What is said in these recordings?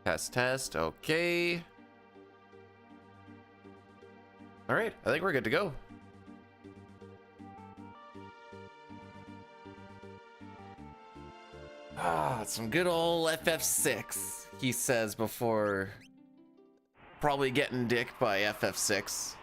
Test. Okay. All right, I think we're good to go. Some good old FF6, he says before probably getting dicked by FF6.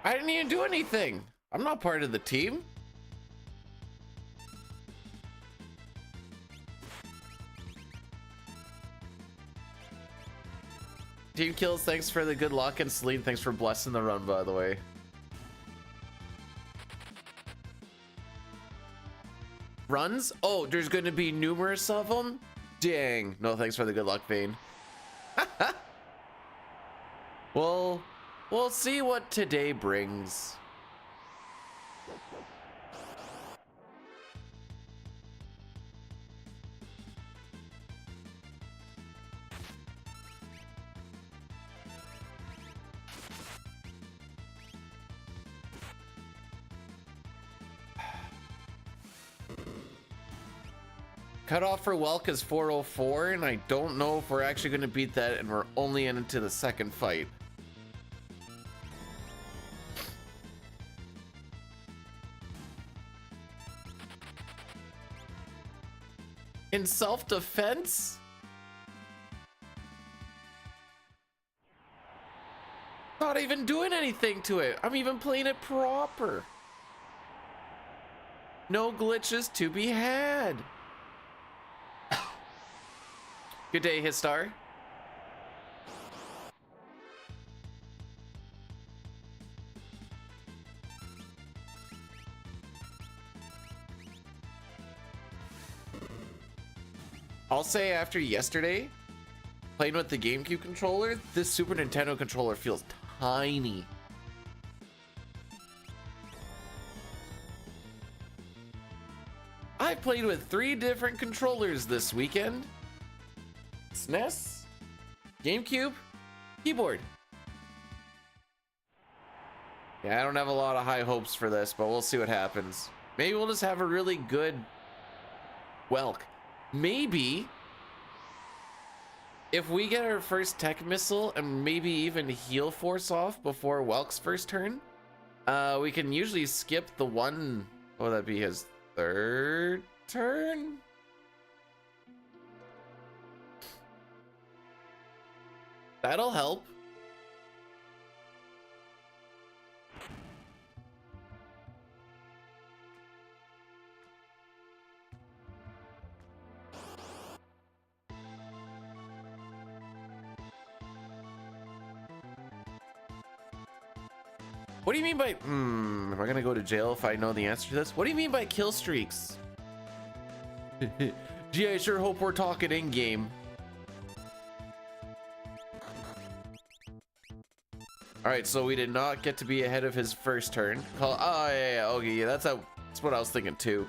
I didn't even do anything. I'm not part of the team. Team kills, thanks for the good luck, and Celine, thanks for blessing the run, by the way. Runs? Oh, there's going to be numerous of them? Dang. No, thanks for the good luck, Vane. Well, we'll see what today brings. Cutoff for Welk is 404, and I don't know if we're actually going to beat that, and we're only into the second fight. In self-defense? Not even doing anything to it. I'm even playing it proper. No glitches to be had. Good day, Histar. I'll say after yesterday, playing with the GameCube controller, this Super Nintendo controller feels tiny. I played with 3 different controllers this weekend. SNES, GameCube, keyboard. Yeah, I don't have a lot of high hopes for this, but we'll see what happens. Maybe we'll just have a really good Welk. Maybe if we get our first tech missile and maybe even heal force off before Welk's first turn, we can usually skip the one. What would that be, his third turn? That'll help. What do you mean by, am I gonna go to jail if I know the answer to this? What do you mean by kill streaks? Gee, I sure hope we're talking in game. All right, so we did not get to be ahead of his first turn. Oh yeah, okay, yeah, that's what I was thinking too.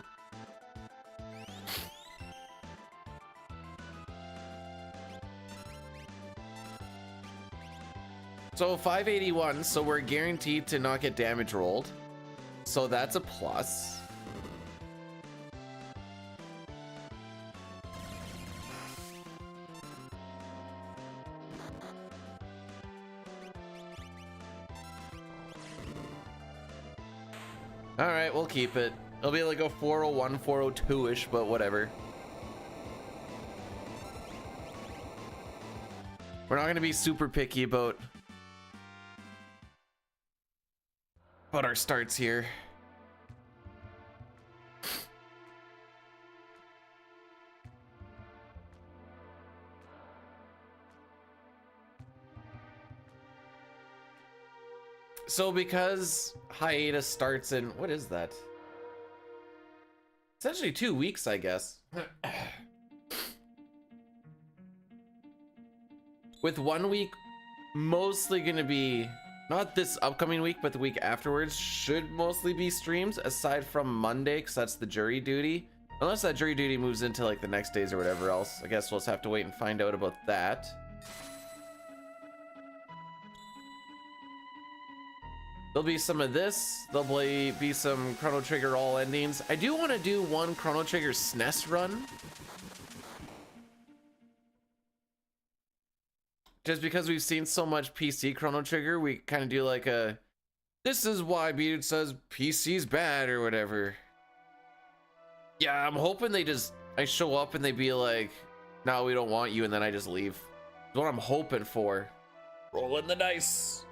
So 581, so we're guaranteed to not get damage rolled. So that's a plus. All right, we'll keep it. It'll be like a 401, 402-ish, but whatever. We're not gonna be super picky about our starts here. So because hiatus starts in, what is that? Essentially 2 weeks, I guess. With 1 week mostly gonna be, not this upcoming week, but the week afterwards should mostly be streams, aside from Monday, because that's the jury duty. Unless that jury duty moves into like the next days or whatever else. I guess we'll just have to wait and find out about that. There'll be some of this. There'll be some Chrono Trigger all endings. I do want to do one Chrono Trigger SNES run. Just because we've seen so much PC Chrono Trigger, we kind of do like a, this is why Beard says PC's bad or whatever. Yeah, I'm hoping I show up and they be like, no, we don't want you, and then I just leave. That's what I'm hoping for. Rolling the dice.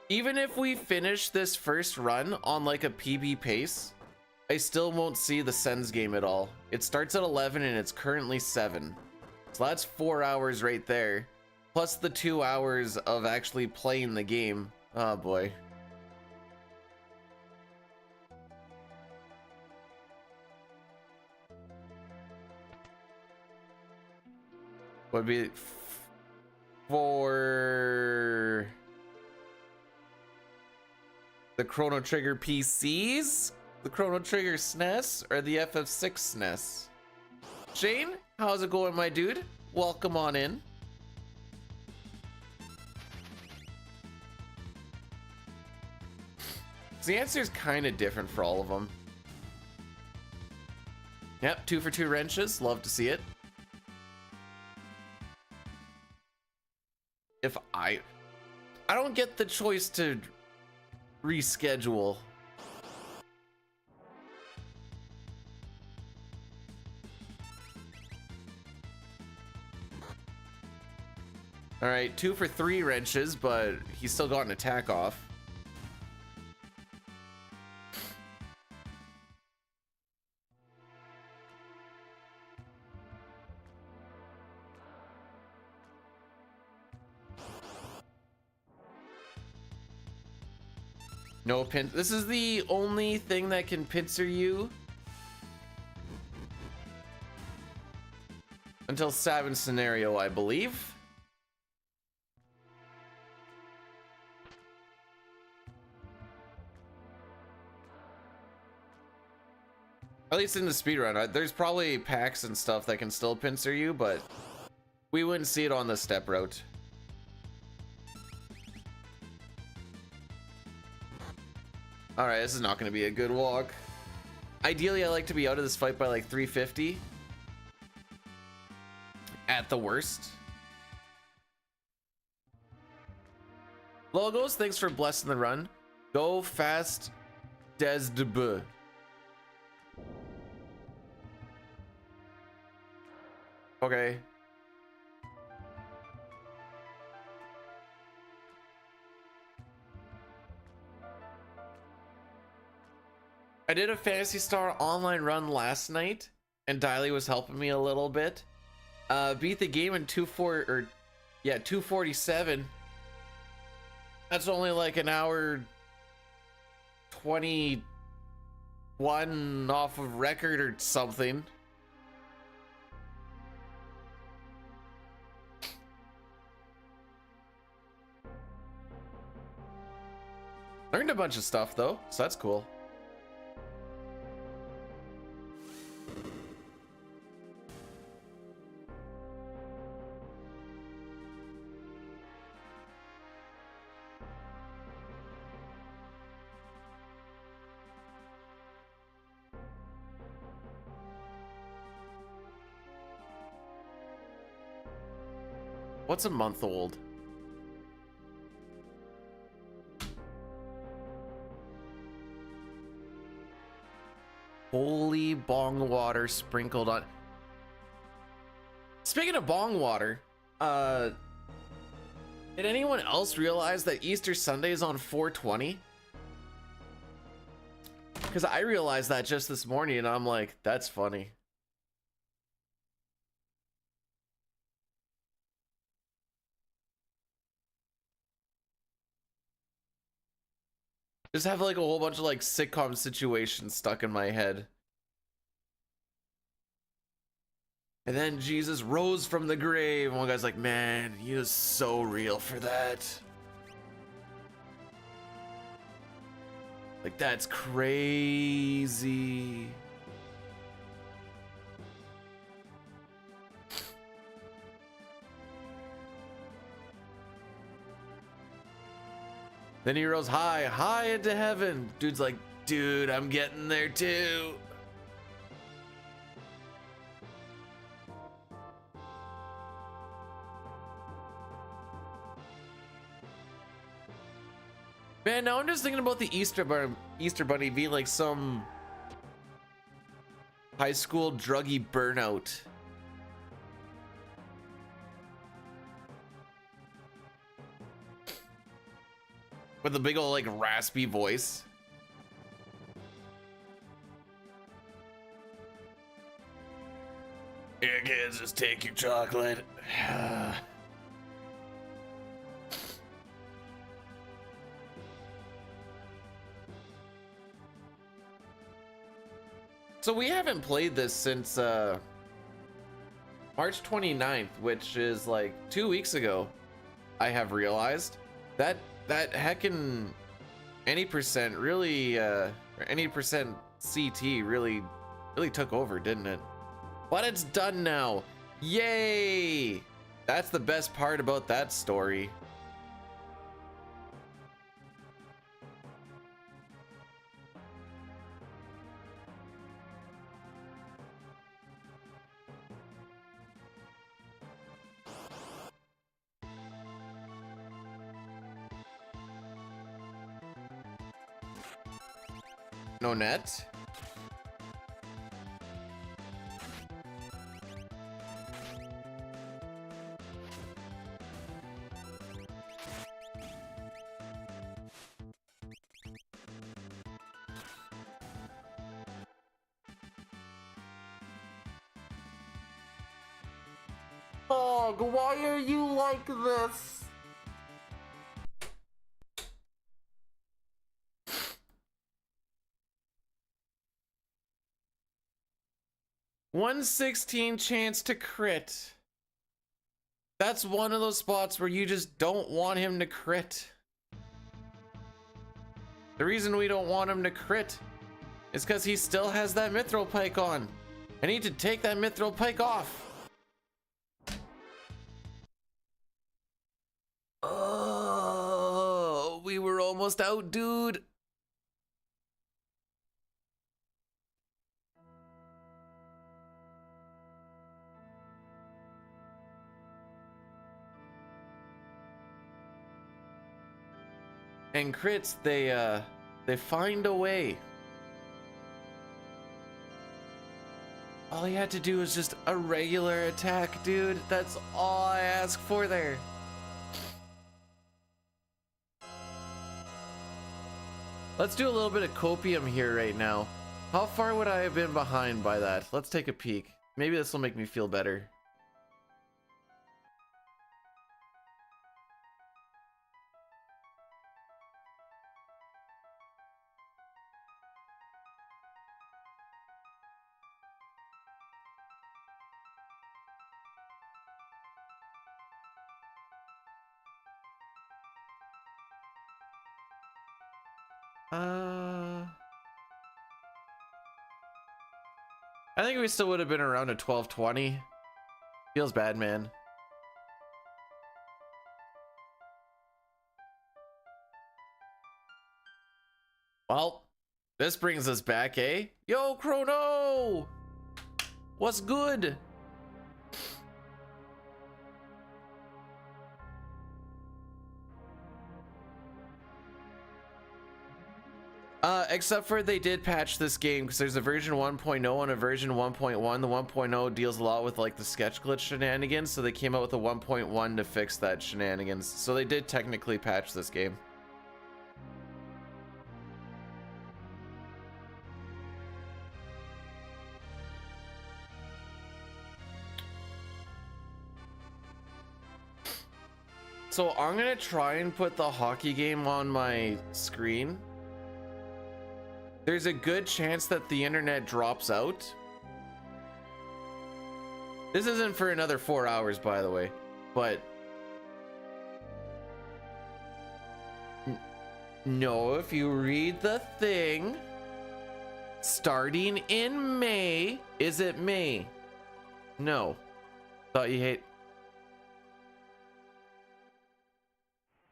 Even if we finish this first run on like a PB pace, I still won't see the Sens game at all. It starts at 11 and it's currently 7. So that's 4 hours right there. Plus the 2 hours of actually playing the game. Oh boy. Would be for the Chrono Trigger PCs, the Chrono Trigger SNES, or the FF6 SNES? Shane, how's it going, my dude? Welcome on in. The answer is kind of different for all of them. Yep, 2 for 2 wrenches. Love to see it. If I don't get the choice to reschedule. All right, 2 for 3 wrenches, but he's still got an attack off. No pin. This is the only thing that can pincer you until 7 scenario, I believe. At least in the speedrun, there's probably packs and stuff that can still pincer you, but we wouldn't see it on the step route. All right, this is not going to be a good walk. Ideally, I like to be out of this fight by like 350 at the worst. Logos, thanks for blessing the run. Go fast, des debut. Okay. I did a Phantasy Star online run last night, and Diley was helping me a little bit. Beat the game in 247. That's only like an hour 21 off of record or something. Learned a bunch of stuff though, so that's cool. What's a month old? Holy bong water sprinkled on. Speaking of bong water, did anyone else realize that Easter Sunday is on 420? Because I realized that just this morning and I'm like, that's funny. Just have like a whole bunch of like sitcom situations stuck in my head. And then Jesus rose from the grave. And one guy's like, man, he was so real for that. Like, that's crazy. Then he rose high into heaven. Dude's like, dude, I'm getting there too. Man, now I'm just thinking about the Easter Bunny being like some high school druggy burnout. With a big old like raspy voice. Here, kids, just take your chocolate. So we haven't played this since March 29th, which is like 2 weeks ago. I have realized that heckin' any percent really or any percent CT really took over, didn't it? But it's done now. Yay! That's the best part about that story. No net. Oh, why are you like this? .116 chance to crit. That's one of those spots where you just don't want him to crit. The reason we don't want him to crit is because he still has that mithril pike on. I need to take that mithril pike off. Oh, we were almost out, dude. And crits, they find a way. All he had to do was just a regular attack, dude. That's all I ask for there. Let's do a little bit of copium here right now. How far would I have been behind by that? Let's take a peek. Maybe this will make me feel better. I think we still would have been around a 1220. Feels bad, man. Well, this brings us back, eh? Yo, Chrono! What's good? Except for they did patch this game because there's a version 1.0 and a version 1.1. The 1.0 deals a lot with like the sketch glitch shenanigans, so they came out with a 1.1 to fix that shenanigans. So they did technically patch this game. So I'm gonna try and put the hockey game on my screen There's a good chance that the internet drops out. This isn't for another 4 hours, by the way, but no, if you read the thing, starting in May, is it May? No. Thought you hate.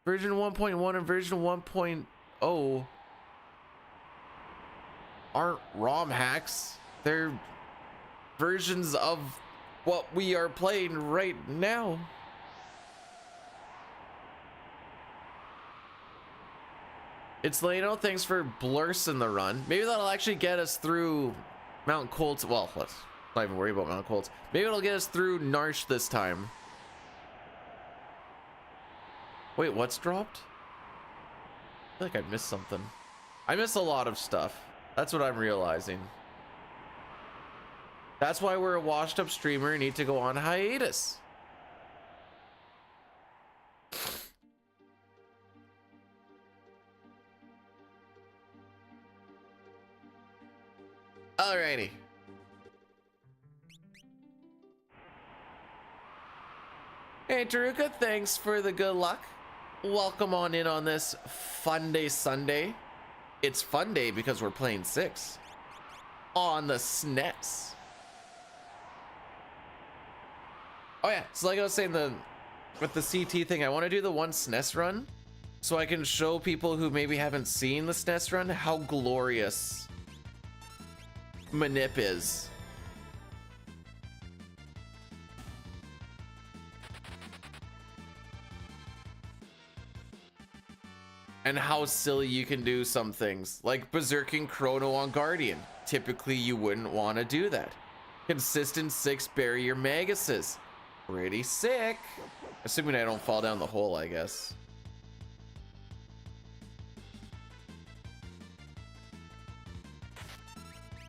Version 1.1 and version 1.0 aren't ROM hacks. They're versions of what we are playing right now. It's Leno, thanks for blurring the run. Maybe that'll actually get us through Mount Colts. Well, let's not even worry about Mount Colts. Maybe it'll get us through Narsh this time. Wait, what's dropped? I feel like I missed something. I missed a lot of stuff. That's what I'm realizing. That's why we're a washed up streamer and need to go on hiatus. Alrighty. Hey Taruka, thanks for the good luck. Welcome on in on this fun day Sunday. It's fun day because we're playing 6 on the SNES. Oh yeah, so like I was saying, with the CT thing, I want to do the one SNES run so I can show people who maybe haven't seen the SNES run how glorious Manip is. And how silly you can do some things, like berserking Chrono on Guardian. Typically you wouldn't want to do that. Consistent 6 barrier Maguses. Pretty sick. Assuming I don't fall down the hole, I guess.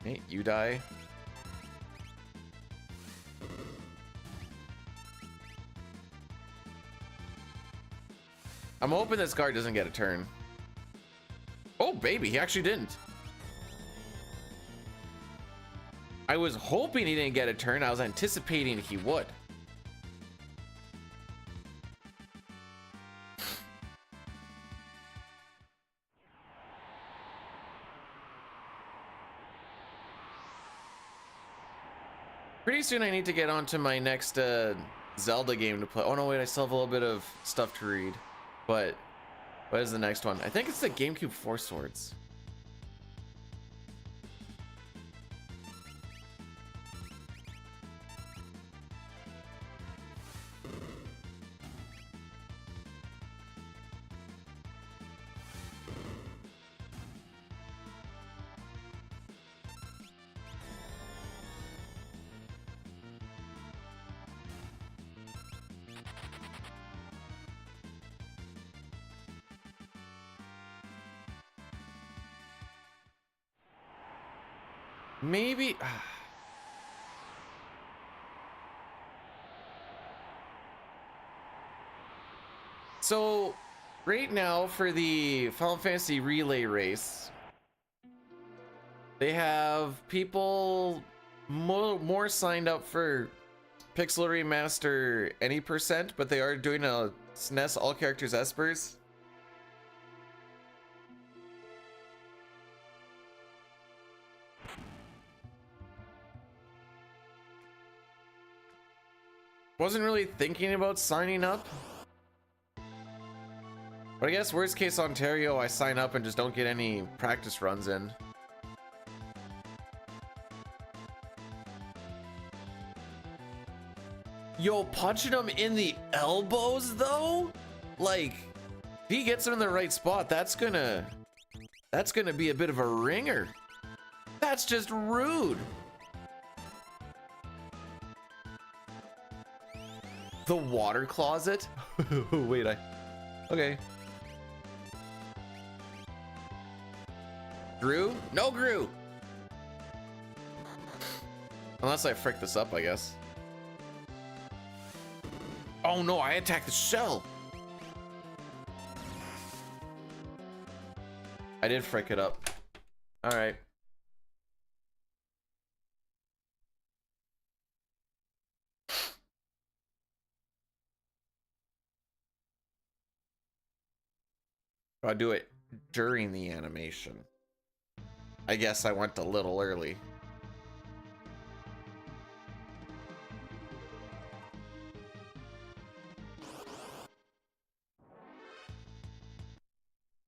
Hey, you die. I'm hoping this guard doesn't get a turn. Oh, baby, he actually didn't. I was hoping he didn't get a turn. I was anticipating he would. Pretty soon I need to get onto my next Zelda game to play. Oh no, wait, I still have a little bit of stuff to read. But what is the next one? I think it's the GameCube 4 Swords. Maybe. So, right now for the Final Fantasy Relay Race, they have people more signed up for Pixel Remaster any percent, but they are doing a SNES All Characters Espers. Wasn't really thinking about signing up, but I guess worst case Ontario, I sign up and just don't get any practice runs in. Yo, punching him in the elbows though, like if he gets him in the right spot, that's gonna be a bit of a ringer. That's just rude. The water closet? Wait, okay. Gru? No Gru! Unless I frick this up, I guess. Oh no, I attacked the shell! I did frick it up. All right. I'll do it during the animation. I guess I went a little early.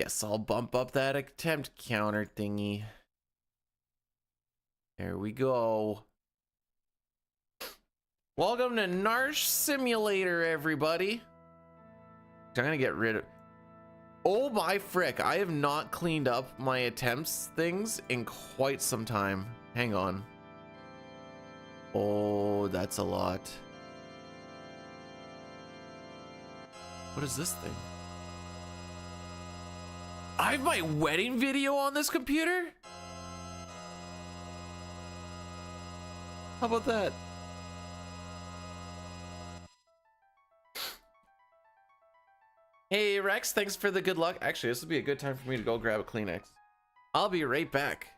Yes, I'll bump up that attempt counter thingy. There we go. Welcome to Narsh Simulator, everybody. I'm gonna get rid of... Oh my frick, I have not cleaned up my attempts things in quite some time. Hang on. Oh, that's a lot. What is this thing? I have my wedding video on this computer? How about that? Hey Rex, thanks for the good luck. Actually, this would be a good time for me to go grab a Kleenex. I'll be right back.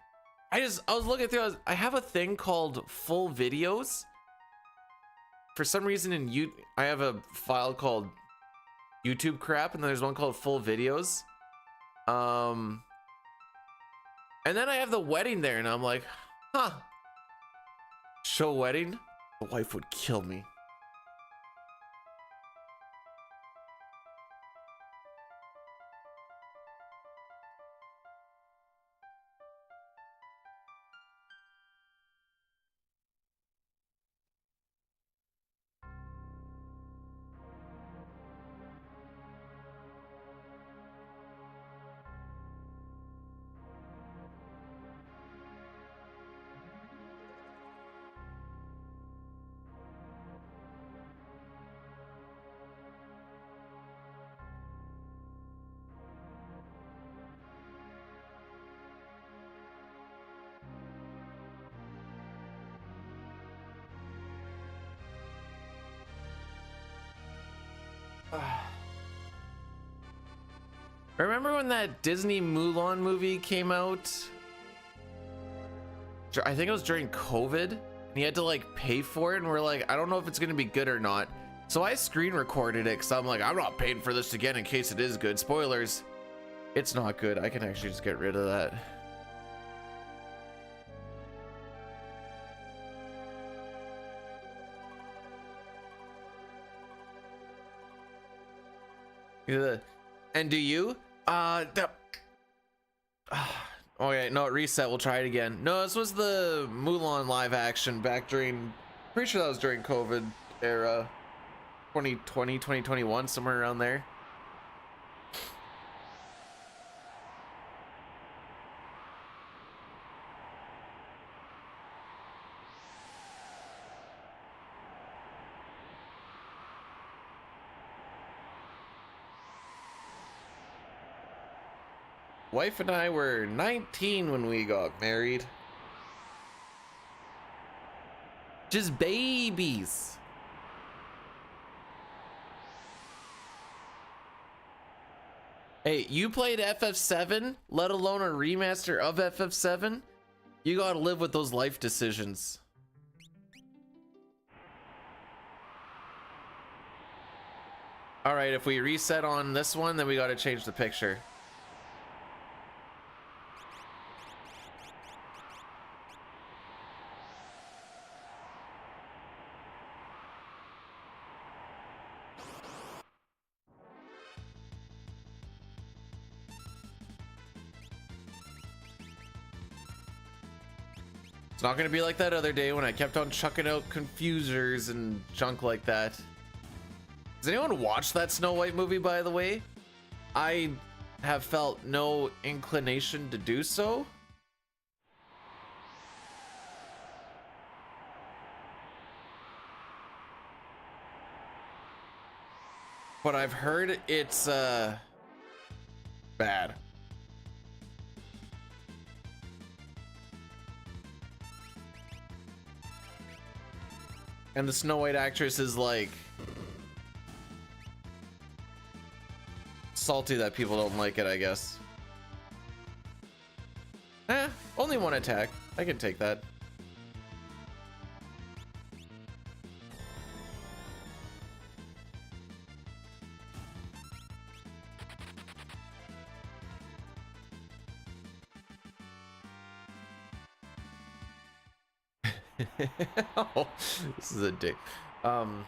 I was looking through, I have a thing called full videos. For some reason I have a file called YouTube crap, and then there's one called full videos. And then I have the wedding there, and I'm like, huh. Show wedding? The wife would kill me. Remember when that Disney Mulan movie came out? I think it was during COVID, and you had to like pay for it, and we're like, I don't know if it's gonna be good or not. So I screen recorded it because I'm like, I'm not paying for this again in case it is good. Spoilers, it's not good. I can actually just get rid of that. And do you? Okay, no, reset. We'll try it again. No, this was the Mulan live action back during, pretty sure that was during COVID era, 2020, 2021, somewhere around there. Wife and I were 19 when we got married. Just babies. Hey, you played FF7, let alone a remaster of FF7? You gotta live with those life decisions. All right, if we reset on this one, then we gotta change the picture. It's not gonna be like that other day when I kept on chucking out confusers and junk like that. Does anyone watch that Snow White movie, by the way? I have felt no inclination to do so. But I've heard it's bad. And the Snow White actress is like salty that people don't like it, I guess. Only one attack. I can take that. Oh, this is a dick. The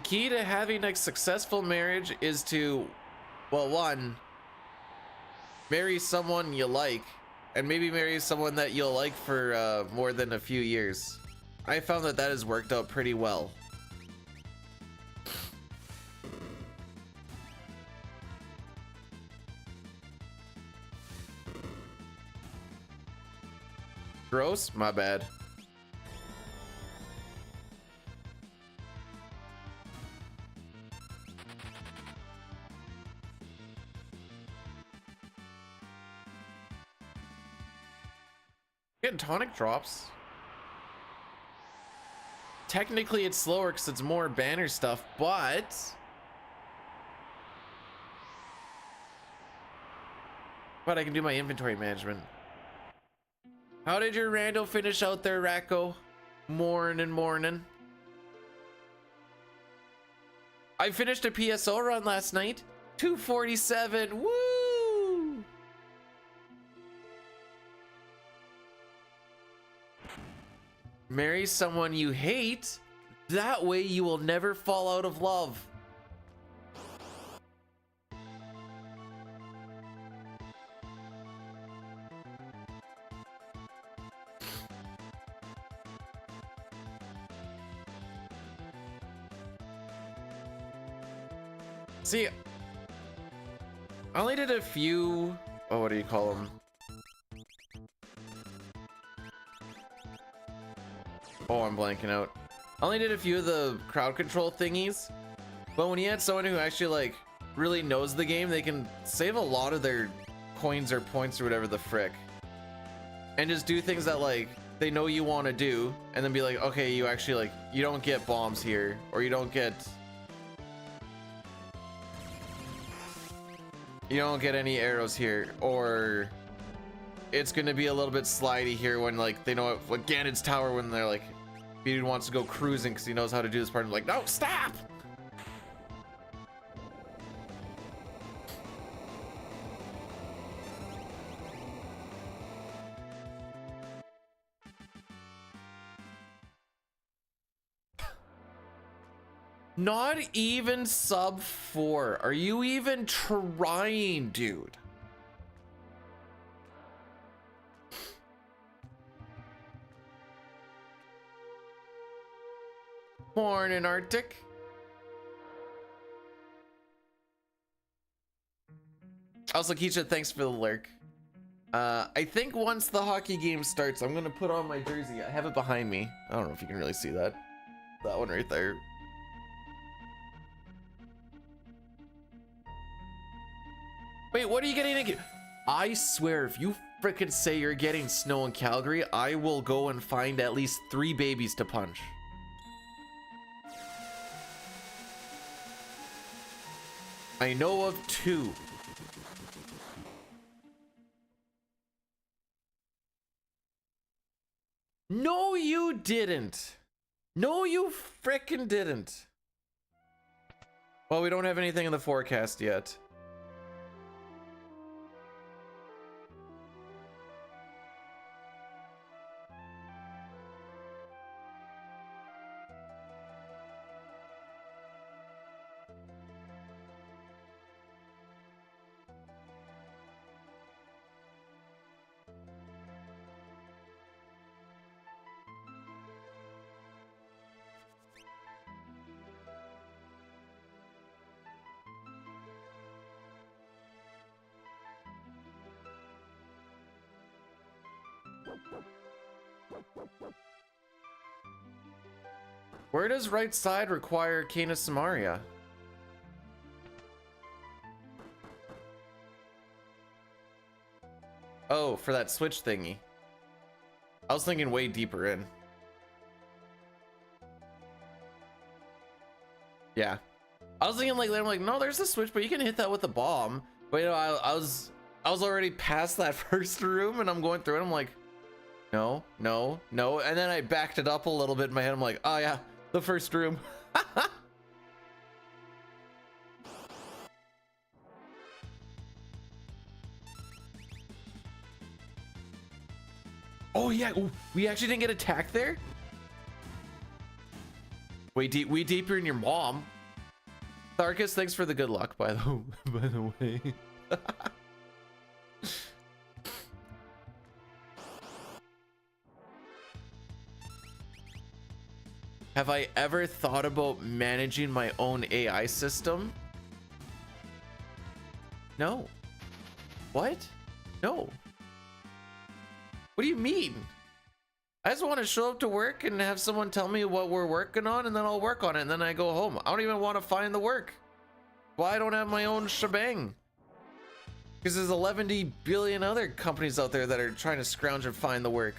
key to having a successful marriage is to, well, one, marry someone you like, and maybe marry someone that you'll like for more than a few years. I found that has worked out pretty well. Gross? My bad. Getting tonic drops. Technically it's slower because it's more banner stuff, but I can do my inventory management. How did your rando finish out there, Racco? Morning. I finished a PSO run last night. 247. Woo! Marry someone you hate. That way you will never fall out of love. See, I only did a few, oh, what do you call them? Oh, I'm blanking out. I only did a few of the crowd control thingies, but when you had someone who actually like really knows the game, they can save a lot of their coins or points or whatever the frick, and just do things that like they know you want to do, and then be like, okay, you actually like, you don't get bombs here, or you don't get any arrows here, or it's gonna be a little bit slidey here when like they know what Ganon's tower, when they're like, dude wants to go cruising because he knows how to do this part. I'm like, no, stop. Not even sub 4. Are you even trying, dude? Morning, Arctic. Also, Keisha, thanks for the lurk. I think once the hockey game starts, I'm gonna put on my jersey. I have it behind me. I don't know if you can really see that. That one right there. Wait, what are you getting again? I swear, if you frickin' say you're getting snow in Calgary, I will go and find at least 3 babies to punch. I know of 2. No, you didn't. No, you frickin' didn't. Well, we don't have anything in the forecast yet. Where does right side require Kana Samaria? Oh, for that switch thingy. I was thinking way deeper in. Yeah. I was thinking like, I'm like, no, there's a switch, but you can hit that with a bomb. But you know, I was I was already past that first room and I'm going through it. I'm like, no, no, no. And then I backed it up a little bit in my head. I'm like, oh yeah, the first room. Oh yeah, ooh, we actually didn't get attacked there? Way deeper in your mom. Tharkus, thanks for the good luck, by the way. Have I ever thought about managing my own AI system? No. What? No. What do you mean? I just want to show up to work and have someone tell me what we're working on, and then I'll work on it, and then I go home. I don't even want to find the work. Why I don't have my own shebang? Because there's 11 billion other companies out there that are trying to scrounge and find the work.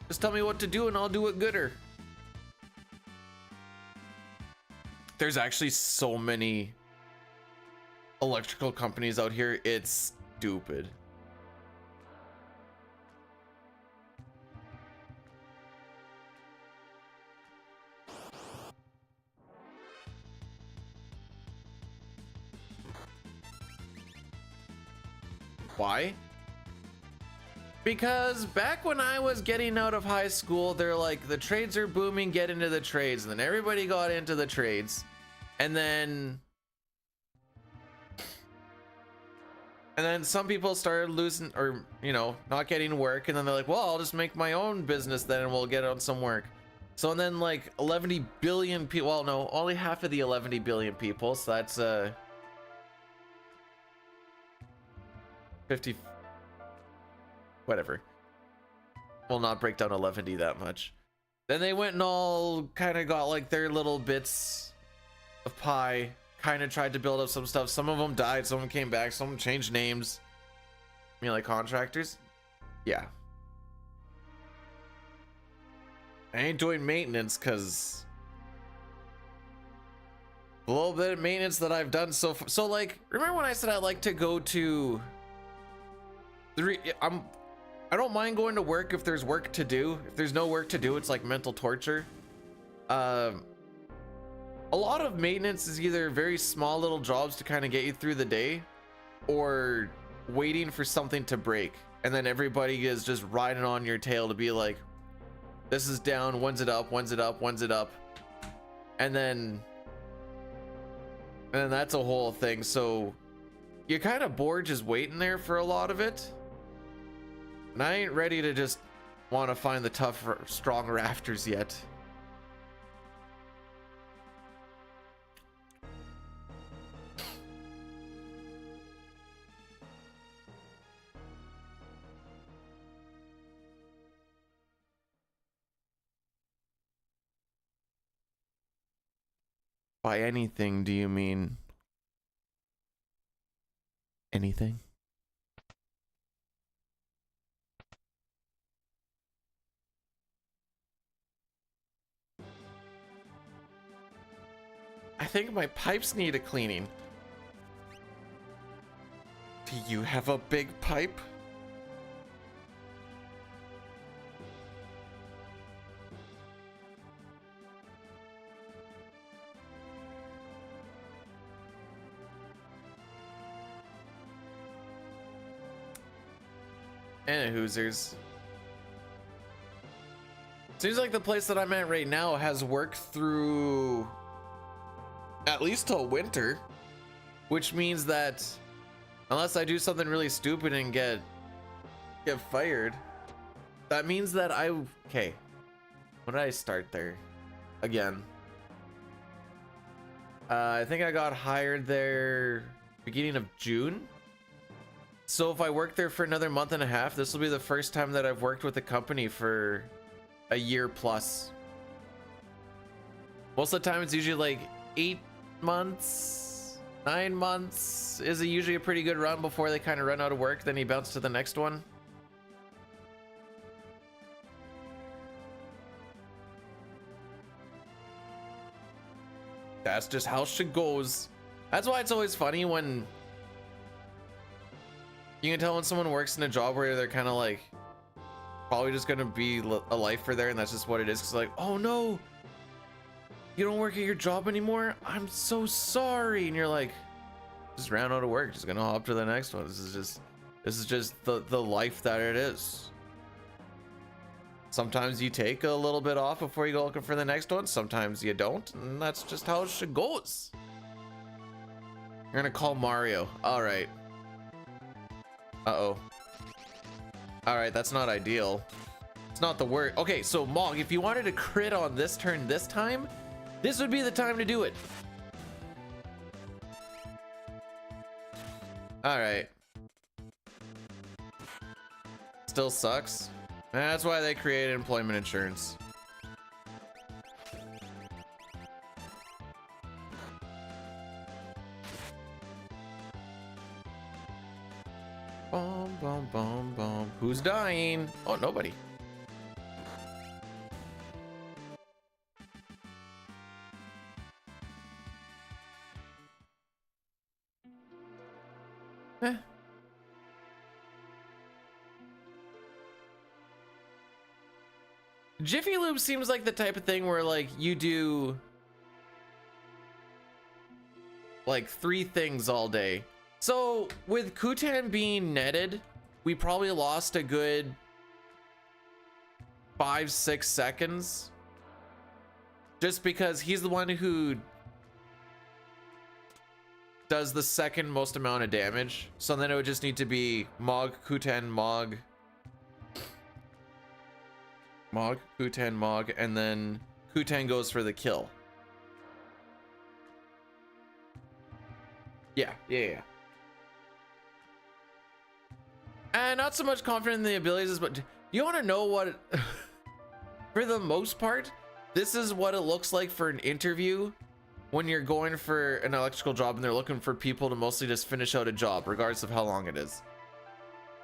Just tell me what to do and I'll do it gooder. There's actually so many electrical companies out here, it's stupid. Why? Because back when I was getting out of high school, they're like, the trades are booming, get into the trades. And then everybody got into the trades. And then some people started losing, or, you know, not getting work. And then they're like, well, I'll just make my own business then and we'll get on some work. So and then like 11 billion people, well, no, only half of the 11 billion people. So that's 50, whatever. We'll not break down 11D that much. Then they went and all kind of got like their little bits of pie, kind of tried to build up some stuff. Some of them died, some of them came back, some of them changed names. I mean, like contractors? Yeah. I ain't doing maintenance because a little bit of maintenance that I've done so far. So like, remember when I said I like to go to I don't mind going to work if there's work to do. If there's no work to do, it's like mental torture. A lot of maintenance is either very small little jobs to kind of get you through the day, or waiting for something to break. And then everybody is just riding on your tail to be like, this is down, when's it up, when's it up, when's it up? And then that's a whole thing. So you're kind of bored just waiting there for a lot of it. And I ain't ready to just want to find the tough, strong rafters yet. By anything, do you mean anything? I think my pipes need a cleaning. Do you have a big pipe? And Hoosers. Seems like the place that I'm at right now has work through at least till winter, which means that unless I do something really stupid and get fired, that means that okay, when did I start there again? I think I got hired there beginning of June. So if I work there for another month and a half, this will be the first time that I've worked with a company for a year plus. Most of the time it's usually like 8 months, 9 months is usually a pretty good run before they kind of run out of work. Then you bounce to the next one. That's just how shit goes. That's why it's always funny when you can tell when someone works in a job where they're kind of like probably just gonna be a lifer there, and that's just what it is. Cause like, oh no, you don't work at your job anymore. I'm so sorry. And you're like, just ran out of work. Just gonna hop to the next one. This is just the life that it is. Sometimes you take a little bit off before you go looking for the next one. Sometimes you don't, and that's just how it goes. You're gonna call Mario. All right. Uh-oh. All right, that's not ideal. It's not the word. Okay, so Mog, if you wanted to crit on this turn this time, this would be the time to do it. All right. Still sucks. That's why they created employment insurance. Boom, boom, boom, boom. Who's dying? Oh, nobody. Eh. Jiffy Lube seems like the type of thing where like you do like 3 things all day. So with Kutan being netted, we probably lost a good 5-6 seconds just because he's the one who does the second most amount of damage. So then it would just need to be Mog, Kutan, Mog, Kutan, Mog, and then Kutan goes for the kill. Yeah. And not so much confident in the abilities, but you want to know what for the most part, this is what it looks like for an interview when you're going for an electrical job and they're looking for people to mostly just finish out a job regardless of how long it is.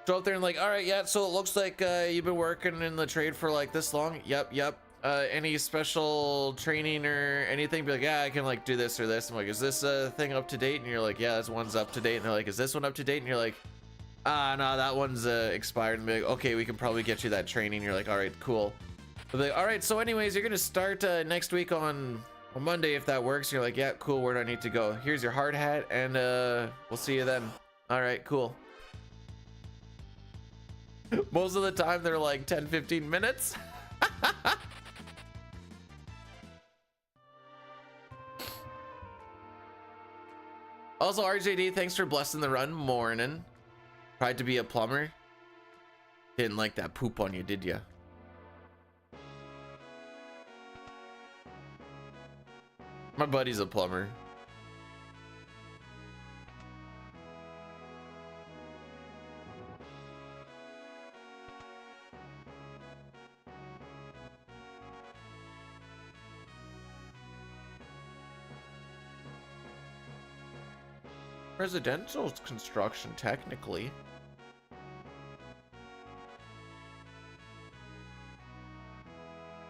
Go up there and like, all right, yeah, so it looks like you've been working in the trade for like this long. Yep. Any special training or anything? Be like, yeah, I can like do this or this. I'm like, is this thing up to date? And you're like, yeah, this one's up to date. And they're like, is this one up to date? And you're like, no, that one's expired. And be like, okay, we can probably get you that training. You're like, all right, cool. They'll be like, all right, so anyways, you're gonna start next week on Monday if that works. You're like, yeah, cool, where do I need to go? Here's your hard hat, and we'll see you then. All right, cool. Most of the time they're like 10-15 minutes. Also, RJD, thanks for blessing the run. Morning. Tried to be a plumber. Didn't like that poop on you, did ya? My buddy's a plumber. Residential construction, technically.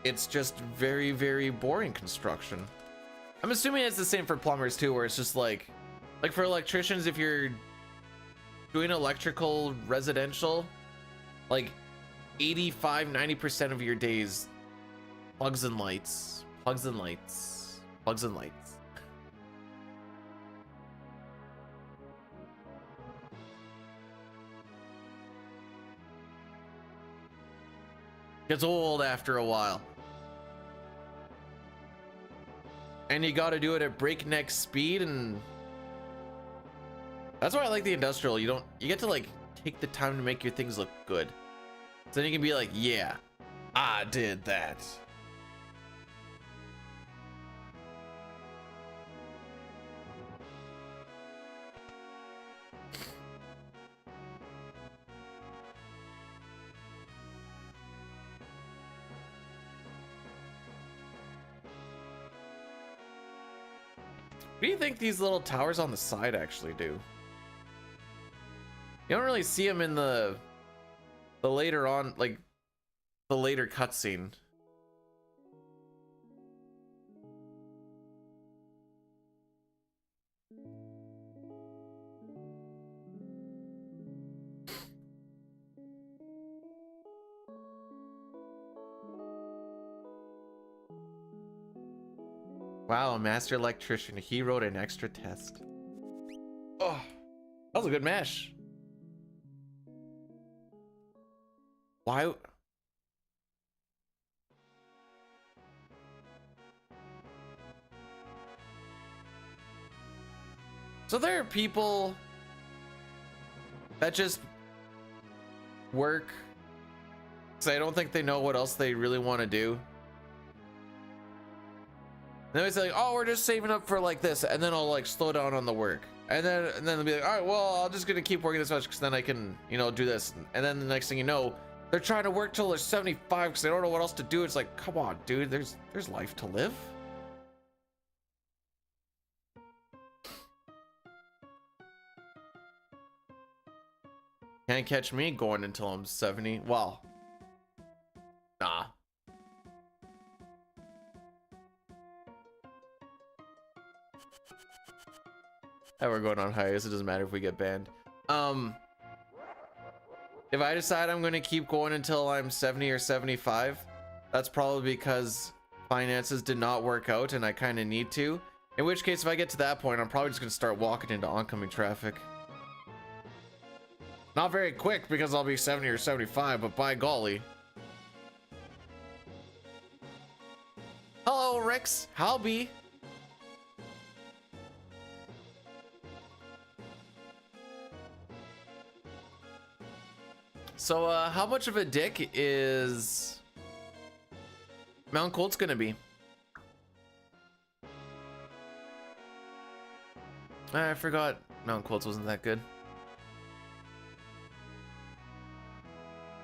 It's just very, very boring construction. I'm assuming it's the same for plumbers too, where it's just like for electricians, if you're doing electrical residential, like 85-90% of your days plugs and lights. Gets old after a while. And you got to do it at breakneck speed, and that's why I like the industrial. You get to like take the time to make your things look good. So then you can be like, yeah, I did that. What do you think these little towers on the side actually do? You don't really see them in the later on, like the later cutscene. Wow, a master electrician. He wrote an extra test. Oh, that was a good mesh. Why? So there are people that just work because I don't think they know what else they really want to do. And they say like, oh, we're just saving up for like this, and then I'll like slow down on the work, and then they'll be like, all right, well, I'm just gonna keep working this much because then I can, you know, do this. And then the next thing you know, they're trying to work till they're 75 because they don't know what else to do. It's like, come on, dude, there's life to live. Can't catch me going until I'm 70. Well, nah. Hey, we're going on hiatus. It doesn't matter if we get banned. If I decide I'm going to keep going until I'm 70 or 75, that's probably because finances did not work out and I kind of need to. In which case, if I get to that point, I'm probably just going to start walking into oncoming traffic. Not very quick because I'll be 70 or 75, but by golly. Hello, Rix. Halby. So, how much of a dick is Mount Colt's gonna be? I forgot Mount Colt's wasn't that good.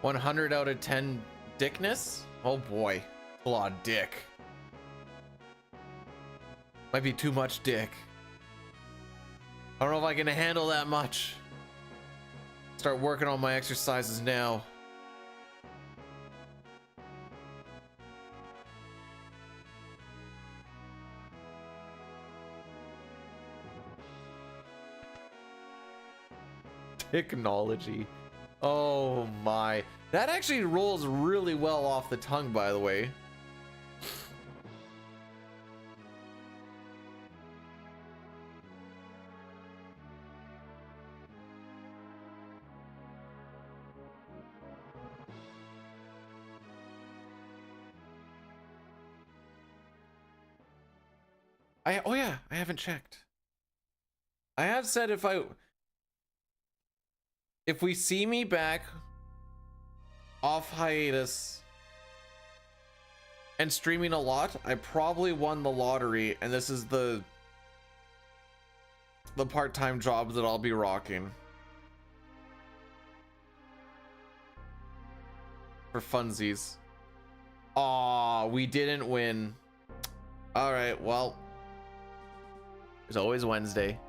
100 out of 10 dickness? Oh boy, a lot of dick. Might be too much dick. I don't know if I can handle that much. Start working on my exercises now. Technology. Oh my. That actually rolls really well off the tongue, by the way. Oh yeah, I haven't checked. I have said if we see me back off hiatus and streaming a lot, I probably won the lottery, and this is the part-time job that I'll be rocking for funsies. Aw, we didn't win. All right, well, there's always Wednesday.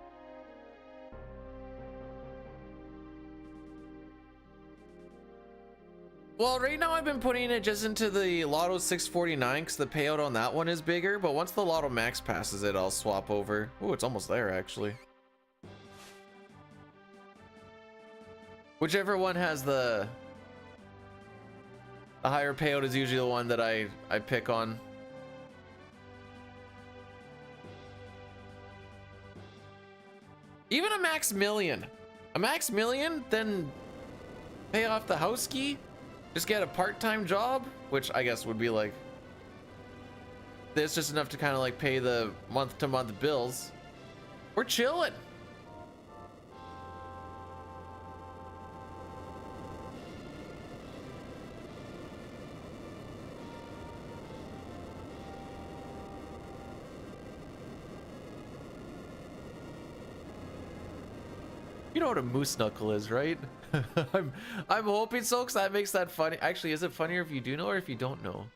Well, right now I've been putting it just into the Lotto 649 because the payout on that one is bigger, but once the Lotto Max passes it, I'll swap over. Oh, it's almost there, actually. Whichever one has the higher payout is usually the one that I pick on. Even a max million, then pay off the house key, just get a part-time job, which I guess would be like, it's just enough to kind of like pay the month-to-month bills. We're chilling. You know what a moose knuckle is, right? I'm hoping so, because that makes that funny. Actually, is it funnier if you do know or if you don't know?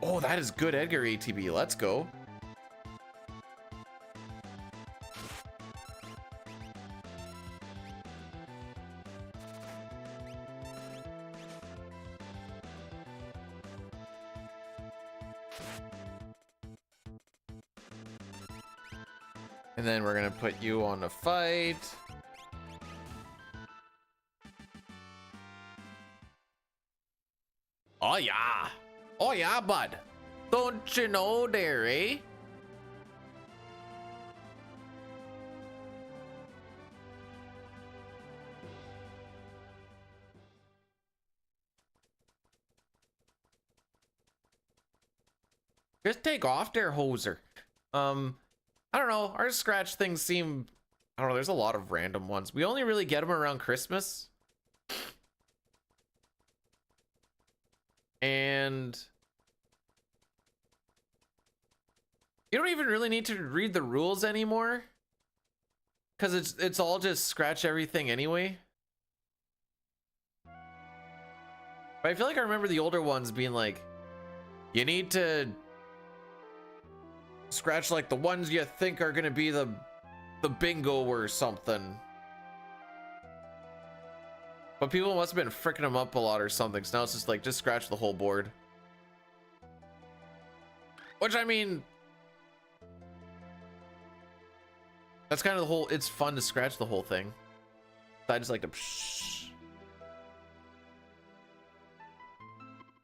Oh, that is good Edgar ATB. Let's go. And then we're gonna put you on a fight. yeah. Oh yeah, bud. Don't you know there, eh? Just take off there, hoser. I don't know. Our scratch things seem, I don't know, there's a lot of random ones. We only really get them around Christmas. And you don't even really need to read the rules anymore, because it's all just scratch everything anyway. But I feel like I remember the older ones being like, you need to scratch like the ones you think are gonna be the bingo or something. But people must have been fricking them up a lot or something, so now it's just like, just scratch the whole board. Which, I mean, that's kind of the whole, it's fun to scratch the whole thing. I just like to psh.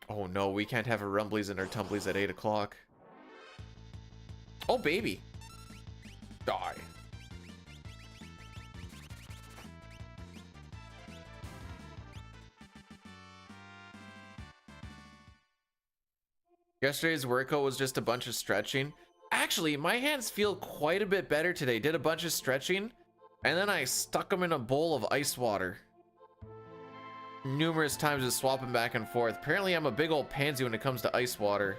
Oh no, we can't have a rumblies and our tumblies at 8 o'clock. Oh baby. Die. Yesterday's workout was just a bunch of stretching. Actually, my hands feel quite a bit better today. Did a bunch of stretching, and then I stuck them in a bowl of ice water. Numerous times just swapping back and forth. Apparently I'm a big old pansy when it comes to ice water.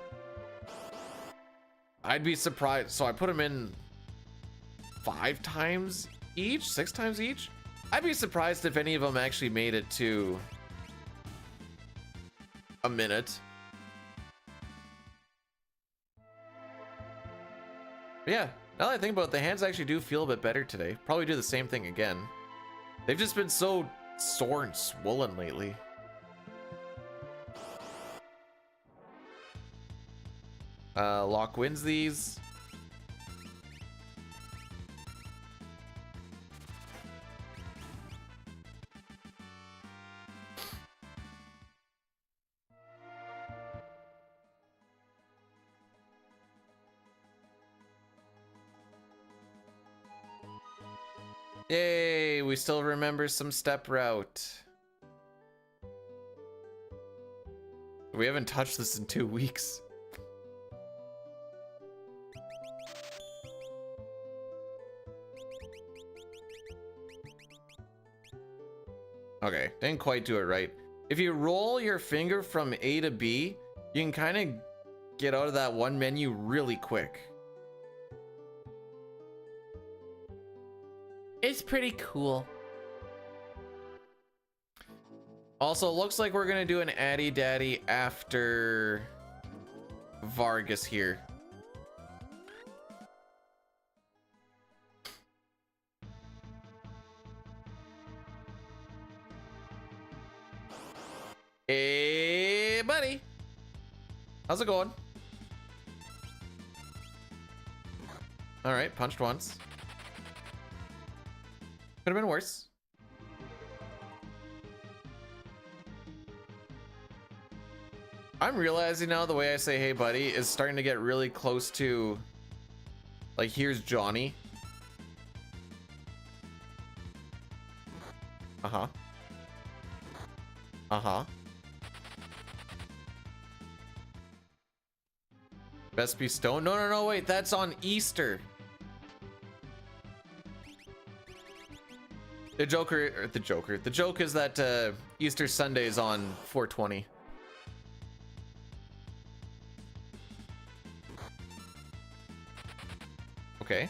I'd be surprised. So I put them in 5 times each, 6 times each. I'd be surprised if any of them actually made it to a minute. But yeah, now that I think about it, the hands actually do feel a bit better today. Probably do the same thing again. They've just been so sore and swollen lately. Locke wins these. Yay, we still remember some step route. We haven't touched this in 2 weeks. Okay, didn't quite do it right. If you roll your finger from A to B, you can kind of get out of that one menu really quick. It's pretty cool. Also, looks like we're gonna do an Addy Daddy after Vargas here. Hey, buddy. How's it going? All right, punched once. Could have been worse. I'm realizing now the way I say hey buddy is starting to get really close to like, here's Johnny. Uh-huh. Uh-huh. Best be stone. No, wait, that's on Easter. The joke is that Easter Sunday is on 420. Okay.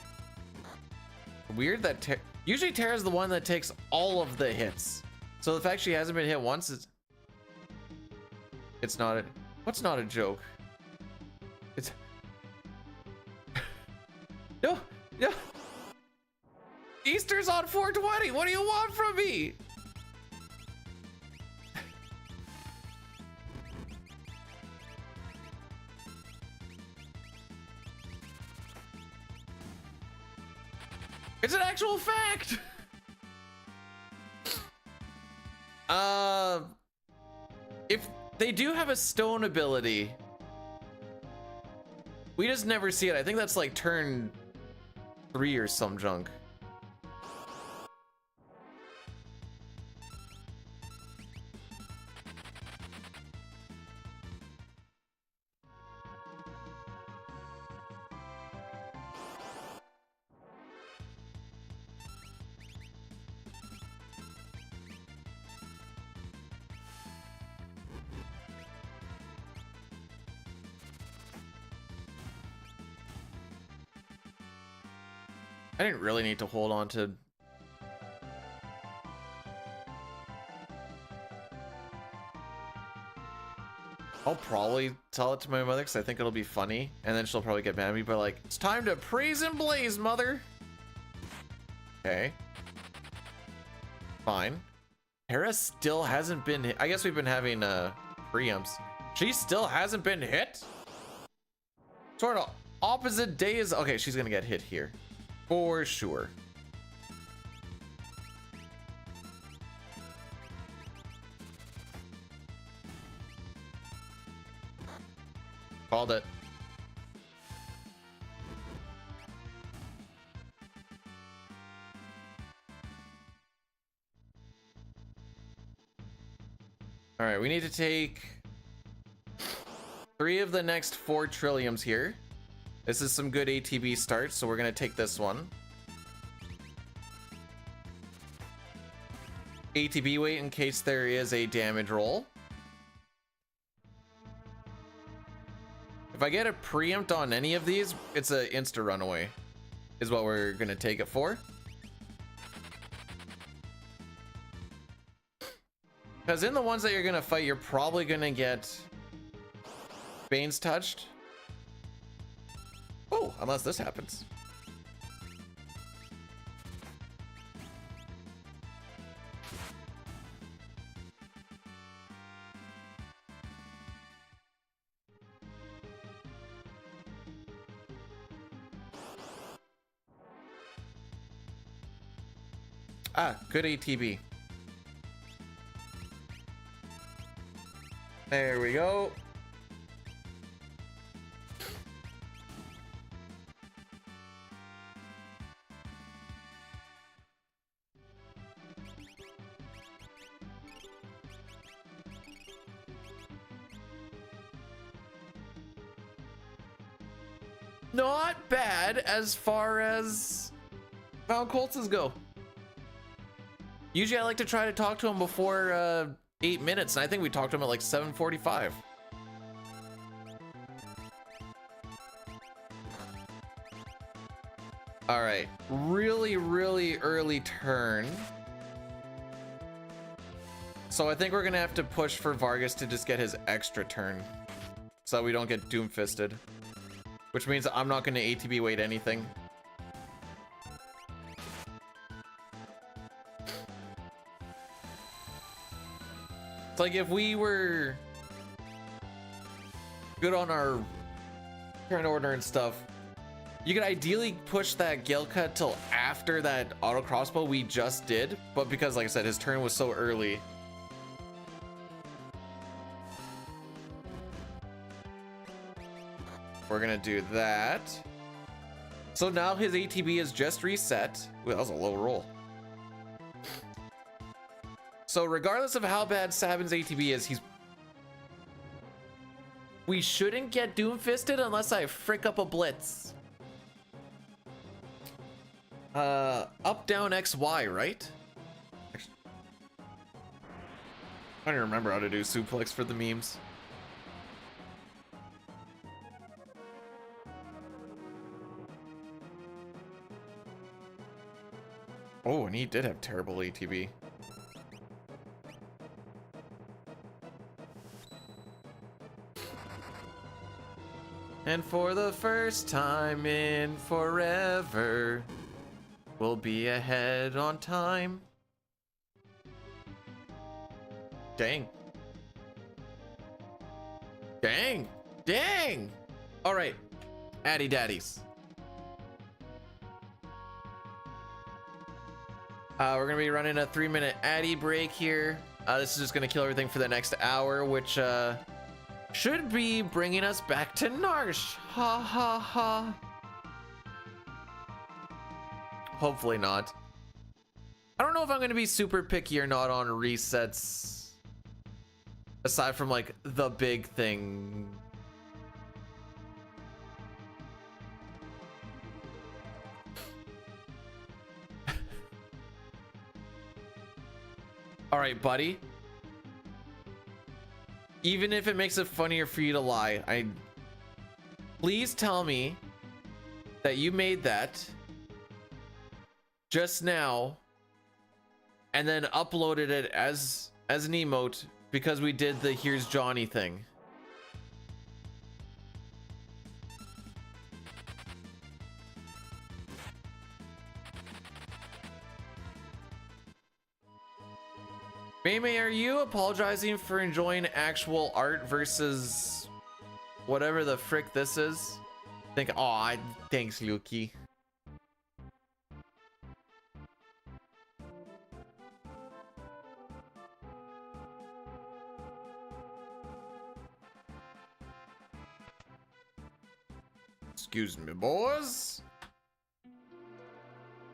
Weird that usually Tara's the one that takes all of the hits. So the fact she hasn't been hit once is... It's not a... What's not a joke? It's... No! Easter's on 420! What do you want from me? It's an actual fact! They do have a stone ability. We just never see it. I think that's like turn 3 or some junk. I didn't really need to hold on to. I'll probably tell it to my mother because I think it'll be funny, and then she'll probably get mad at me, but like, it's time to praise and blaze, mother. Okay. Fine. Hera still hasn't been hit. I guess we've been having preempts. She still hasn't been hit? Sort of opposite days. Okay, she's gonna get hit here. For sure. Called it. All right, we need to take 3 of the next 4 trilliums here. This is some good ATB starts, so we're gonna take this one. ATB weight in case there is a damage roll. If I get a preempt on any of these, it's a insta runaway, is what we're gonna take it for. Because in the ones that you're gonna fight, you're probably gonna get Bane's touched. Oh, unless this happens. Ah, good ATB. There we go. Not bad as far as Mount Colts go. Usually I like to try to talk to him before 8 minutes, and I think we talked to him at like 7:45. All right, really early turn. So I think we're gonna have to push for Vargas to just get his extra turn so we don't get doom-fisted, which means I'm not gonna ATB weight anything. It's like if we were good on our turn order and stuff, you could ideally push that Gale Cut till after that auto crossbow we just did, but because, like I said, his turn was so early. We're gonna do that. So now his ATB is just reset. Ooh, that was a low roll. So regardless of how bad Sabin's ATB is, we shouldn't get doom-fisted unless I frick up a blitz. Up, down, X, Y, right? I don't even remember how to do suplex for the memes. Oh, and he did have terrible ATB. And for the first time in forever, we'll be ahead on time. Dang. Dang. Dang. All right. Addy daddies. We're going to be running a 3-minute Addy break here. This is just gonna kill everything for the next hour, which should be bringing us back to Narsh. Ha ha ha. Hopefully not. I don't know if I'm gonna be super picky or not on resets, aside from like the big thing. All right, buddy. Even if it makes it funnier for you to lie, please tell me that you made that just now and then uploaded it as an emote because we did the here's Johnny thing. Maymay, are you apologizing for enjoying actual art versus whatever the frick this is? Aw, thanks, Luki. Excuse me, boys.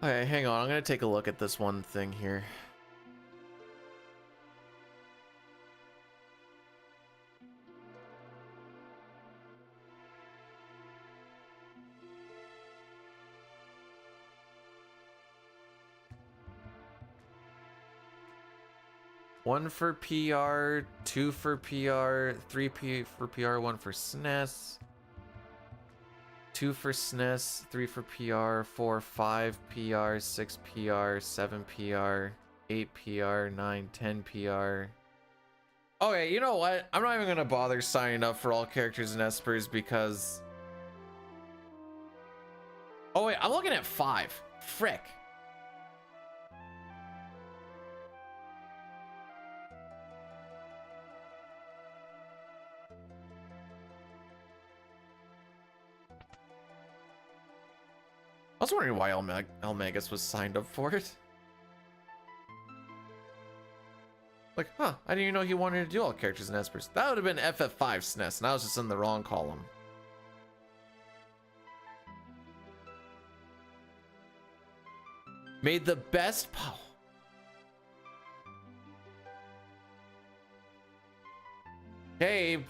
Okay, hang on. I'm gonna take a look at this one thing here. One for PR, two for PR, three for PR, one for SNES, two for SNES, three for PR, 4, 5 PR, 6 PR, 7 PR, 8 PR, 9, 10 PR. Okay, you know what? I'm not even gonna bother signing up for all characters in Espers because... Oh wait, I'm looking at 5. Frick. I was wondering why Elmagus was signed up for it. Like, huh, I didn't even know he wanted to do all characters in Espers. That would have been FF5 SNES, and I was just in the wrong column. Made the best... Hey,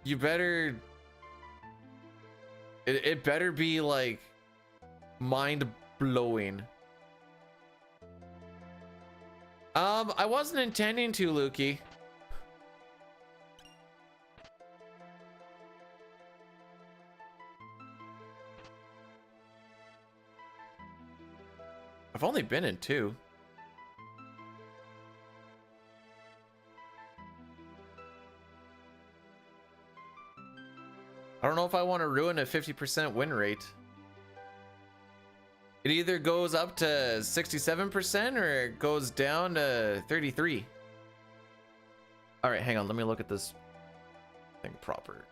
you better... It better be, like... mind-blowing. I wasn't intending to, Lukey. I've only been in 2. I don't know if I want to ruin a 50% win rate. It either goes up to 67% or it goes down to 33. All right, hang on. Let me look at this thing proper.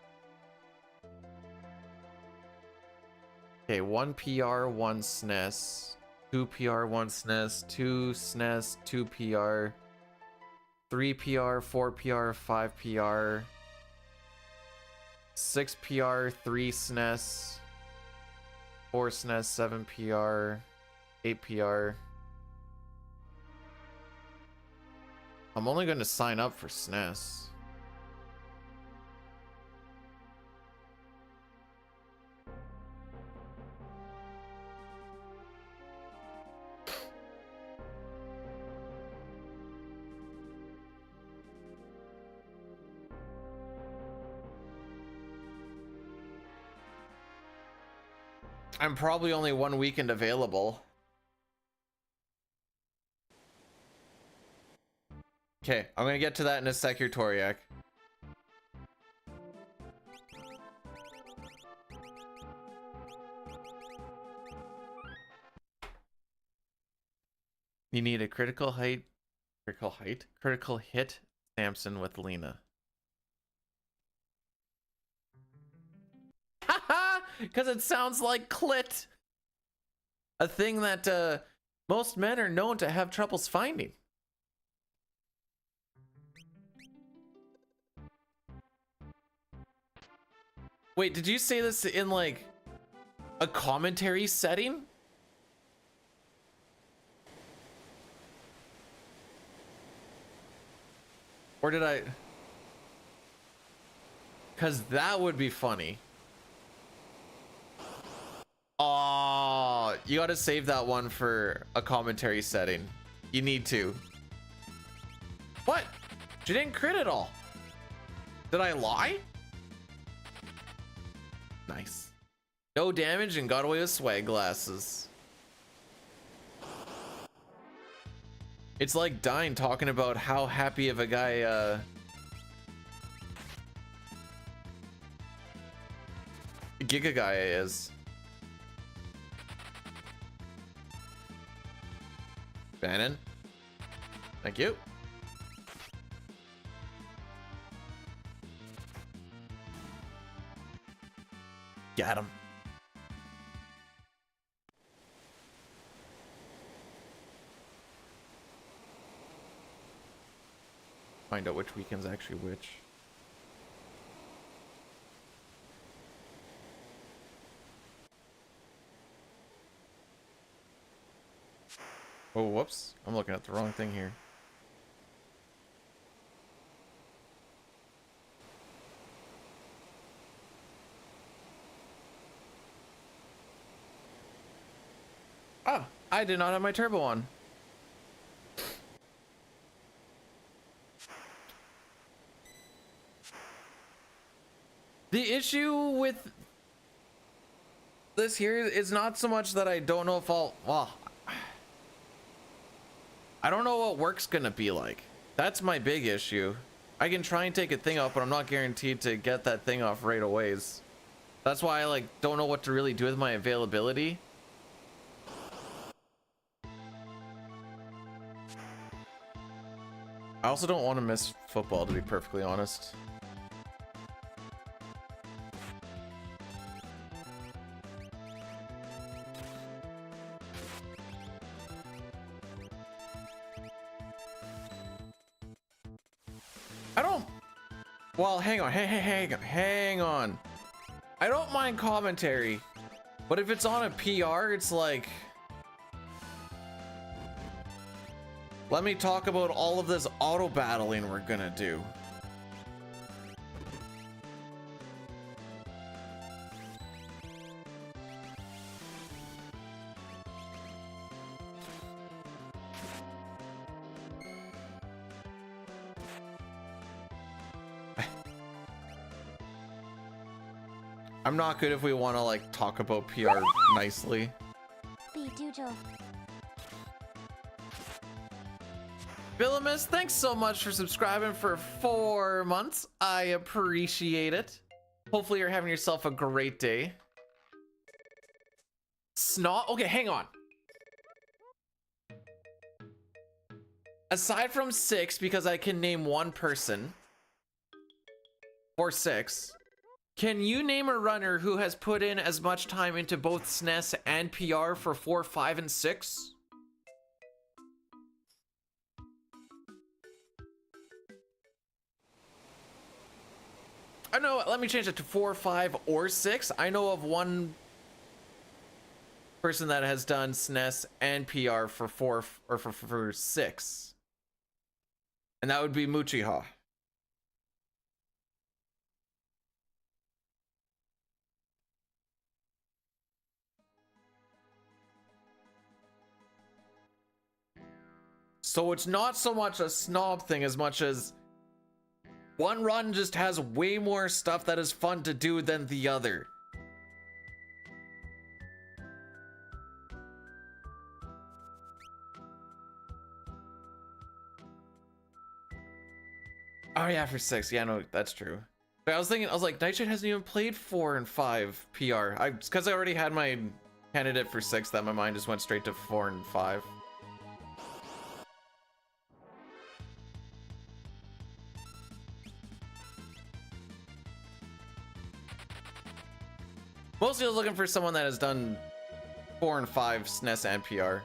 Okay, 1 PR, 1 SNES, 2 PR, 1 SNES, 2 SNES, 2 PR, 3 PR, 4 PR, 5 PR, 6 PR, 3 SNES, 4 SNES, 7 PR, 8 PR. I'm only going to sign up for SNES. I'm probably only 1 weekend available. Okay, I'm gonna get to that in a sec here, Toriak. You need a critical hit Samson with Lena. Haha! Because it sounds like clit. A thing that most men are known to have troubles finding. Wait, did you say this in like a commentary setting? Or did I? Because that would be funny. Oh, you gotta save that one for a commentary setting. You need to. What? She didn't crit at all. Did I lie? Nice. No damage and got away with swag glasses. It's like Dyne talking about how happy of a guy Giga Guy is. Bannon. Thank you. Got him. Find out which weekend's actually which. Oh, whoops. I'm looking at the wrong thing here. Ah, I did not have my turbo on. The issue with this here is not so much that I don't know if I don't know what work's gonna be like. That's my big issue. I can try and take a thing off, but I'm not guaranteed to get that thing off right away. That's why I like don't know what to really do with my availability. I also don't want to miss football, to be perfectly honest. Well, hang on, hang on. I don't mind commentary, but if it's on a PR, it's like, let me talk about all of this auto battling we're gonna do. I'm not good if we want to like talk about PR nicely. Billamus, thanks so much for subscribing for 4 months. I appreciate it. Hopefully you're having yourself a great day. Snot. Okay, hang on. Aside from 6, because I can name one person for 6. Can you name a runner who has put in as much time into both SNES and PR for 4, 5, and 6? I know, let me change it to 4, 5, or 6. I know of one person that has done SNES and PR for 4 or for 6. And that would be Muchiha. So it's not so much a snob thing as much as one run just has way more stuff that is fun to do than the other. Oh yeah, for 6. Yeah, no, that's true. But I was like, Nightshade hasn't even played 4 and 5 PR. Because I already had my candidate for 6 that my mind just went straight to 4 and 5. Mostly I was looking for someone that has done 4 and 5 SNES and PR.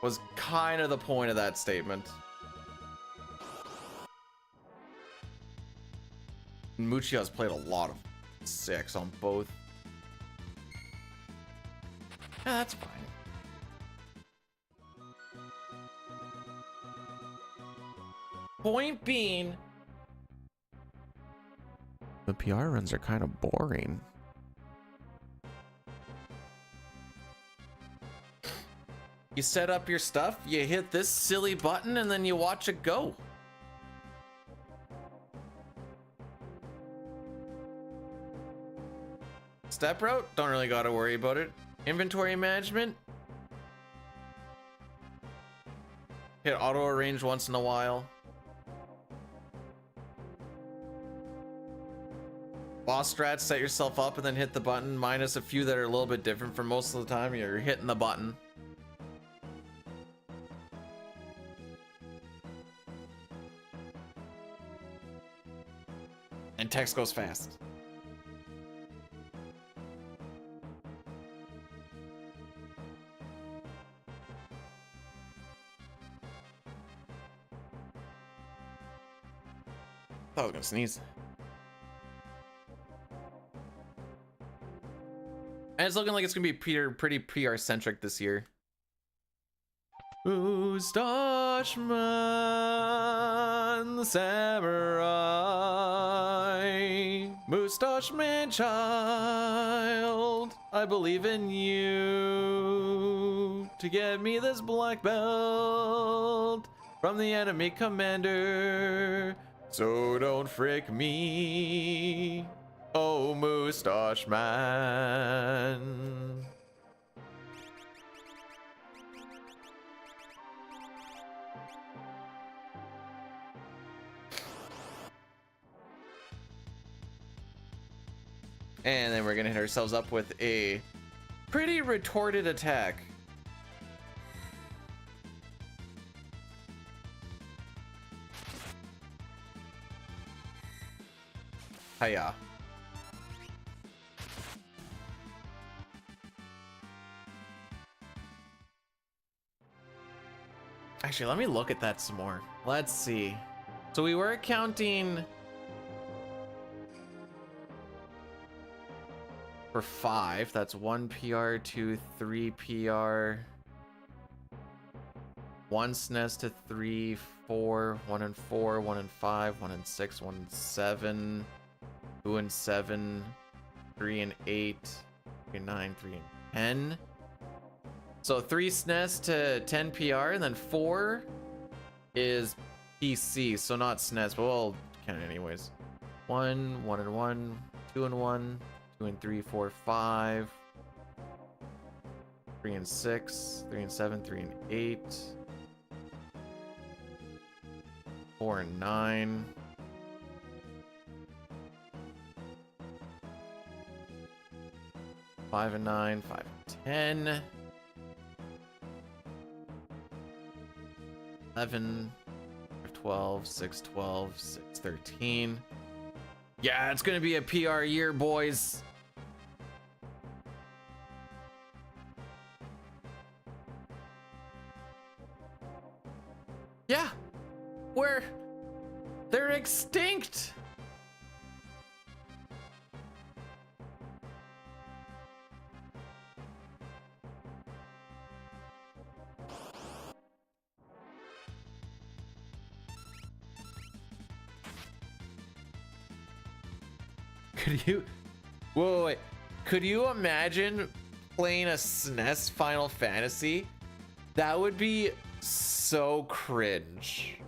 Was kind of the point of that statement. Muchia's played a lot of 6 on both. Yeah, that's fine. Point being, the PR runs are kind of boring. You set up your stuff, you hit this silly button, and then you watch it go. Step route, don't really gotta worry about it. Inventory management, hit auto arrange once in a while. Boss strats, set yourself up and then hit the button, minus a few that are a little bit different. For most of the time, you're hitting the button. And text goes fast. I thought I was gonna sneeze. And it's looking like it's gonna be pretty PR centric this year. Moustache Man Samurai, Moustache Man Child, I believe in you to get me this black belt from the enemy commander. So don't frick me, oh Moustache Man. And then we're gonna hit ourselves up with a pretty retorted attack. Hiya. Actually, let me look at that some more. Let's see. So we were counting for 5. That's 1 PR, 2, 3 PR, 1 SNES to 3, 4, 1 and 4, 1 and 5, 1 and 6, 1 and 7, 2 and 7, 3 and 8, 3 and 9, 3 and 10. So 3 SNES to 10 PR, and then 4 is PC, so not SNES, but we'll count it anyways. 1, 1 and 1, 2 and 1, 2 and 3, 4, 5, 3 and 6, 3 and 7, 3 and 8, 4 and 9, 5 and 9, 5 and 10, 11, 12, 6, 12, 6, 13. Yeah, it's gonna be a PR year, boys. Yeah, they're extinct. Could you, wait, could you imagine playing a SNES Final Fantasy? That would be so cringe.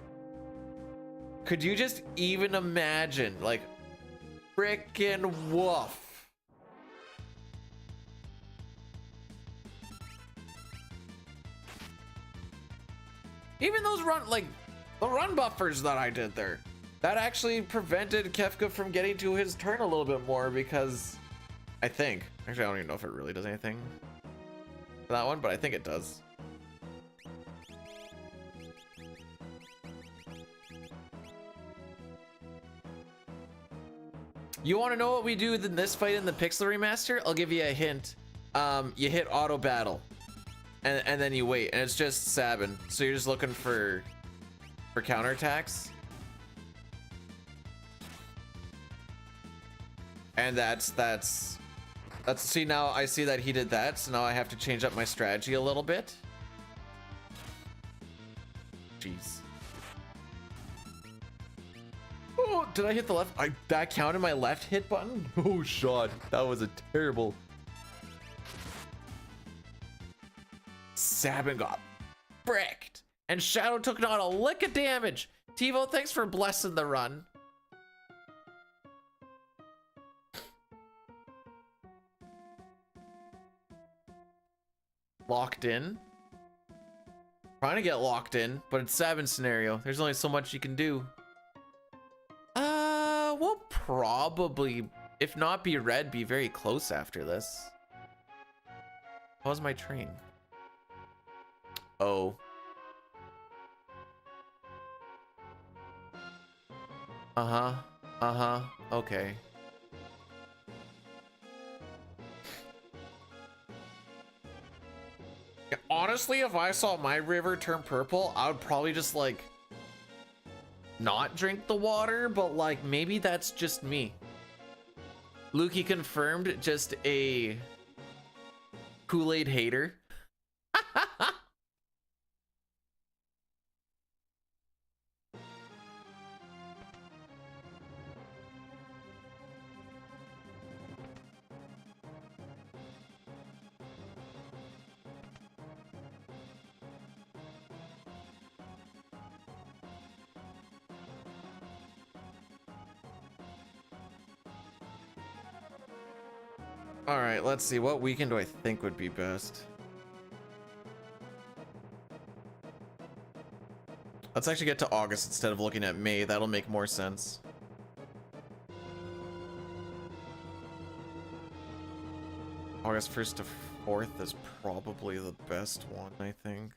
Could you just even imagine, like, frickin' woof. Even those the run buffers that I did there, that actually prevented Kefka from getting to his turn a little bit more, because I think, actually I don't even know if it really does anything for that one, but I think it does. You want to know what we do in this fight in the Pixel Remaster? I'll give you a hint. You hit auto battle, and then you wait, and it's just Sabin. So you're just looking for counterattacks. And that's see, now I see that he did that, so now I have to change up my strategy a little bit. Jeez. Oh, did I hit the left? That counted my left hit button? Oh, shot. That was a terrible. Sabin got bricked. And Shadow took not a lick of damage. Tivo, thanks for blessing the run. Locked in. Trying to get locked in, but it's Sabin's scenario. There's only so much you can do. We'll probably, if not be red, be very close after this. How's my train? Oh. Okay. Yeah, honestly, if I saw my river turn purple, I would probably just like not drink the water, but like maybe that's just me. Lukey confirmed, just a Kool-Aid hater. All right, let's see. What weekend do I think would be best? Let's actually get to August instead of looking at May. That'll make more sense. August 1st to 4th is probably the best one, I think.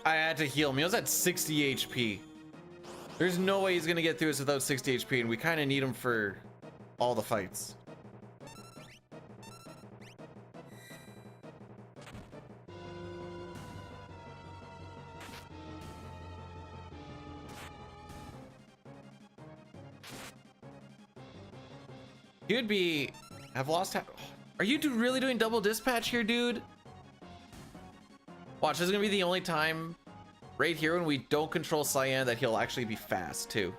I had to heal him. He was at 60 HP. There's no way he's gonna get through this without 60 HP, and we kind of need him for all the fights. He would be... I've lost... Are you really doing double dispatch here, dude? Watch, this is gonna be the only time right here when we don't control Cyan that he'll actually be fast, too.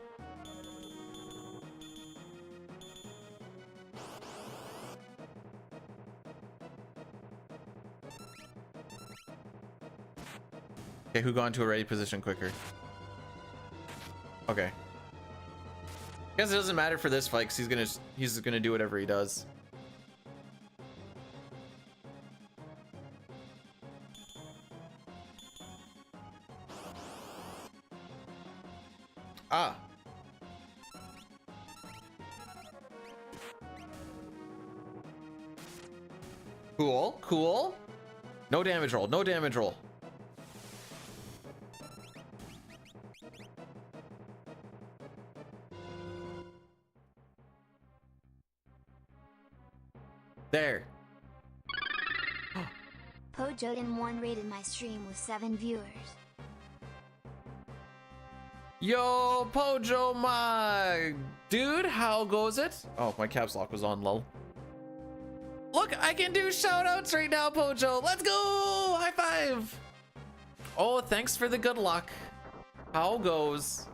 Okay, who got into a ready position quicker? Okay. Guess it doesn't matter for this fight because he's gonna do whatever he does. Ah. Cool, cool. No damage roll, no damage roll. There. Pojoden1 rated my stream with 7 viewers. Yo, Pojo, my dude, how goes it? Oh, my caps lock was on, lol. Look, I can do shout outs right now, Pojo. Let's go! High five! Oh, thanks for the good luck. How goes?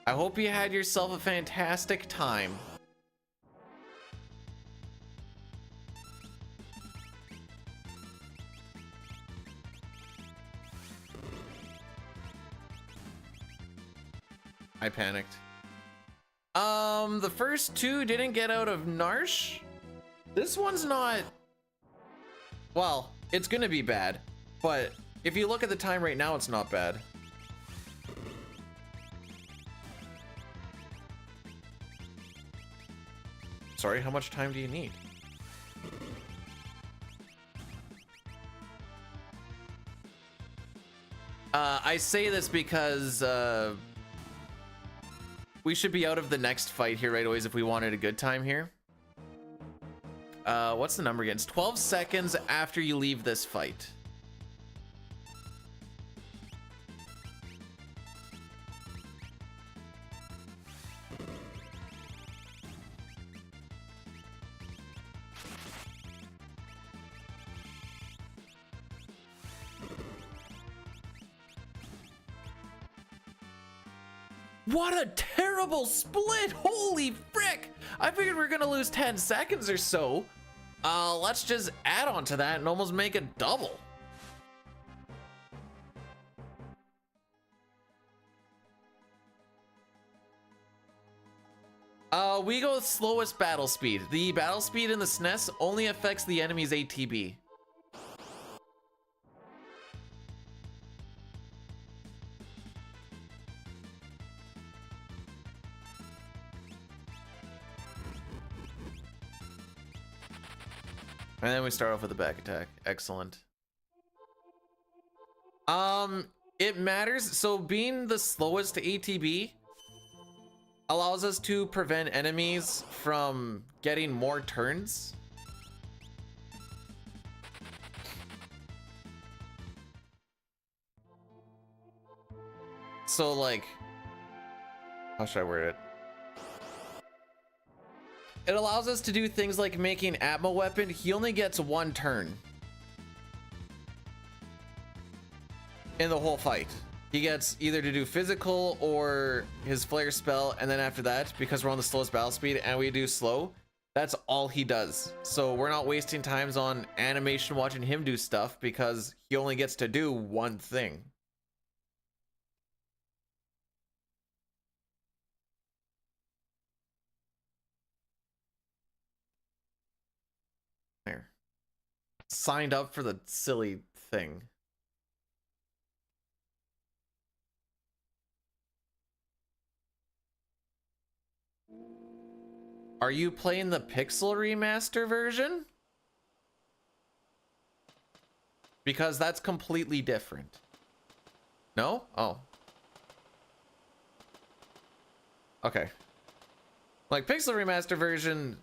I hope you had yourself a fantastic time. I panicked. The first two didn't get out of Narsh. This one's not, well, it's gonna be bad, but if you look at the time right now, it's not bad. Sorry, how much time do you need? I say this because we should be out of the next fight here right away if we wanted a good time here. What's the number again? It's 12 seconds after you leave this fight. What a terrible split! Holy frick! I figured we were gonna lose 10 seconds or so. Let's just add on to that and almost make it double. We go with slowest battle speed. The battle speed in the SNES only affects the enemy's ATB. And then we start off with a back attack. Excellent. It matters. So being the slowest ATB allows us to prevent enemies from getting more turns. So like, how should I word it? It allows us to do things like making Atmo weapon. He only gets one turn in the whole fight. He gets either to do physical or his flare spell, and then after that, because we're on the slowest battle speed and we do slow, that's all he does. So we're not wasting times on animation watching him do stuff because he only gets to do one thing. There. Signed up for the silly thing. Are you playing the Pixel Remaster version? Because that's completely different. No? Oh. Okay. Like Pixel Remaster version,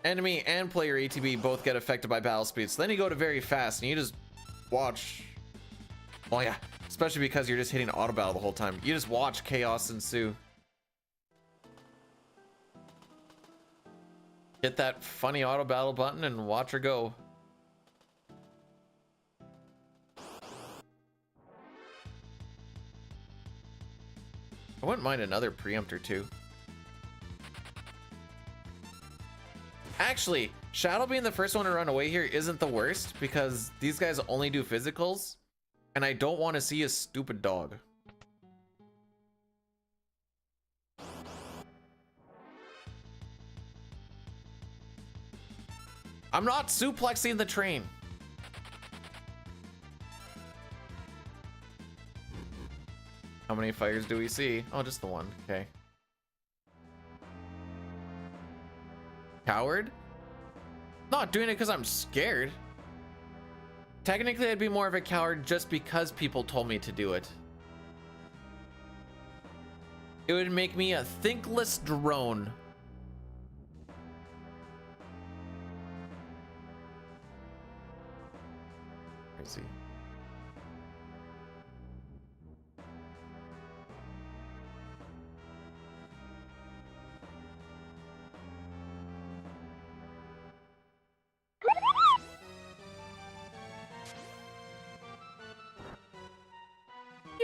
enemy and player ATB both get affected by battle speed. So then you go to very fast and you just watch. Oh yeah, especially because you're just hitting auto battle the whole time. You just watch chaos ensue. Hit that funny auto battle button and watch her go. I wouldn't mind another preempt or two. Actually, Shadow being the first one to run away here isn't the worst because these guys only do physicals and I don't want to see a stupid dog. I'm not suplexing the train. How many fires do we see? Oh, just the one. Okay. Coward? Not doing it because I'm scared. Technically, I'd be more of a coward just because people told me to do it. It would make me a thinkless drone. Crazy.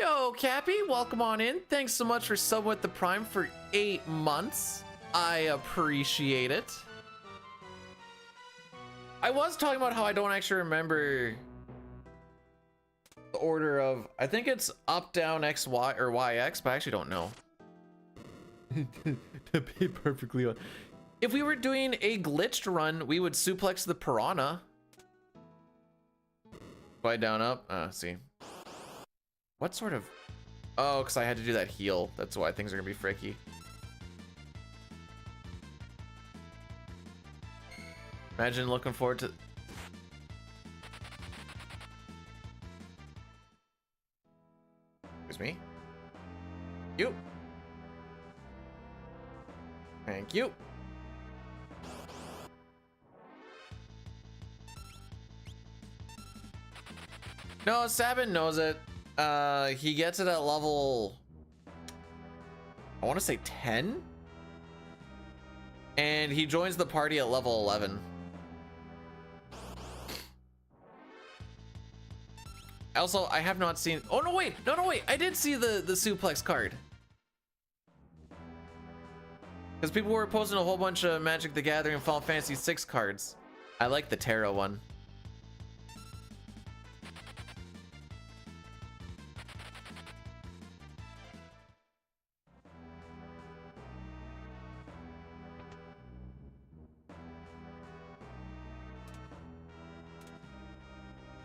Yo, Cappy, welcome on in. Thanks so much for subbing with the Prime for 8 months. I appreciate it. I was talking about how I don't actually remember the order of, I think it's up, down, X, Y, or YX, but I actually don't know. To be perfectly honest. If we were doing a glitched run, we would suplex the piranha. Y down, up, see. What sort of, oh, because I had to do that heal. That's why things are gonna be fricky. Imagine looking forward to, excuse me. You. Thank you. No, Sabin knows it. He gets it at level, I want to say 10, and he joins the party at level 11. Also, I have not seen, oh no wait, no wait, I did see the suplex card. Because people were posting a whole bunch of Magic the Gathering and Final Fantasy 6 cards. I like the tarot one.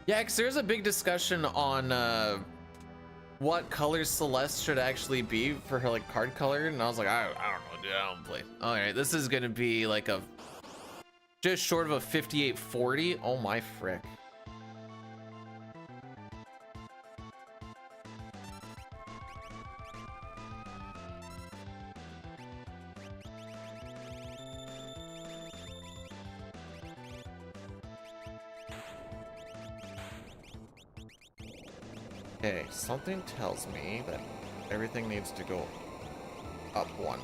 Yeah, because there's a big discussion on what color Celeste should actually be for her like card color, and I was like, I don't know, dude, I don't play. All right, this is gonna be like a just short of a 5840. Oh my frick. Okay, something tells me that everything needs to go up one.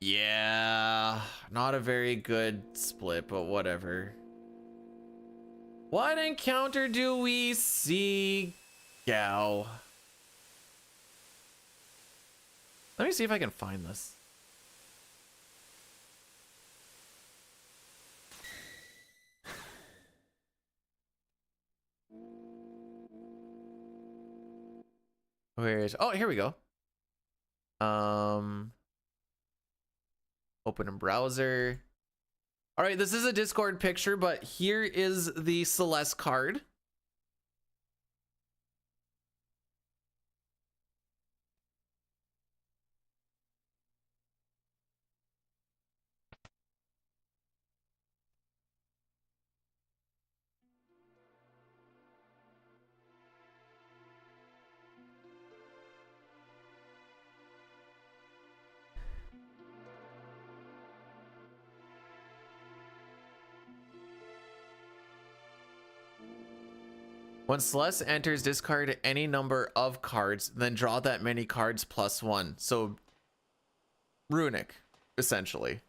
Yeah, not a very good split, but whatever. What encounter do we see, Gao? Let me see if I can find this. Where is, oh, here we go. Open in browser. All right, this is a Discord picture, but here is the Celeste card. When Celeste enters, discard any number of cards, then draw that many cards plus one. So, runic, essentially.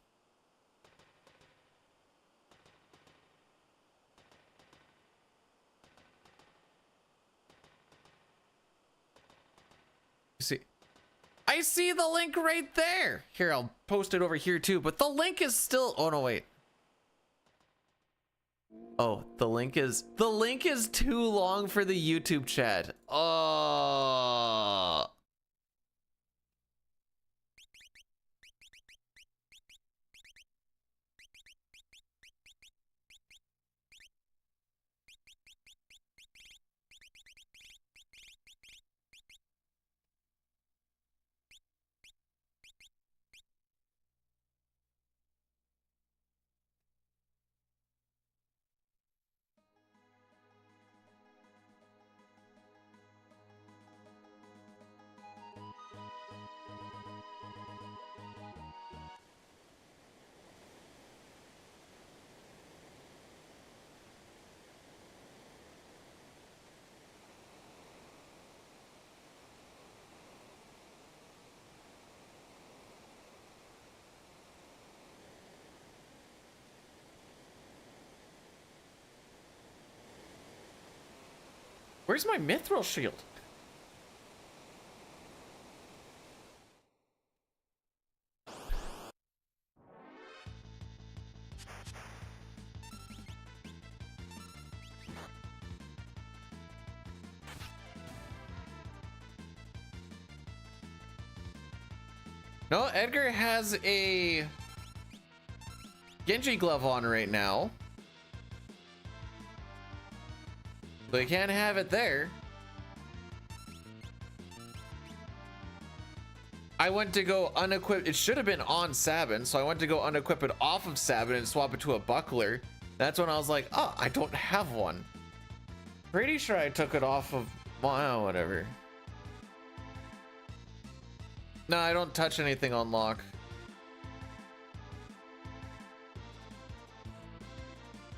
See, I see the link right there. Here, I'll post it over here too, but the link is still, oh no, wait. Oh, the link is too long for the YouTube chat. Oh. Where's my mithril shield? No, Edgar has a Genji glove on right now. So you can't have it there. I went to go unequipped. It should have been on Sabin, so I went to go unequip it off of Sabin and swap it to a buckler. That's when I was like, oh, I don't have one. Pretty sure I took it off of, well, whatever. No, I don't touch anything on lock.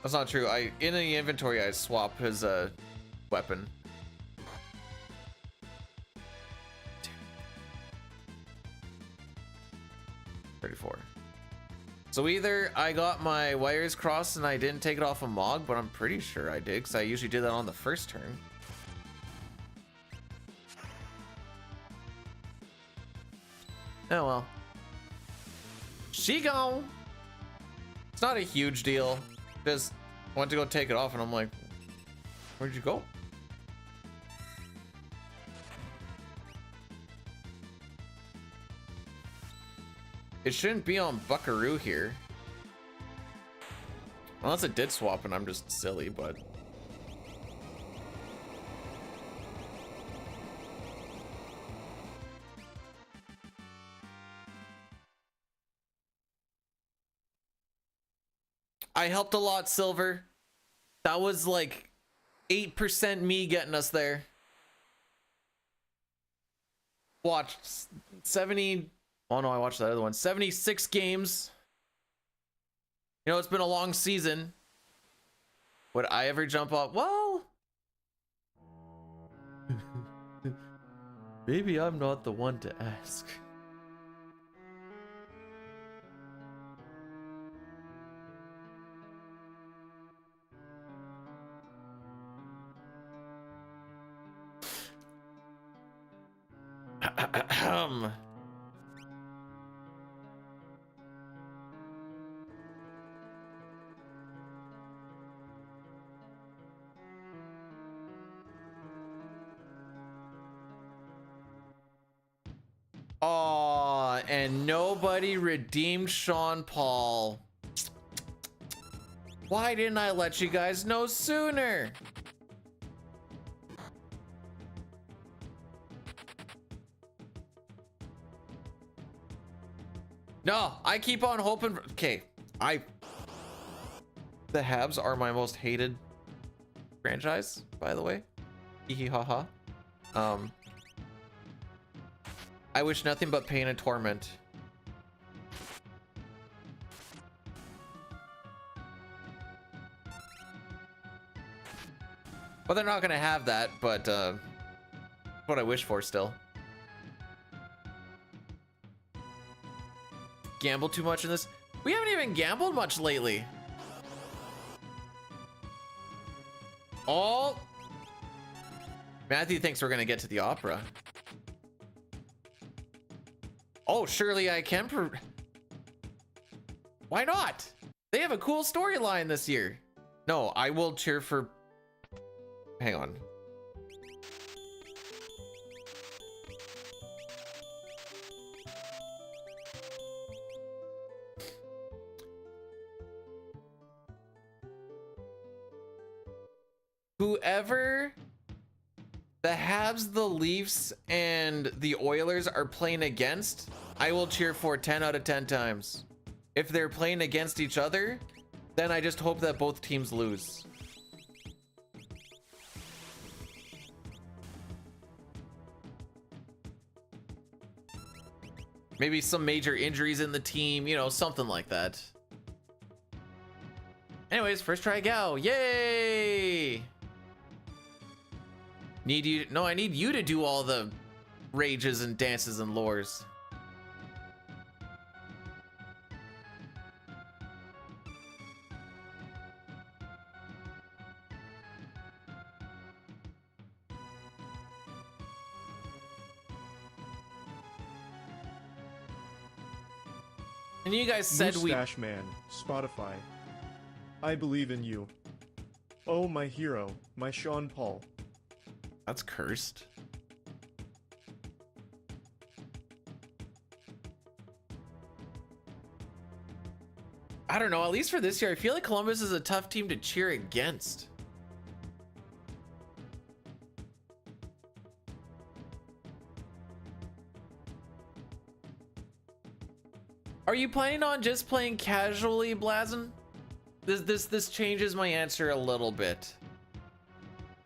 That's not true. In the inventory I swap his weapon. Dude. 34. So either I got my wires crossed and I didn't take it off a Mog, but I'm pretty sure I did because I usually do that on the first turn. Oh well. She gone. It's not a huge deal. Just went to go take it off and I'm like, where'd you go? It shouldn't be on Buckaroo here. Unless it did swap and I'm just silly, but I helped a lot, Silver. That was like 8% me getting us there. Watched 70. Oh no, I watched that other one. 76 games. You know, it's been a long season. Would I ever jump off? Well, maybe I'm not the one to ask. Aw, and nobody redeemed Sean Paul. Why didn't I let you guys know sooner? No, I keep on hoping. Okay, the Habs are my most hated franchise, by the way. Hee hee ha ha. I wish nothing but pain and torment. Well, they're not gonna have that, but what I wish for still. Gamble too much in this? We haven't even gambled much lately. Oh, Matthew thinks we're gonna get to the opera. Oh, surely I can. Why not? They have a cool storyline this year. No, I will cheer for. Hang on. Whoever the Habs, the Leafs, and the Oilers are playing against, I will cheer for 10 out of 10 times. If they're playing against each other, then I just hope that both teams lose. Maybe some major injuries in the team, you know, something like that. Anyways, first try Gao. Yay! Need you? No, I need you to do all the rages and dances and lores. And you guys said Mustache Man, Spotify. I believe in you. Oh, my hero, my Sean Paul. That's cursed. I don't know, at least for this year, I feel like Columbus is a tough team to cheer against. Are you planning on just playing casually, Blazin? This changes my answer a little bit.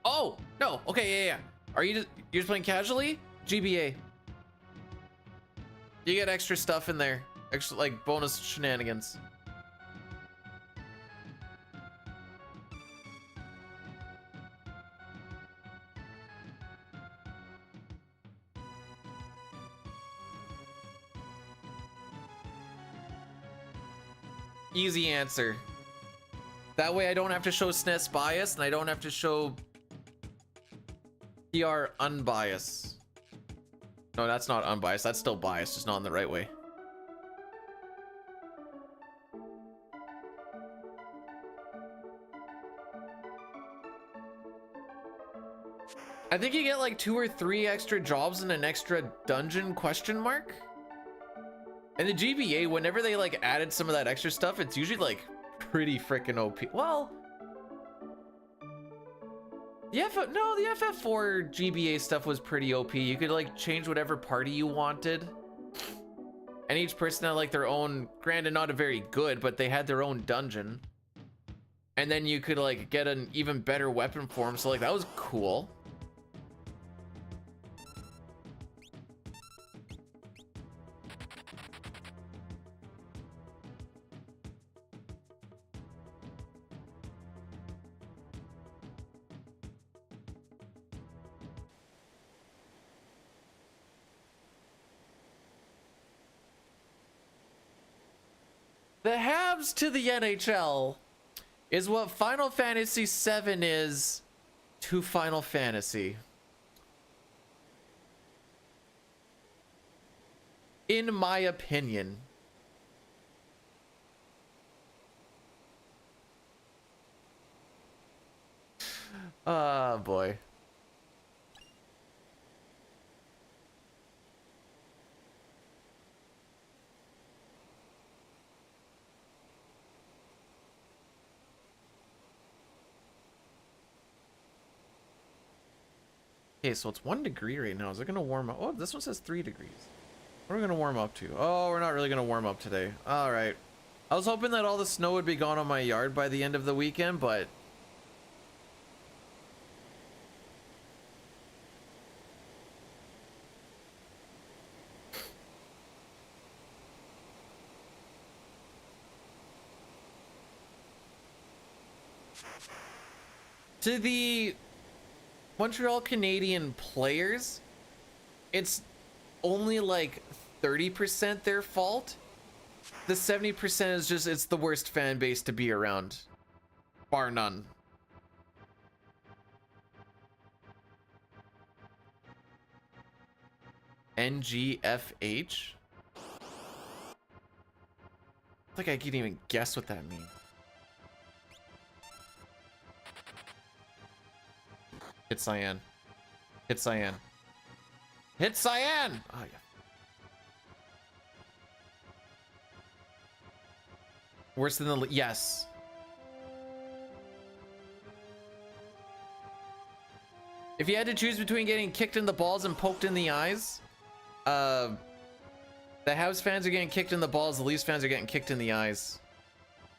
Oh, no. Okay, yeah. Are you're just playing casually? GBA. You get extra stuff in there. Extra like bonus shenanigans. Easy answer. That way I don't have to show SNES bias and I don't have to show PR unbiased. No, that's not unbiased. That's still biased, just not in the right way. I think you get like 2 or 3 extra jobs and an extra dungeon question mark. And the GBA, whenever they like added some of that extra stuff, it's usually like pretty freaking OP. Well, the FF4 GBA stuff was pretty OP. You could like change whatever party you wanted. And each person had like their own, granted not a very good, but they had their own dungeon. And then you could like get an even better weapon for them. So like that was cool. The halves to the NHL is what Final Fantasy VII is to Final Fantasy. In my opinion. Oh boy. Okay, so it's 1 degree right now. Is it gonna warm up? Oh, this one says 3 degrees. What are we gonna warm up to? Oh, we're not really gonna warm up today. All right. I was hoping that all the snow would be gone on my yard by the end of the weekend, but to the Montreal Canadian players, it's only like 30% their fault. The 70% is just, it's the worst fan base to be around, bar none. NGFH? I think I can't even guess what that means. Hit cyan. Hit cyan. Hit cyan! Oh, yeah. Worse than the... Yes. If you had to choose between getting kicked in the balls and poked in the eyes, the Habs fans are getting kicked in the balls, the Leafs fans are getting kicked in the eyes.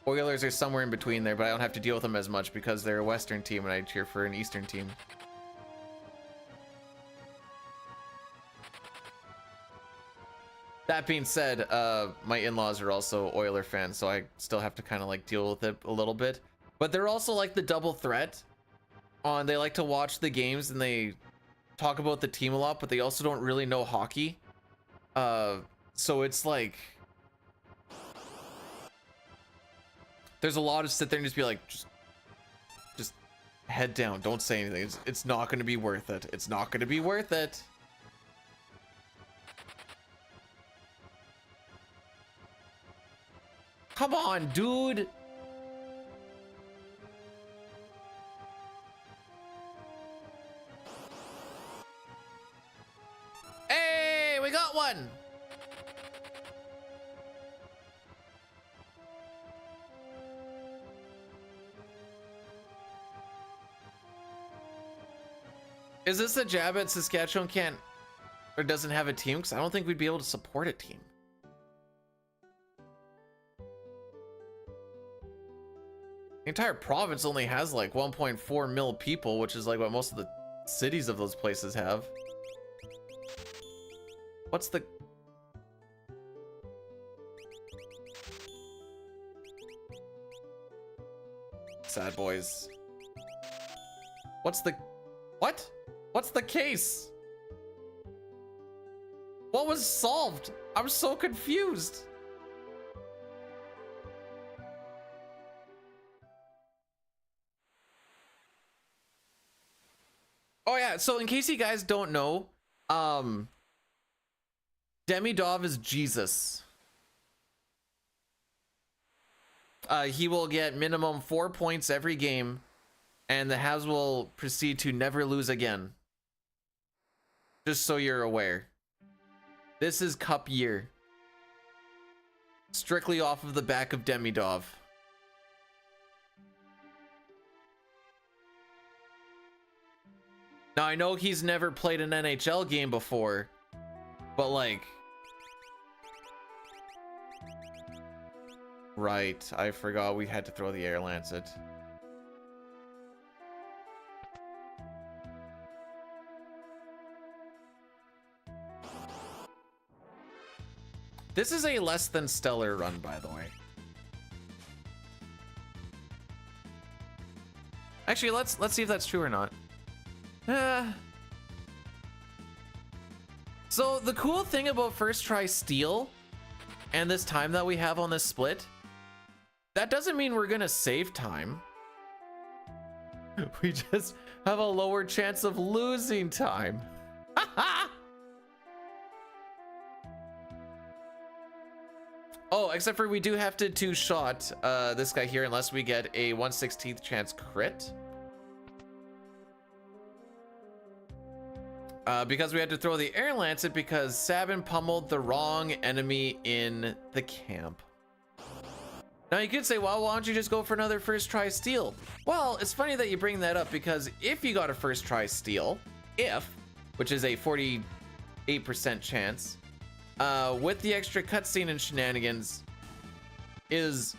Oilers are somewhere in between there, but I don't have to deal with them as much because they're a Western team and I cheer for an Eastern team. That being said, my in-laws are also Oiler fans, so I still have to kind of like deal with it a little bit. But they're also like the double threat. They like to watch the games and they talk about the team a lot, but they also don't really know hockey. So it's like there's a lot of sit there and just be like, just head down, don't say anything. It's not going to be worth it. It's not going to be worth it. Come on, dude. Hey, we got one. Is this a jab at Saskatchewan can't or doesn't have a team? Because I don't think we'd be able to support a team. The entire province only has like 1.4 mil people, which is like what most of the cities of those places have. What's the... Sad boys. What's the... What? What's the case? What was solved? I'm so confused. Oh yeah, so in case you guys don't know, Demidov is Jesus. He will get minimum 4 points every game, and the Habs will proceed to never lose again. Just so you're aware. This is Cup year. Strictly off of the back of Demidov. Now, I know he's never played an NHL game before, but like... Right, I forgot we had to throw the air lancet. This is a less than stellar run, by the way. Actually, let's see if that's true or not. So the cool thing about first try steal and this time that we have on this split, that doesn't mean we're gonna save time. We just have a lower chance of losing time. Oh, except for we do have to two-shot this guy here unless we get a 1/16th chance crit. Because we had to throw the air lancet because Sabin pummeled the wrong enemy in the camp. Now you could say, well, why don't you just go for another first try steal? Well, it's funny that you bring that up because if you got a first try steal, which is a 48% chance, with the extra cutscene and shenanigans, is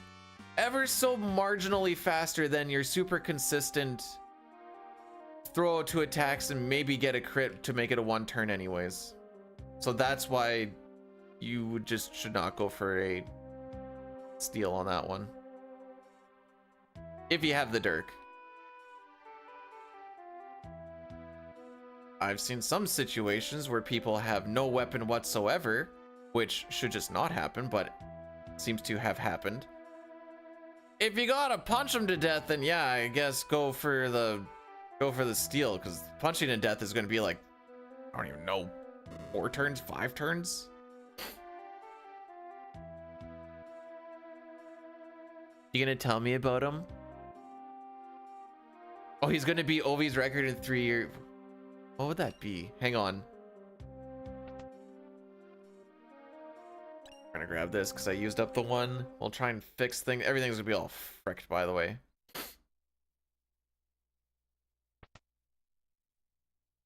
ever so marginally faster than your super consistent throw two attacks and maybe get a crit to make it a one turn anyways. So that's why you just should not go for a steal on that one if you have the Dirk. I've seen some situations where people have no weapon whatsoever, which should just not happen, but seems to have happened. If you gotta punch them to death, then yeah, I guess go for the steal, because punching to death is going to be like, I don't even know, 4 turns, 5 turns. You gonna tell me about him? Oh, he's gonna be Ovi's record in 3 years. What would that be? Hang on. I'm gonna grab this because I used up the one. We'll try and fix things. Everything's gonna be all fricked, by the way.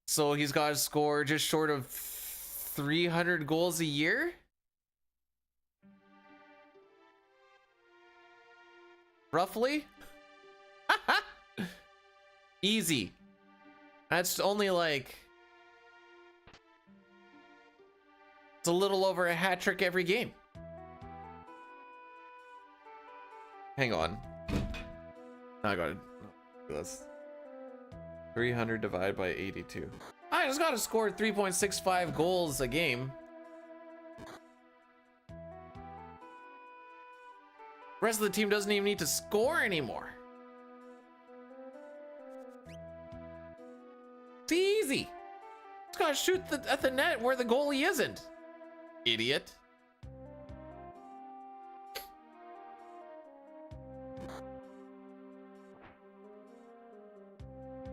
So he's got to score just short of 300 goals a year? Roughly? Easy. That's only like... It's a little over a hat trick every game. Hang on. I got it. This. 300 divided by 82. I just gotta score 3.65 goals a game. Rest of the team doesn't even need to score anymore. It's easy. Just gotta shoot at the net where the goalie isn't. Idiot.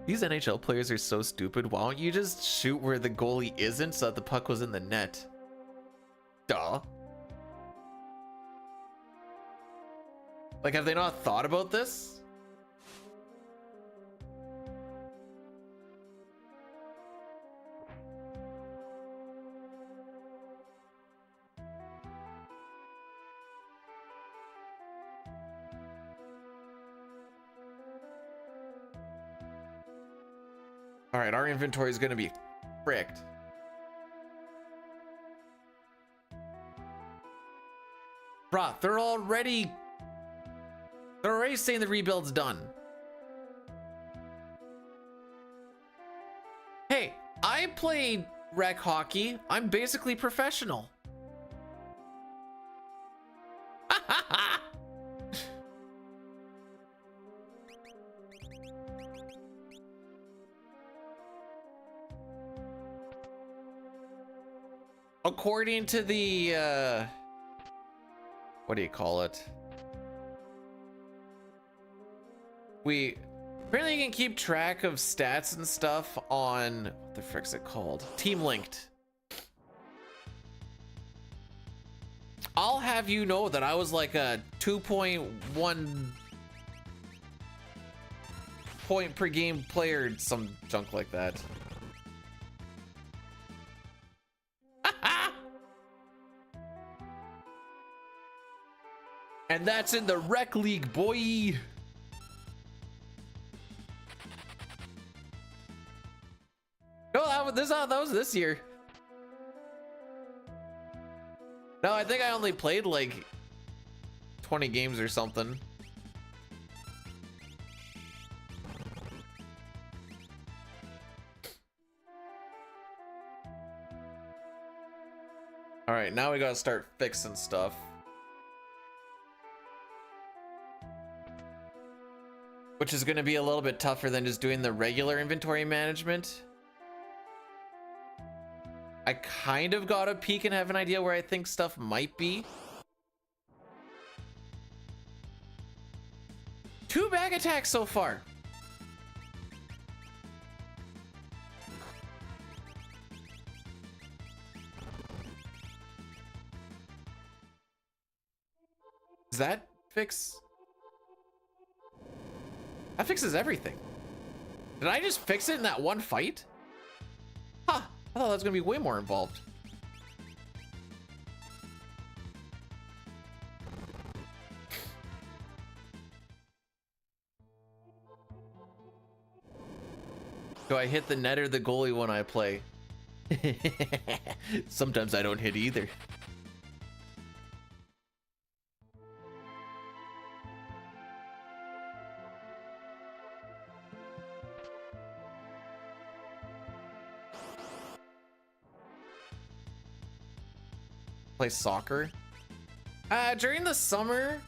These NHL players are so stupid. Why don't you just shoot where the goalie isn't so that the puck was in the net? Duh. Like, have they not thought about this? All right, our inventory is going to be fricked. Bruh, they're already saying the rebuild's done. Hey, I played rec hockey. I'm basically professional. According to the what do you call it? Apparently you can keep track of stats and stuff on, what the frick's it called? Team Linked. I'll have you know that I was like a 2.1 point per game player, some junk like that. And that's in the rec league, boy. No, that was this year. No, I think I only played like 20 games or something. All right, now we gotta start fixing stuff. Which is gonna be a little bit tougher than just doing the regular inventory management. I kind of got a peek and have an idea where I think stuff might be. 2 back attacks so far. Does that fix? That fixes everything. Did I just fix it in that one fight? Huh, I thought that was gonna be way more involved. Do I hit the net or the goalie when I play? Sometimes I don't hit either. Play soccer? During the summer,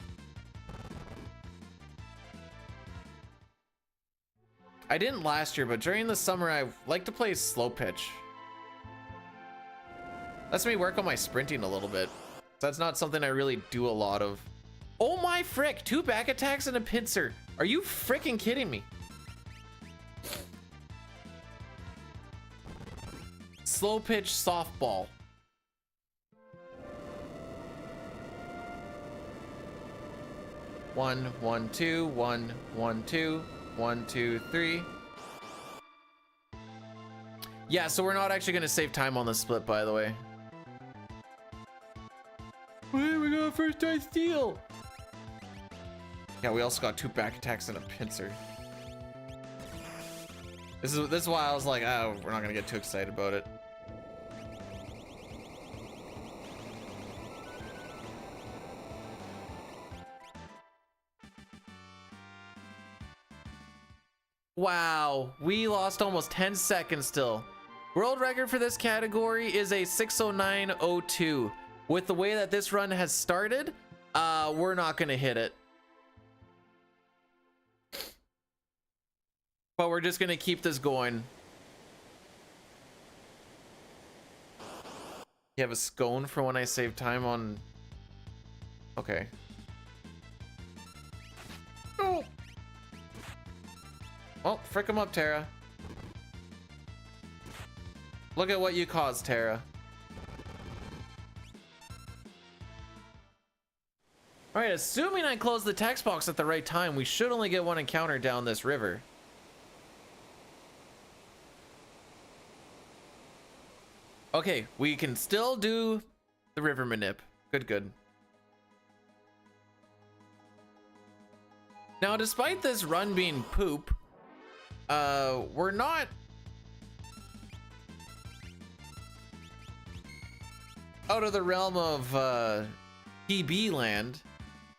I didn't last year, but during the summer I like to play slow pitch. Lets me work on my sprinting a little bit. That's not something I really do a lot of. Oh my frick, 2 back attacks and a pincer. Are you fricking kidding me? Slow pitch softball. One, 1, 2, 1, 1, 2, 1, 2, 3. Yeah, so we're not actually gonna save time on the split, by the way. Hey, we got a first time steal. Yeah, we also got 2 back attacks and a pincer. This is why I was like, oh, we're not gonna get too excited about it. Wow, we lost almost 10 seconds still. World record for this category is a 6:09:02. With the way that this run has started, we're not gonna hit it. But we're just gonna keep this going. You have a scone for when I save time on... Okay. Oh! Well, frick him up, Tara. Look at what you caused, Tara. All right, assuming I close the text box at the right time, we should only get one encounter down this river. Okay, we can still do the river manip. Good, good. Now, despite this run being poop, we're not out of the realm of PB land.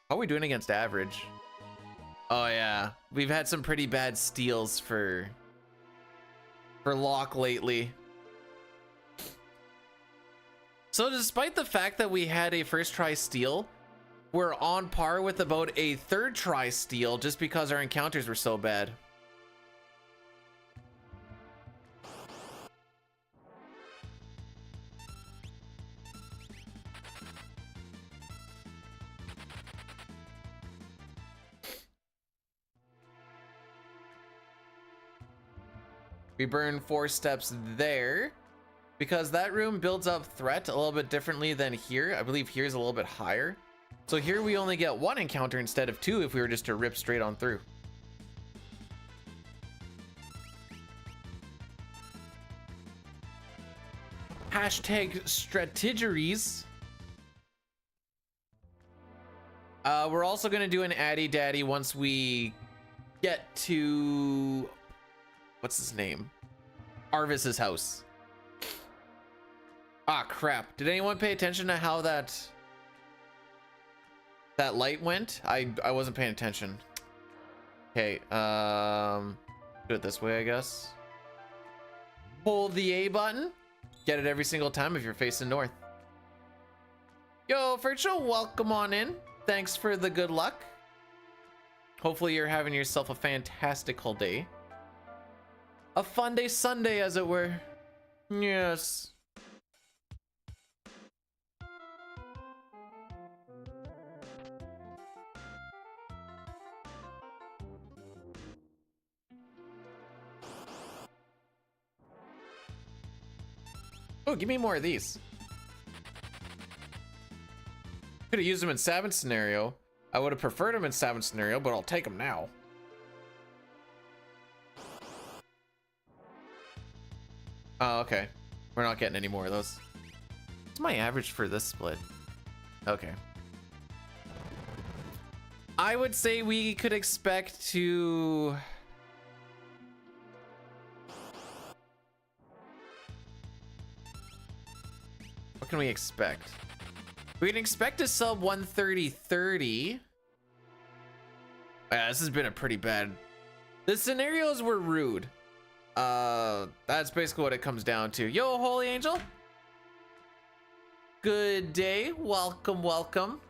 How are we doing against average? Oh yeah, we've had some pretty bad steals for lock lately. So despite the fact that we had a first try steal, we're on par with about a third try steal just because our encounters were so bad. We burn 4 steps there because that room builds up threat a little bit differently than here. I believe here's a little bit higher. So here we only get 1 encounter instead of 2 if we were just to rip straight on through. Hashtag strategeries. We're also gonna do an Addy Daddy once we get to, what's his name? Arvis's house. Ah, crap. Did anyone pay attention to how that light went? I wasn't paying attention. Okay, do it this way, I guess. Hold the A button. Get it every single time if you're facing north. Yo, Fercho, welcome on in. Thanks for the good luck. Hopefully you're having yourself a fantastical day. A fun day Sunday, as it were. Yes. Oh, give me more of these. Could have used them in Savage scenario. I would have preferred them in Savage scenario, but I'll take them now. Oh, okay. We're not getting any more of those. What's my average for this split? Okay. I would say we could expect to... What can we expect? We can expect to sub 130.30. Yeah, this has been a pretty bad... The scenarios were rude. That's basically what it comes down to. Yo, Holy Angel. Good day. Welcome, welcome.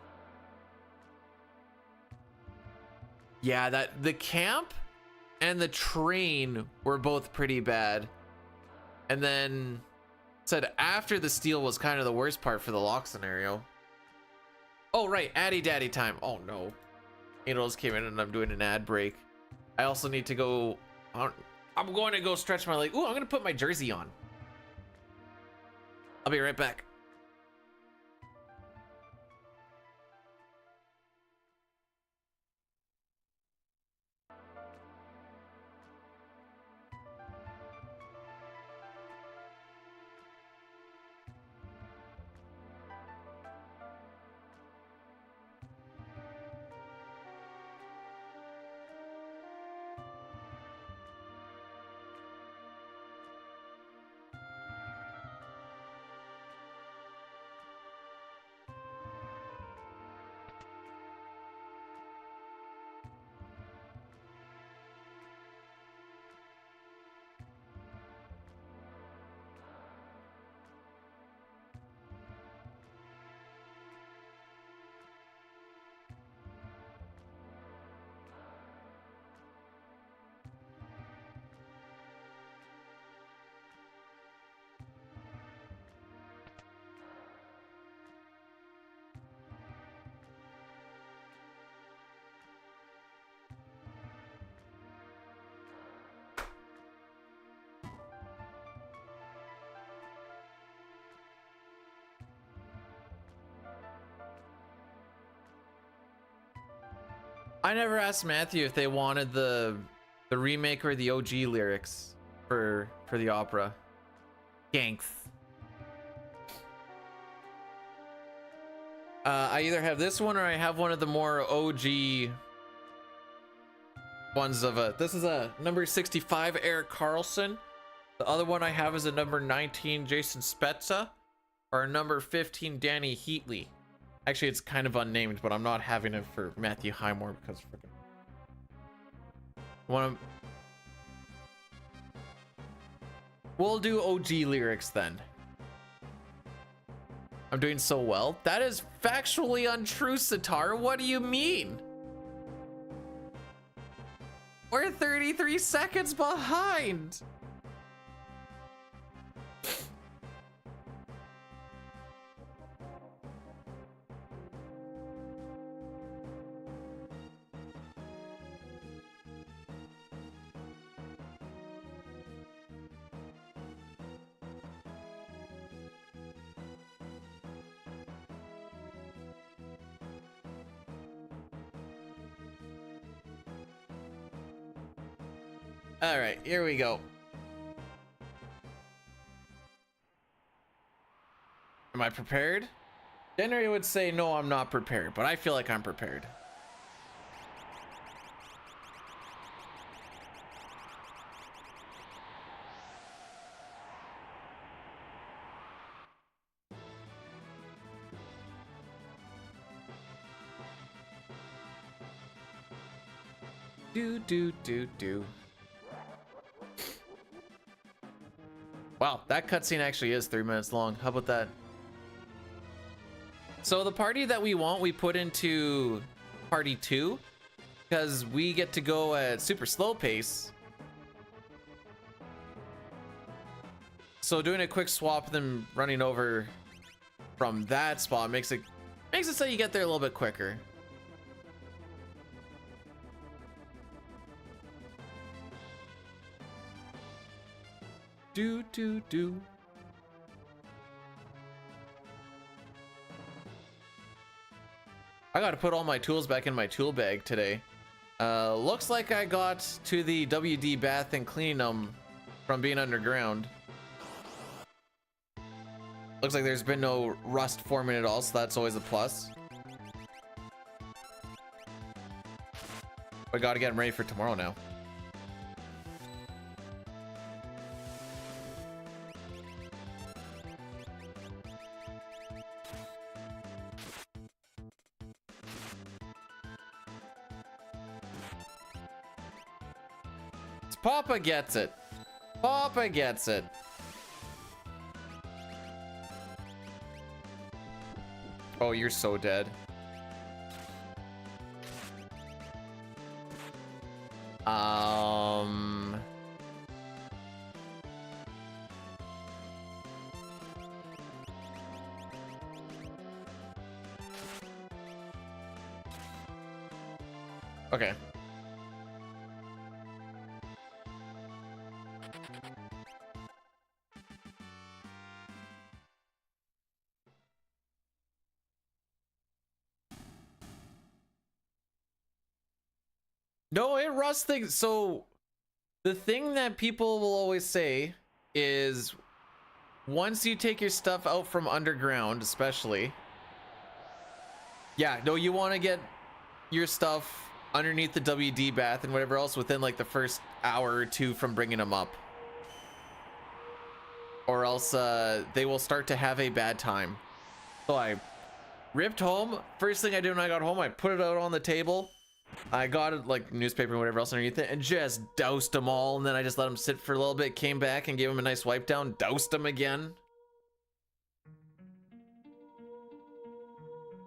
Yeah, the camp and the train were both pretty bad. And then said after the steal was kind of the worst part for the lock scenario. Oh, right. Addy Daddy time. Oh, no. Angels came in and I'm doing an ad break. I also need to go... I'm going to go stretch my leg. Ooh, I'm going to put my jersey on. I'll be right back. I never asked Matthew if they wanted the remake or the OG lyrics for the opera. Thanks. I either have this one or I have one of the more OG ones of this is a number 65 Eric Carlson. The other one I have is a number 19 Jason Spezza, or a number 15 Danny Heatley. Actually, it's kind of unnamed, but I'm not having it for Matthew Highmore because freaking we'll do OG lyrics then. I'm doing so well. That is factually untrue, Sitar. What do you mean? We're 33 seconds behind. All right, here we go. Am I prepared? January would say, no, I'm not prepared, but I feel like I'm prepared. Do. Wow, that cutscene actually is 3 minutes long. How about that? So the party that we want, we put into party 2 because we get to go at super slow pace. So doing a quick swap, then running over from that spot makes it so you get there a little bit quicker. Do. I gotta put all my tools back in my tool bag today. Looks like I got to the WD bath and cleaning them from being underground. Looks like there's been no rust forming at all, so that's always a plus. I gotta get them ready for tomorrow now. Papa gets it. Papa gets it. Oh, you're so dead. Okay. No, it rusts things. So the thing that people will always say is once you take your stuff out from underground, especially, yeah, no, you want to get your stuff underneath the WD bath and whatever else within like the first hour or two from bringing them up, or else they will start to have a bad time. So I ripped home. First thing I did when I got home, I put it out on the table. I got it like newspaper and whatever else underneath it and just doused them all, and then I just let them sit for a little bit, came back and gave them a nice wipe down, doused them again.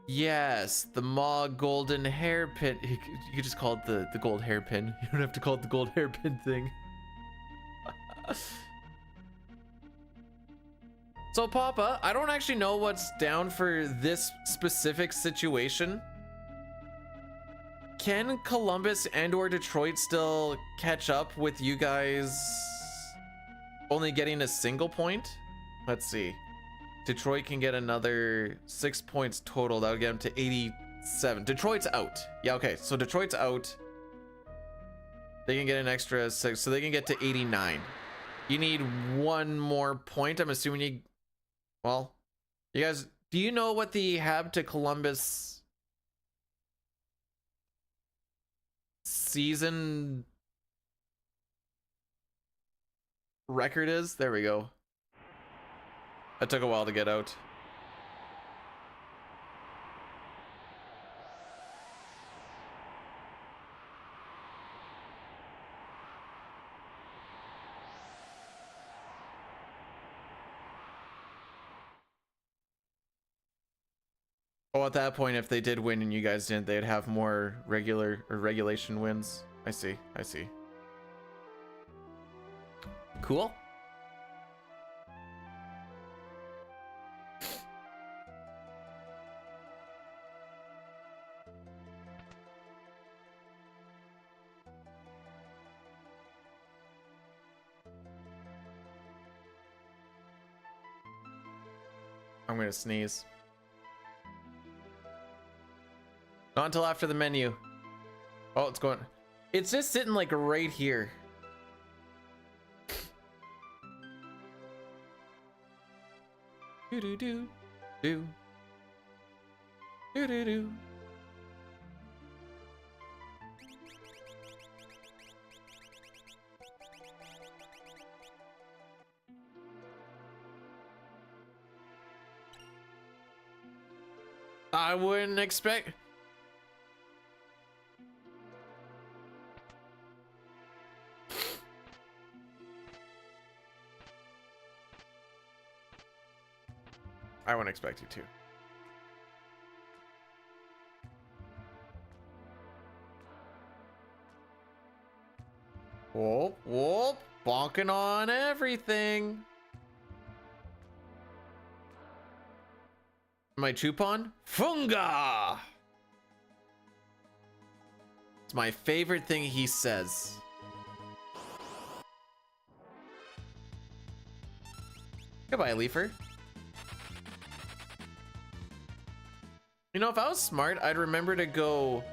Yes, the Mog golden hairpin. You could just call it the gold hairpin. You don't have to call it the gold hairpin thing. So Papa, I don't actually know what's down for this specific situation. Can Columbus and or Detroit still catch up with you guys only getting a single point? Let's see. Detroit can get another 6 points total. That would get them to 7. Detroit's out. Yeah, okay. So Detroit's out. They can get an extra 6, so they can get to 89. You need 1 more point. I'm assuming you... Well, you guys... Do you know what the Hab to Columbus season record is? There we go. That took a while to get out. Oh, at that point, if they did win and you guys didn't, they'd have more regular or regulation wins. I see. I see. Cool. I'm gonna sneeze. Not until after the menu. Oh, it's going. It's just sitting like right here. Do do do do do do do. I wouldn't expect. I wouldn't expect you to. Whoop, whoop, bonking on everything. My Chupon? Funga! It's my favorite thing he says. Goodbye, Leafer. You know, if I was smart, I'd remember to go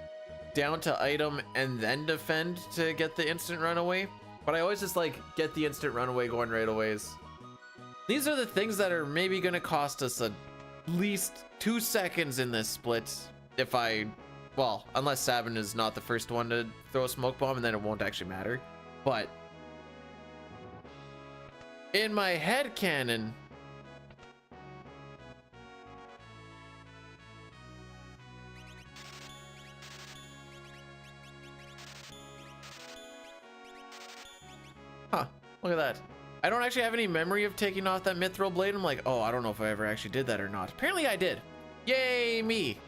down to item and then defend to get the instant runaway. But I always just like get the instant runaway going right away. These are the things that are maybe gonna cost us at least 2 seconds in this split. If I, well, unless Savin is not the first one to throw a smoke bomb, and then it won't actually matter. But in my head canon, look at that. I don't actually have any memory of taking off that mithril blade. I'm like, oh, I don't know if I ever actually did that or not. Apparently I did. Yay, me.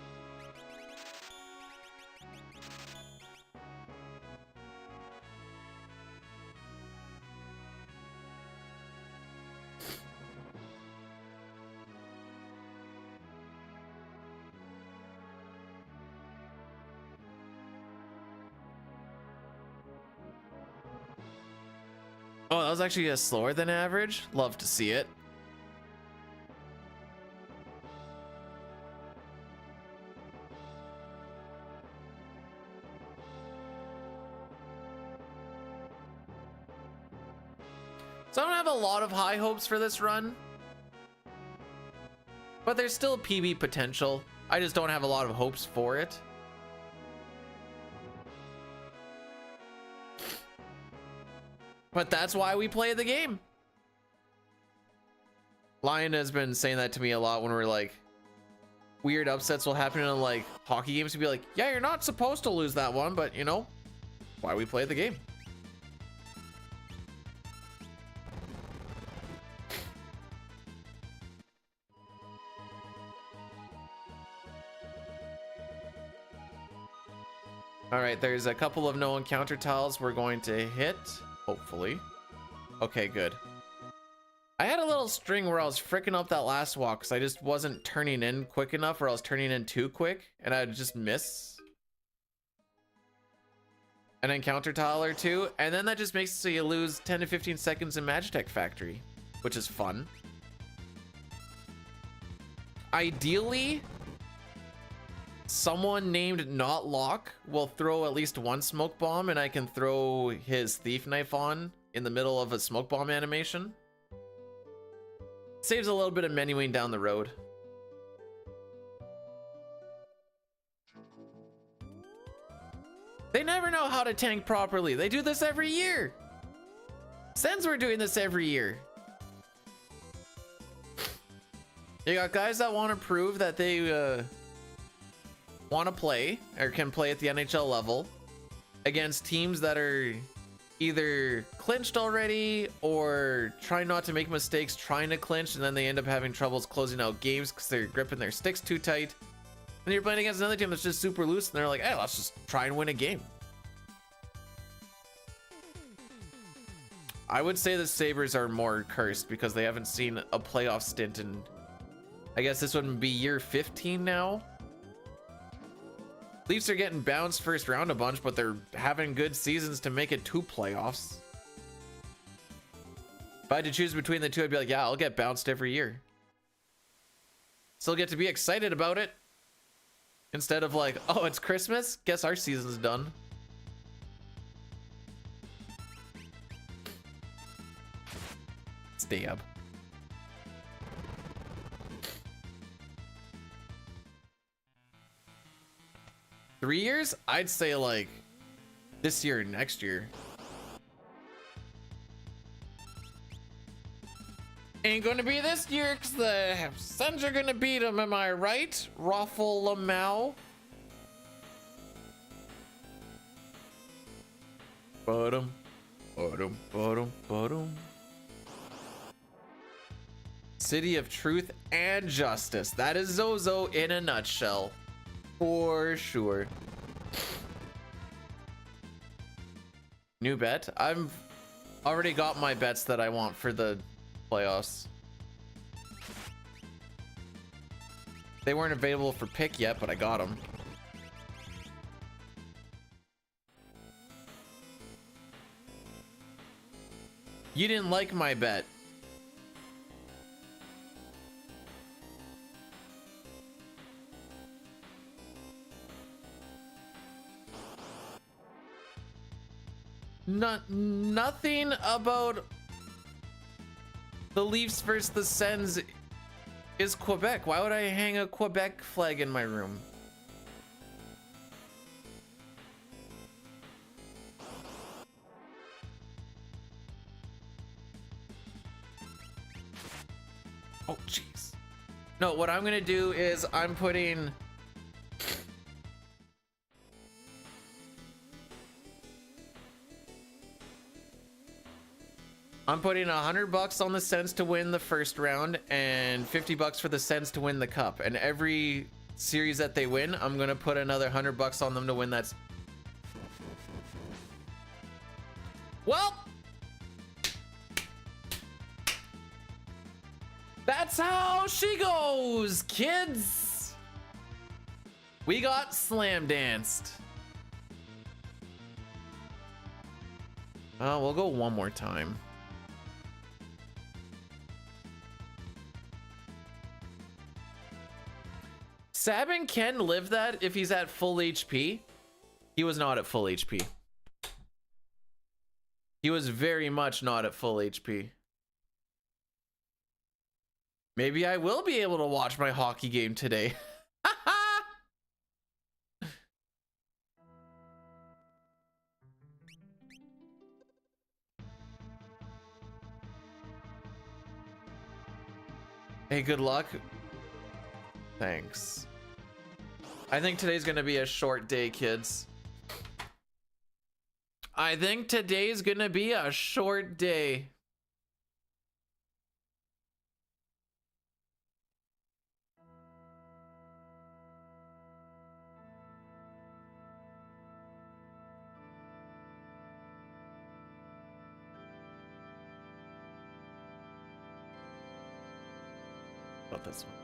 Oh, that was actually slower than average. Love to see it. So I don't have a lot of high hopes for this run, but there's still PB potential. I just don't have a lot of hopes for it. But that's why we play the game. Lion has been saying that to me a lot when we're like, weird upsets will happen in like hockey games. To be like, yeah, you're not supposed to lose that one, but you know, why we play the game. All right, there's a couple of no encounter tiles we're going to hit. Hopefully. Okay, good. I had a little string where I was fricking up that last walk because I just wasn't turning in quick enough, or I was turning in too quick and I'd just miss an encounter tile or two, and then that just makes it so you lose 10 to 15 seconds in Magitech Factory, which is fun. Ideally, someone named Not Lock will throw at least one smoke bomb, and I can throw his thief knife on in the middle of a smoke bomb animation. Saves a little bit of menuing down the road. They never know how to tank properly. They do this every year. Sens were doing this every year. You got guys that want to prove that they want to play or can play at the NHL level against teams that are either clinched already or trying not to make mistakes trying to clinch, and then they end up having troubles closing out games because they're gripping their sticks too tight. And you're playing against another team that's just super loose, and they're like, hey, let's just try and win a game. I would say the Sabres are more cursed because they haven't seen a playoff stint in, I guess this would be year 15 now. Leafs are getting bounced first round a bunch, but they're having good seasons to make it to playoffs. If I had to choose between the two, I'd be like, yeah, I'll get bounced every year. Still get to be excited about it. Instead of like, oh, it's Christmas? Guess our season's done. Stab. Three years? I'd say like this year, next year. Ain't gonna be this year because the Sens are gonna beat them, am I right? Raffle Lamau. Bottom, bottom, bottom, bottom. City of Truth and Justice. That is Zozo in a nutshell. For sure. New bet. I've already got my bets that I want for the playoffs. They weren't available for pick yet, but I got them. You didn't like my bet. Nothing about the Leafs versus the Sens is Quebec. Why would I hang a Quebec flag in my room? Oh, jeez. No, what I'm gonna do is I'm putting... I'm putting $100 on the Sens to win the first round and $50 for the Sens to win the cup. And every series that they win, I'm gonna put another $100 on them to win that. Well, that's how she goes, kids. We got slam danced. We'll go one more time. Sabin can live that if he's at full HP. He was not at full HP. He was very much not at full HP. Maybe I will be able to watch my hockey game today. Hey, good luck. Thanks. I think today's gonna be a short day, kids. I think today's gonna be a short day. About this one.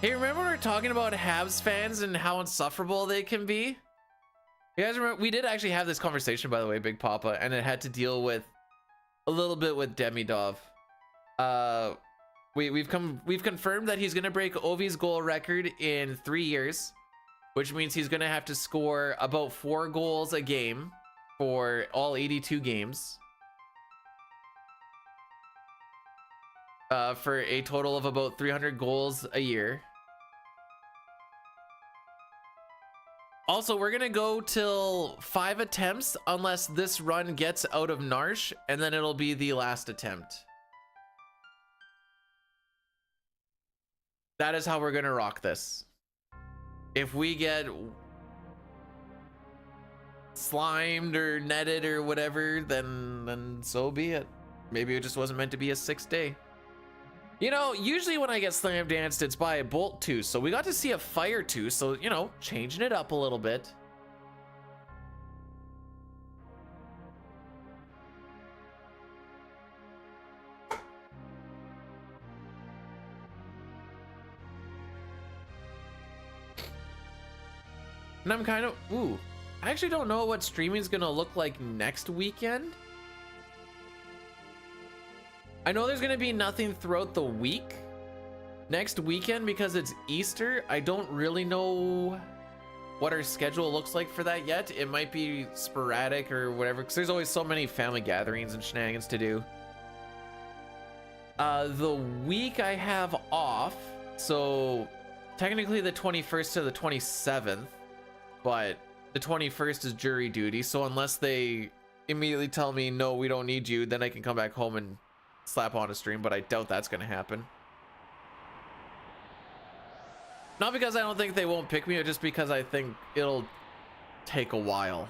Hey, remember we were talking about Habs fans and how insufferable they can be? You guys remember we did actually have this conversation, by the way, Big Papa, and it had to deal with a little bit with Demidov. We've confirmed that he's gonna break Ovi's goal record in 3 years, which means he's gonna have to score about 4 goals a game for all 82 games. For a total of about 300 goals a year. Also, we're gonna go till 5 attempts unless this run gets out of Narsh, and then it'll be the last attempt. That is how we're gonna rock this. If we get slimed or netted or whatever, then so be it. Maybe it just wasn't meant to be a 6th day. You know, usually when I get slam danced, it's by a bolt too. So we got to see a fire too. So, you know, changing it up a little bit. And I'm kind of, ooh, I actually don't know what streaming is going to look like next weekend. I know there's gonna be nothing throughout the week next weekend because it's Easter. I don't really know what our schedule looks like for that yet. It might be sporadic or whatever, because there's always so many family gatherings and shenanigans to do. The week I have off, so technically the 21st to the 27th, but the 21st is jury duty. So unless they immediately tell me, no, we don't need you, then I can come back home and slap on a stream, but I doubt that's gonna happen. Not because I don't think they won't pick me, but just because I think it'll take a while.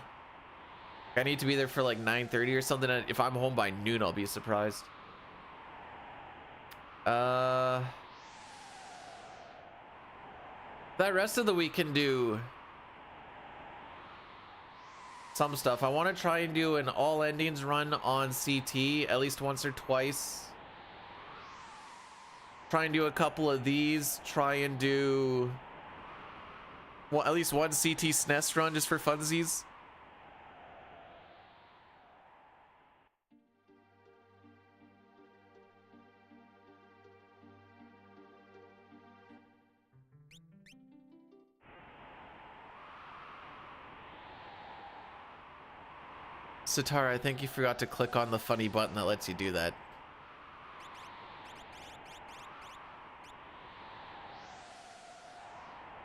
I need to be there for like 9:30 or something. If I'm home by noon, I'll be surprised. That rest of the week can do some stuff. I want to try and do an all endings run on CT at least once or twice. Try and do a couple of these. Try and do, well, at least one CT SNES run just for funsies. Satara, I think you forgot to click on the funny button that lets you do that.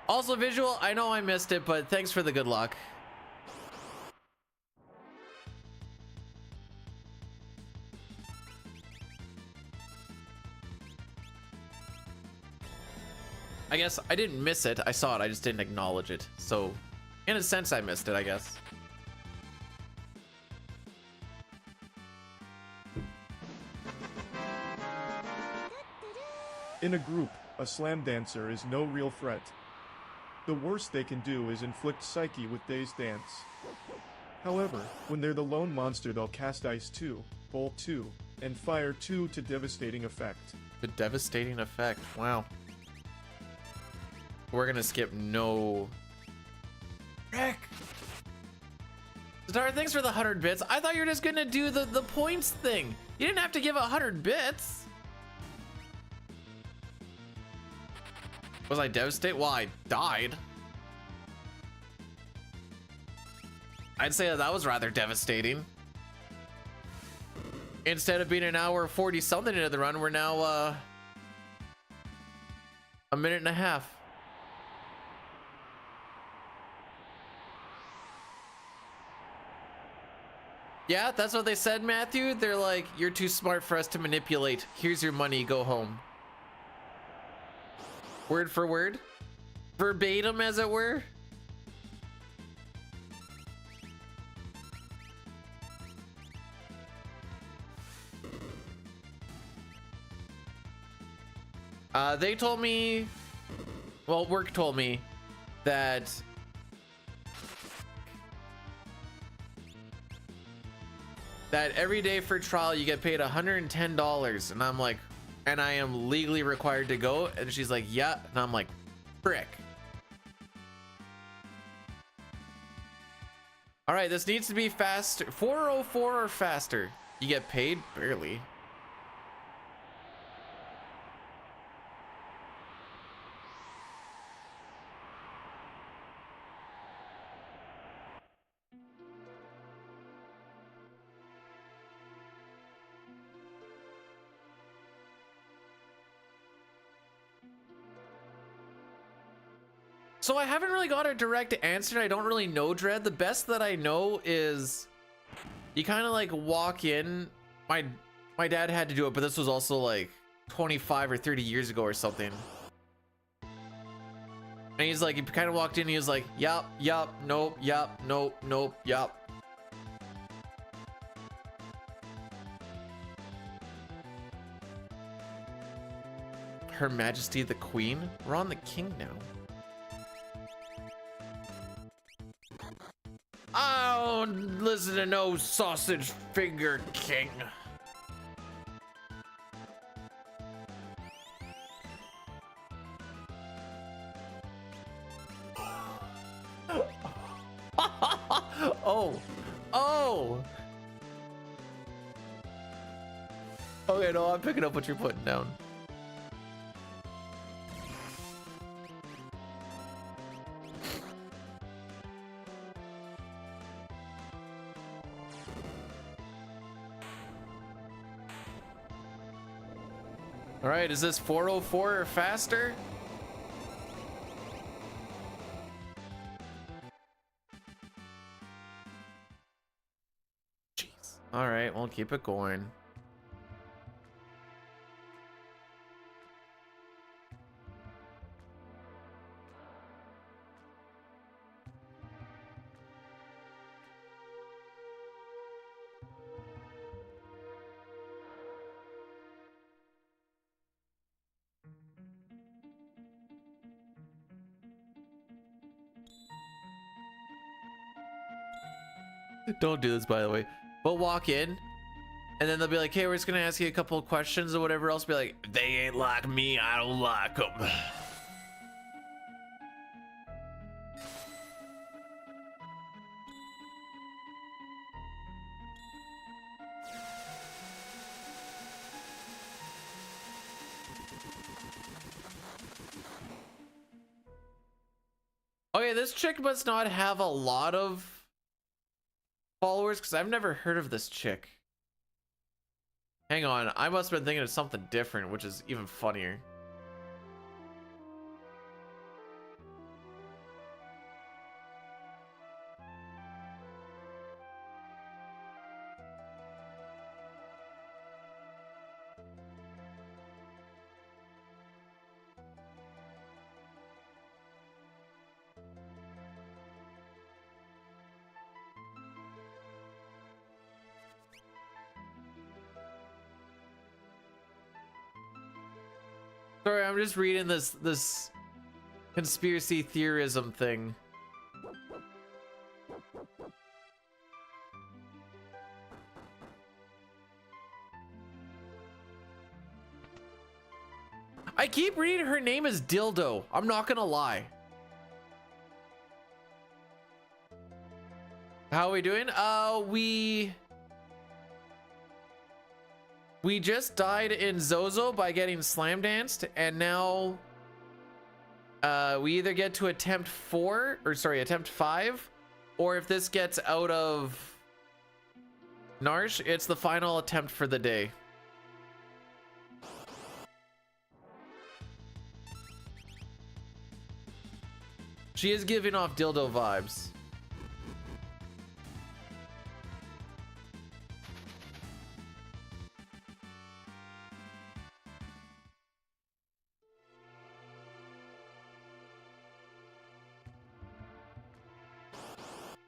Also visual, I know I missed it, but thanks for the good luck. I guess I didn't miss it. I saw it. I just didn't acknowledge it. So in a sense, I missed it, I guess. In a group, a slam dancer is no real threat. The worst they can do is inflict psyche with Day's Dance. However, when they're the lone monster, they'll cast Ice 2, Bolt 2, and Fire 2 to devastating effect. The devastating effect. Wow. We're gonna skip no. Rick! Zadar, thanks for the 100 bits. I thought you were just gonna do the points thing. You didn't have to give 100 bits. Was I devastated? Well, I died. I'd say that was rather devastating. Instead of being an hour 40 something into the run, we're now a minute and a half. Yeah, that's what they said, Matthew. They're like, you're too smart for us to manipulate. Here's your money, go home. Word for word? Verbatim, as it were? They told me, well, work told me that every day for trial you get paid $110, and I'm like, and I am legally required to go, and she's like, yeah, and I'm like, frick. All right, this needs to be faster. 404 or faster. You get paid? Barely. So I haven't really got a direct answer. I don't really know, Dread. The best that I know is you kind of like walk in. My dad had to do it, but this was also like 25 or 30 years ago or something. And he's like, he kind of walked in and he was like, yup, yup, nope, yup, nope, nope, yup. Her Majesty the Queen? We're on the king now. I don't listen to no sausage finger king. Oh, oh. Okay, no, I'm picking up what you're putting down. All right, is this 404 or faster? Jeez. All right, we'll keep it going. Don't do this, by the way. But walk in, and then they'll be like, hey, we're just gonna ask you a couple of questions or whatever else. Be like, they ain't like me, I don't like them. Okay, this chick must not have a lot of followers, because I've never heard of this chick. Hang on, I must have been thinking of something different, which is even funnier. Sorry, I'm just reading this conspiracy theorism thing. I keep reading her name is Dildo. I'm not gonna lie. How are we doing? We just died in Zozo by getting slam danced, and now we either get to attempt 5, or if this gets out of Narsh, it's the final attempt for the day. She is giving off dildo vibes.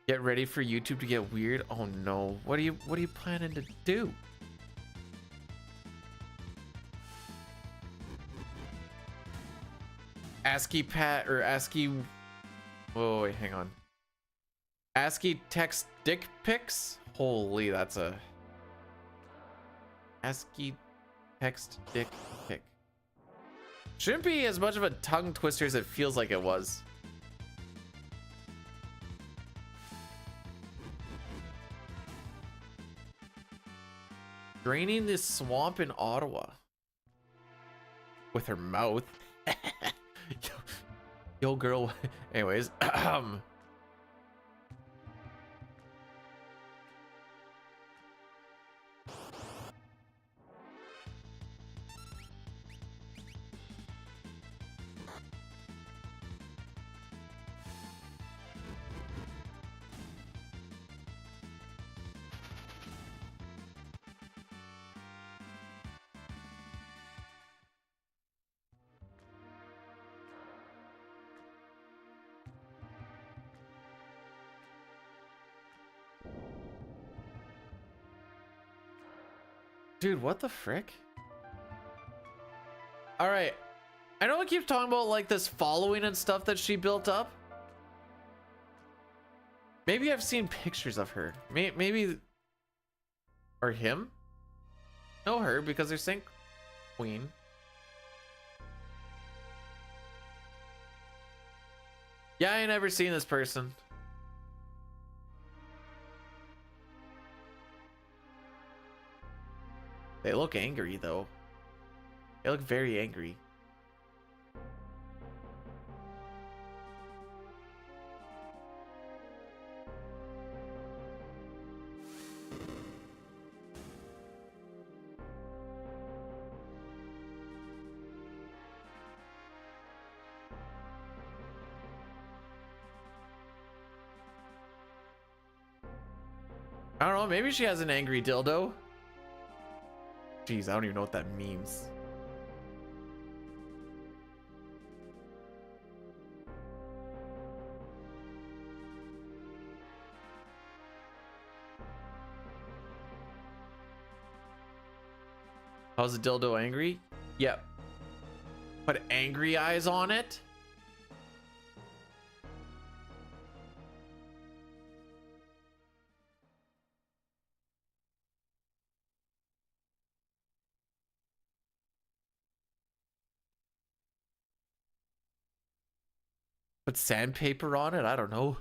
Get ready for YouTube to get weird. Oh no. What are you planning to do? ASCII or ASCII. Oh wait, hang on. ASCII text dick pics? Holy, that's a ASCII text dick pic. Shouldn't be as much of a tongue twister as it feels like it was. Draining this swamp in Ottawa. With her mouth. Yo, girl. Anyways. Dude, what the frick? All right. I know I keep talking about like this following and stuff that she built up. Maybe I've seen pictures of her. Maybe, or him? No, her, because they're saying queen. Yeah, I ain't never seen this person. They look angry though. They look very angry. I don't know, maybe she has an angry dildo. Jeez, I don't even know what that means. How's the dildo angry? Yep. Put angry eyes on it. Put sandpaper on it? I don't know.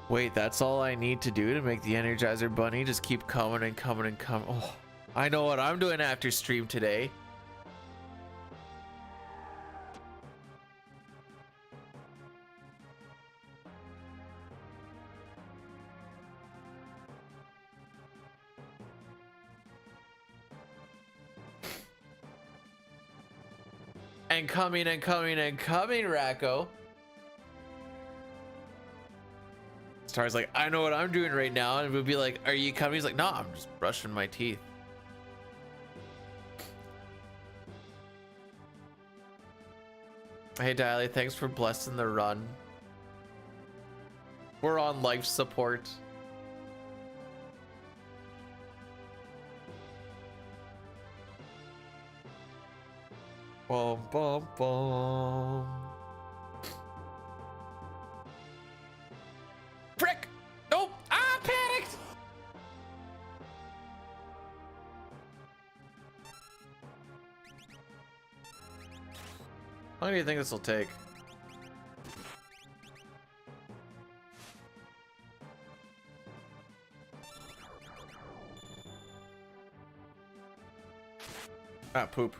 Wait, that's all I need to do to make the Energizer Bunny just keep coming and coming and coming. Oh, I know what I'm doing after stream today. And coming and coming and coming, Racco. Star's like, I know what I'm doing right now. And we'll be like, are you coming? He's like, no, I'm just brushing my teeth. Hey, Diley, thanks for blessing the run. We're on life support. Bum, bum, bum. Frick! Nope! Ah, panicked! How long do you think this will take? Ah, poop.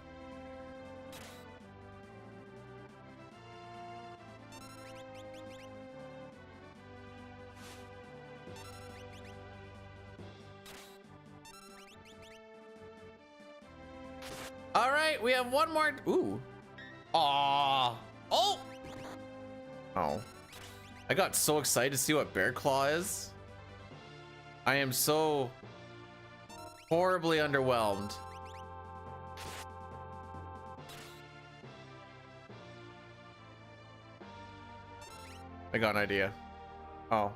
All right, we have one more. Ooh. Aww. Oh. Oh. I got so excited to see what Bear Claw is. I am so horribly underwhelmed. I got an idea. Oh.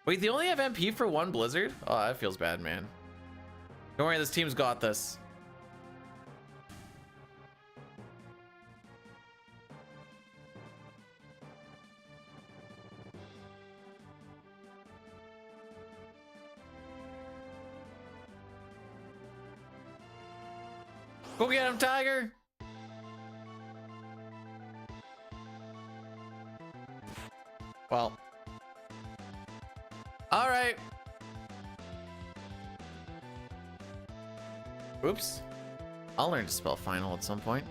Wait, they only have MP for one blizzard? Oh, that feels bad, man. Don't worry, this team's got this. Go get him, Tiger! Well. Alright. Oops. I'll learn to spell final at some point.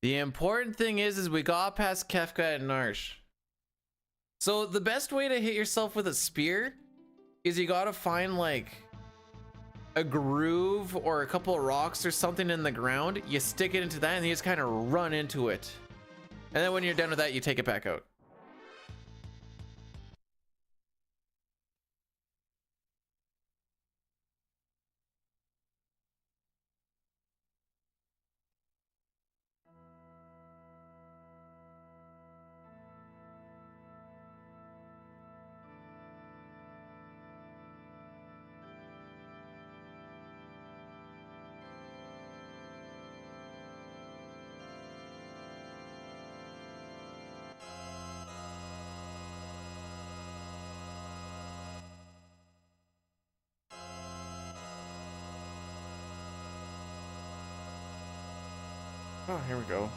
The important thing is we got past Kefka and Narsh. So the best way to hit yourself with a spear is you gotta find like a groove or a couple of rocks or something in the ground. You stick it into that and you just kind of run into it. And then when you're done with that, you take it back out. Oh, here we go.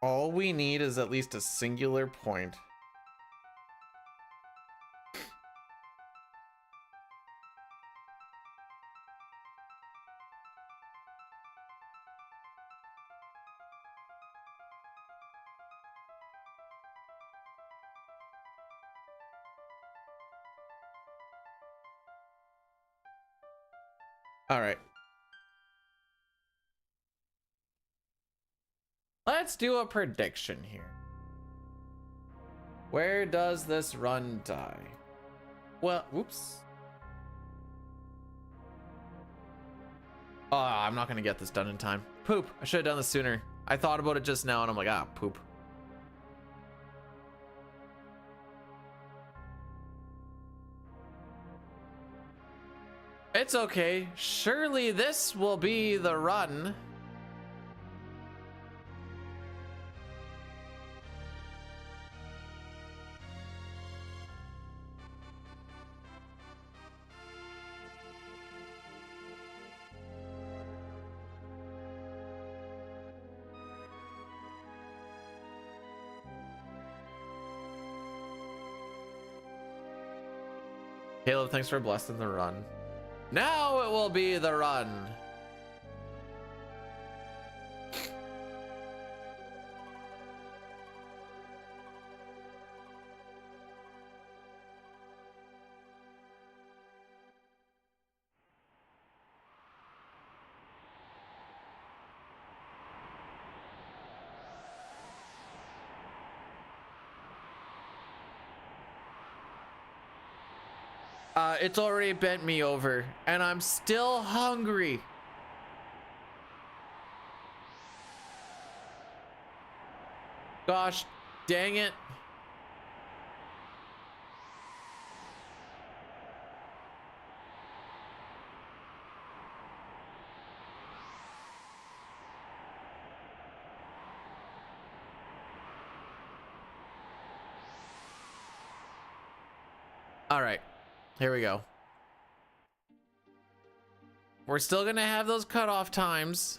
All we need is at least a singular point. All right. Let's do a prediction here. Where does this run die? Well, whoops. Oh, I'm not gonna get this done in time. Poop. I should have done this sooner. I thought about it just now and I'm like, ah, poop. It's okay. Surely this will be the run. Caleb, thanks for blessing the run. Now it will be the run. It's already bent me over, and I'm still hungry. Gosh, dang it. All right. Here we go. We're still gonna have those cutoff times.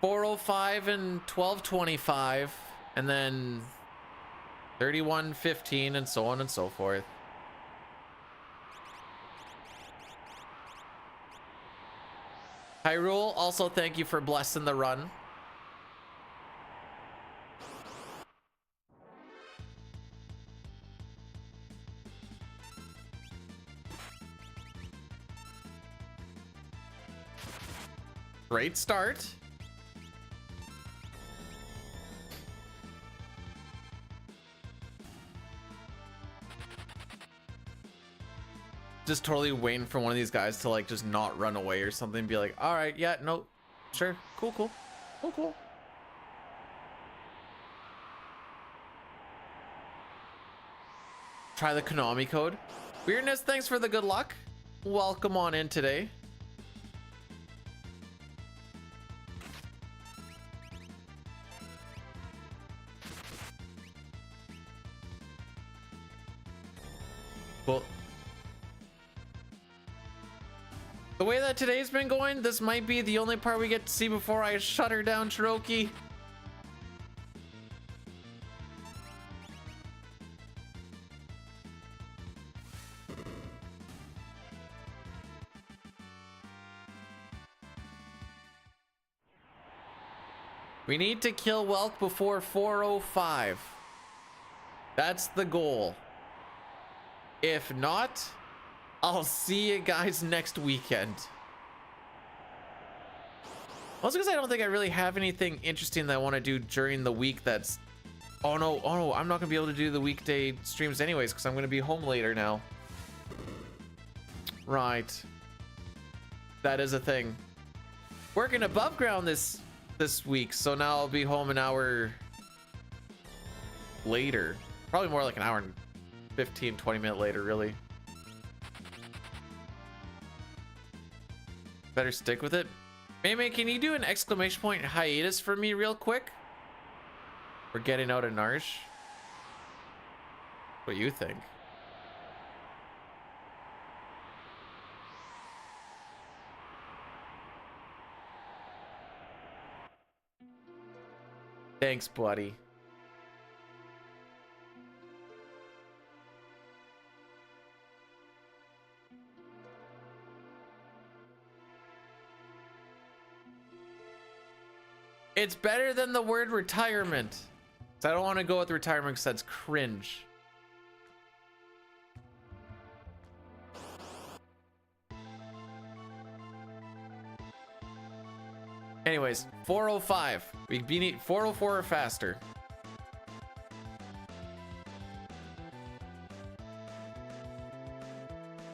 4:05 and 12:25, and then 31:15, and so on and so forth. Hyrule, also thank you for blessing the run. Great start. Just totally waiting for one of these guys to like just not run away or something. Be like, all right, yeah, no, sure, cool, cool, cool, cool. Try the Konami code. Weirdness, thanks for the good luck. Welcome on in today. Well, the way that today's been going, this might be the only part we get to see before I shut her down, Cherokee. We need to kill Welk before 4:05. That's the goal. If not, I'll see you guys next weekend. Also, because I don't think I really have anything interesting that I want to do during the week that's... Oh no, I'm not going to be able to do the weekday streams anyways, because I'm going to be home later now. Right. That is a thing. Working above ground this week, so now I'll be home an hour later. Probably more like an hour and 15, 20 minute later, really. Better stick with it. Maymay, can you do an exclamation point hiatus for me real quick? We're getting out of Narsh. What do you think? Thanks, buddy. It's better than the word retirement. So I don't want to go with retirement because that's cringe. Anyways, 4:05. We need 4:04 or faster.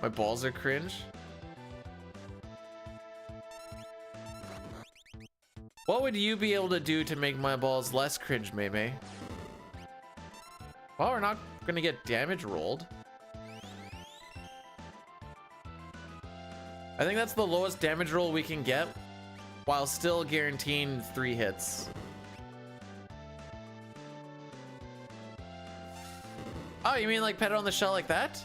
My balls are cringe. What would you be able to do to make my balls less cringe, Maymay? Well, we're not gonna get damage rolled. I think that's the lowest damage roll we can get while still guaranteeing 3 hits. Oh, you mean like pet it on the shell like that?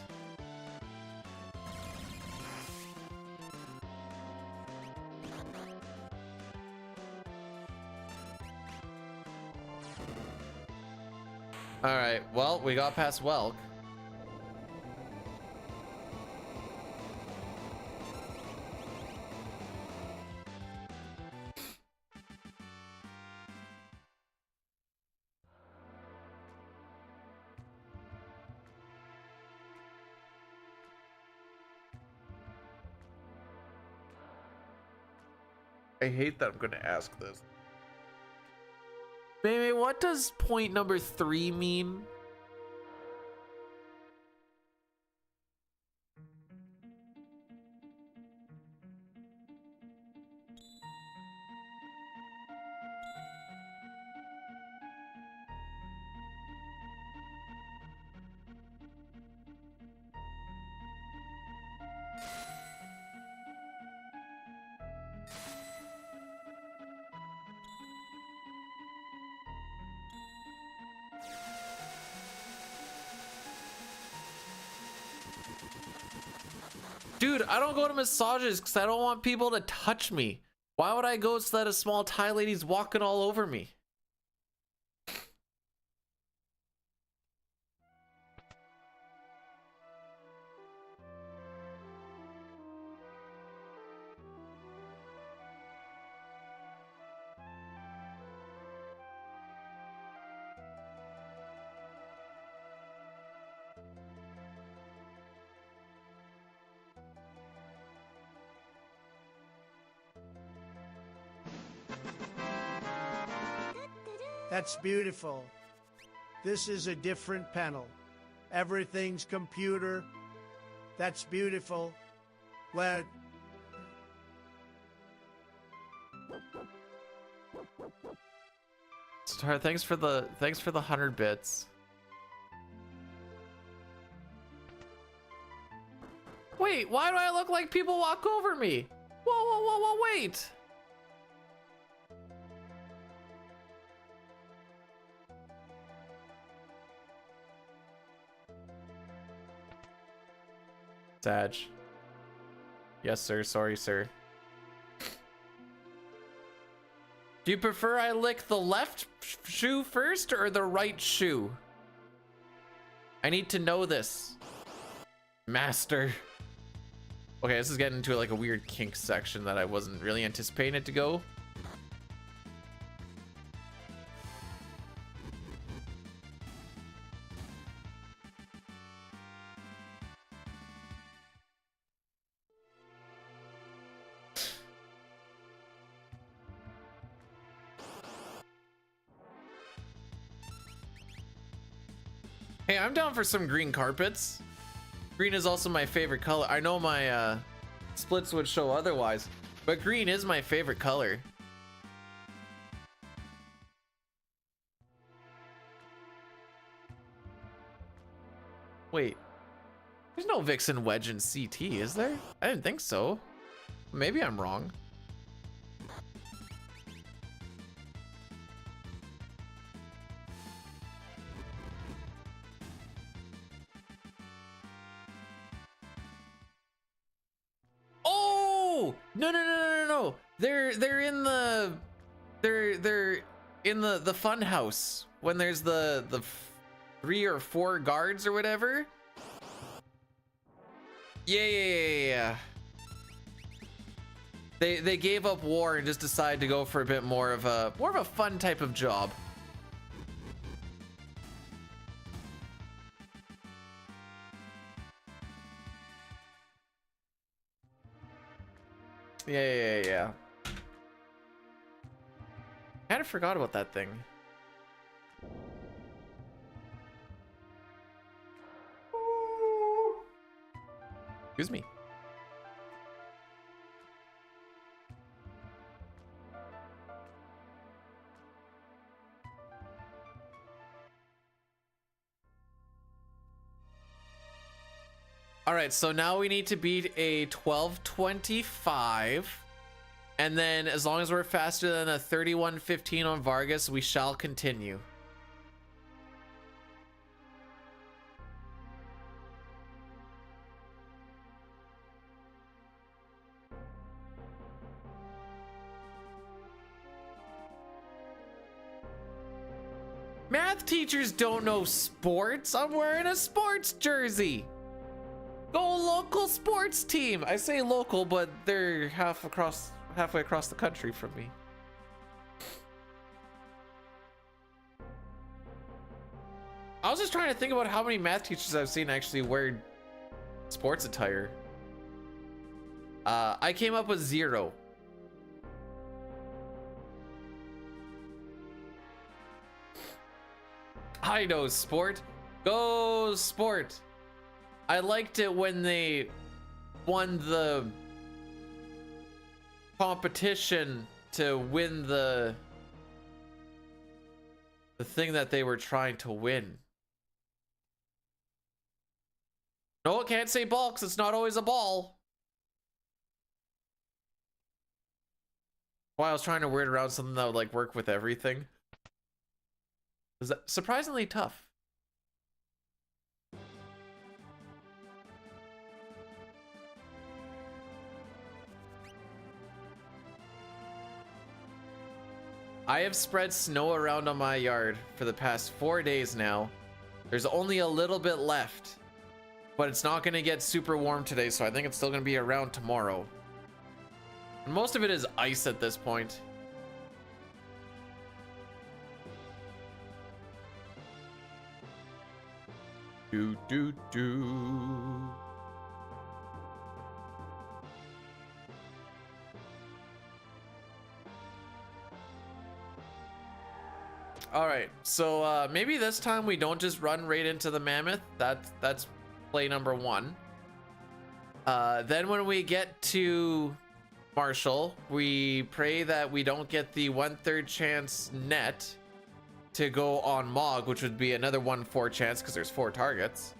All right, well, we got past Welk. I hate that I'm going to ask this. Baby, what does point number 3 mean? Dude, I don't go to massages because I don't want people to touch me. Why would I go so that a small Thai lady's walking all over me? That's beautiful. This is a different panel. Everything's computer. That's beautiful. Let Star, thanks for the 100 bits. Wait, why do I look like people walk over me? Whoa, whoa, whoa, whoa, wait. Sag. Yes, sir. Sorry, sir. Do you prefer I lick the left shoe first or the right shoe? I need to know this. Master. Okay, this is getting into like a weird kink section that I wasn't really anticipating it to go. Hey, I'm down for some green carpets. Green is also my favorite color. I know my splits would show otherwise, but green is my favorite color. Wait, there's no Vixen Wedge in CT, is there? I didn't think so. Maybe I'm wrong. No. They're in the the fun house when there's the 3 or 4 guards or whatever. Yeah. They gave up war and just decided to go for a bit more of a fun type of job. Yeah. Kind of forgot about that thing. Excuse me. All right, so now we need to beat a 12:25, and then as long as we're faster than a 31:15 on Vargas, we shall continue. Math teachers don't know sports. I'm wearing a sports jersey. Go local sports team. I say local, but they're halfway across the country from me. I was just trying to think about how many math teachers I've seen actually wear sports attire. I came up with 0. I know sport. Go sport. I liked it when they won the competition to win the thing that they were trying to win. No, can't say ball because it's not always a ball. Why I was trying to word around something that would like work with everything. Was that surprisingly tough. I have spread snow around on my yard for the past 4 days now. There's only a little bit left, but it's not going to get super warm today, so I think it's still going to be around tomorrow. And most of it is ice at this point. Do. All right, so maybe this time we don't just run right into the mammoth. That's play number 1. Then when we get to Marshall, we pray that we don't get the 1/3 chance net to go on Mog, which would be another 1/4 chance because there's 4 targets.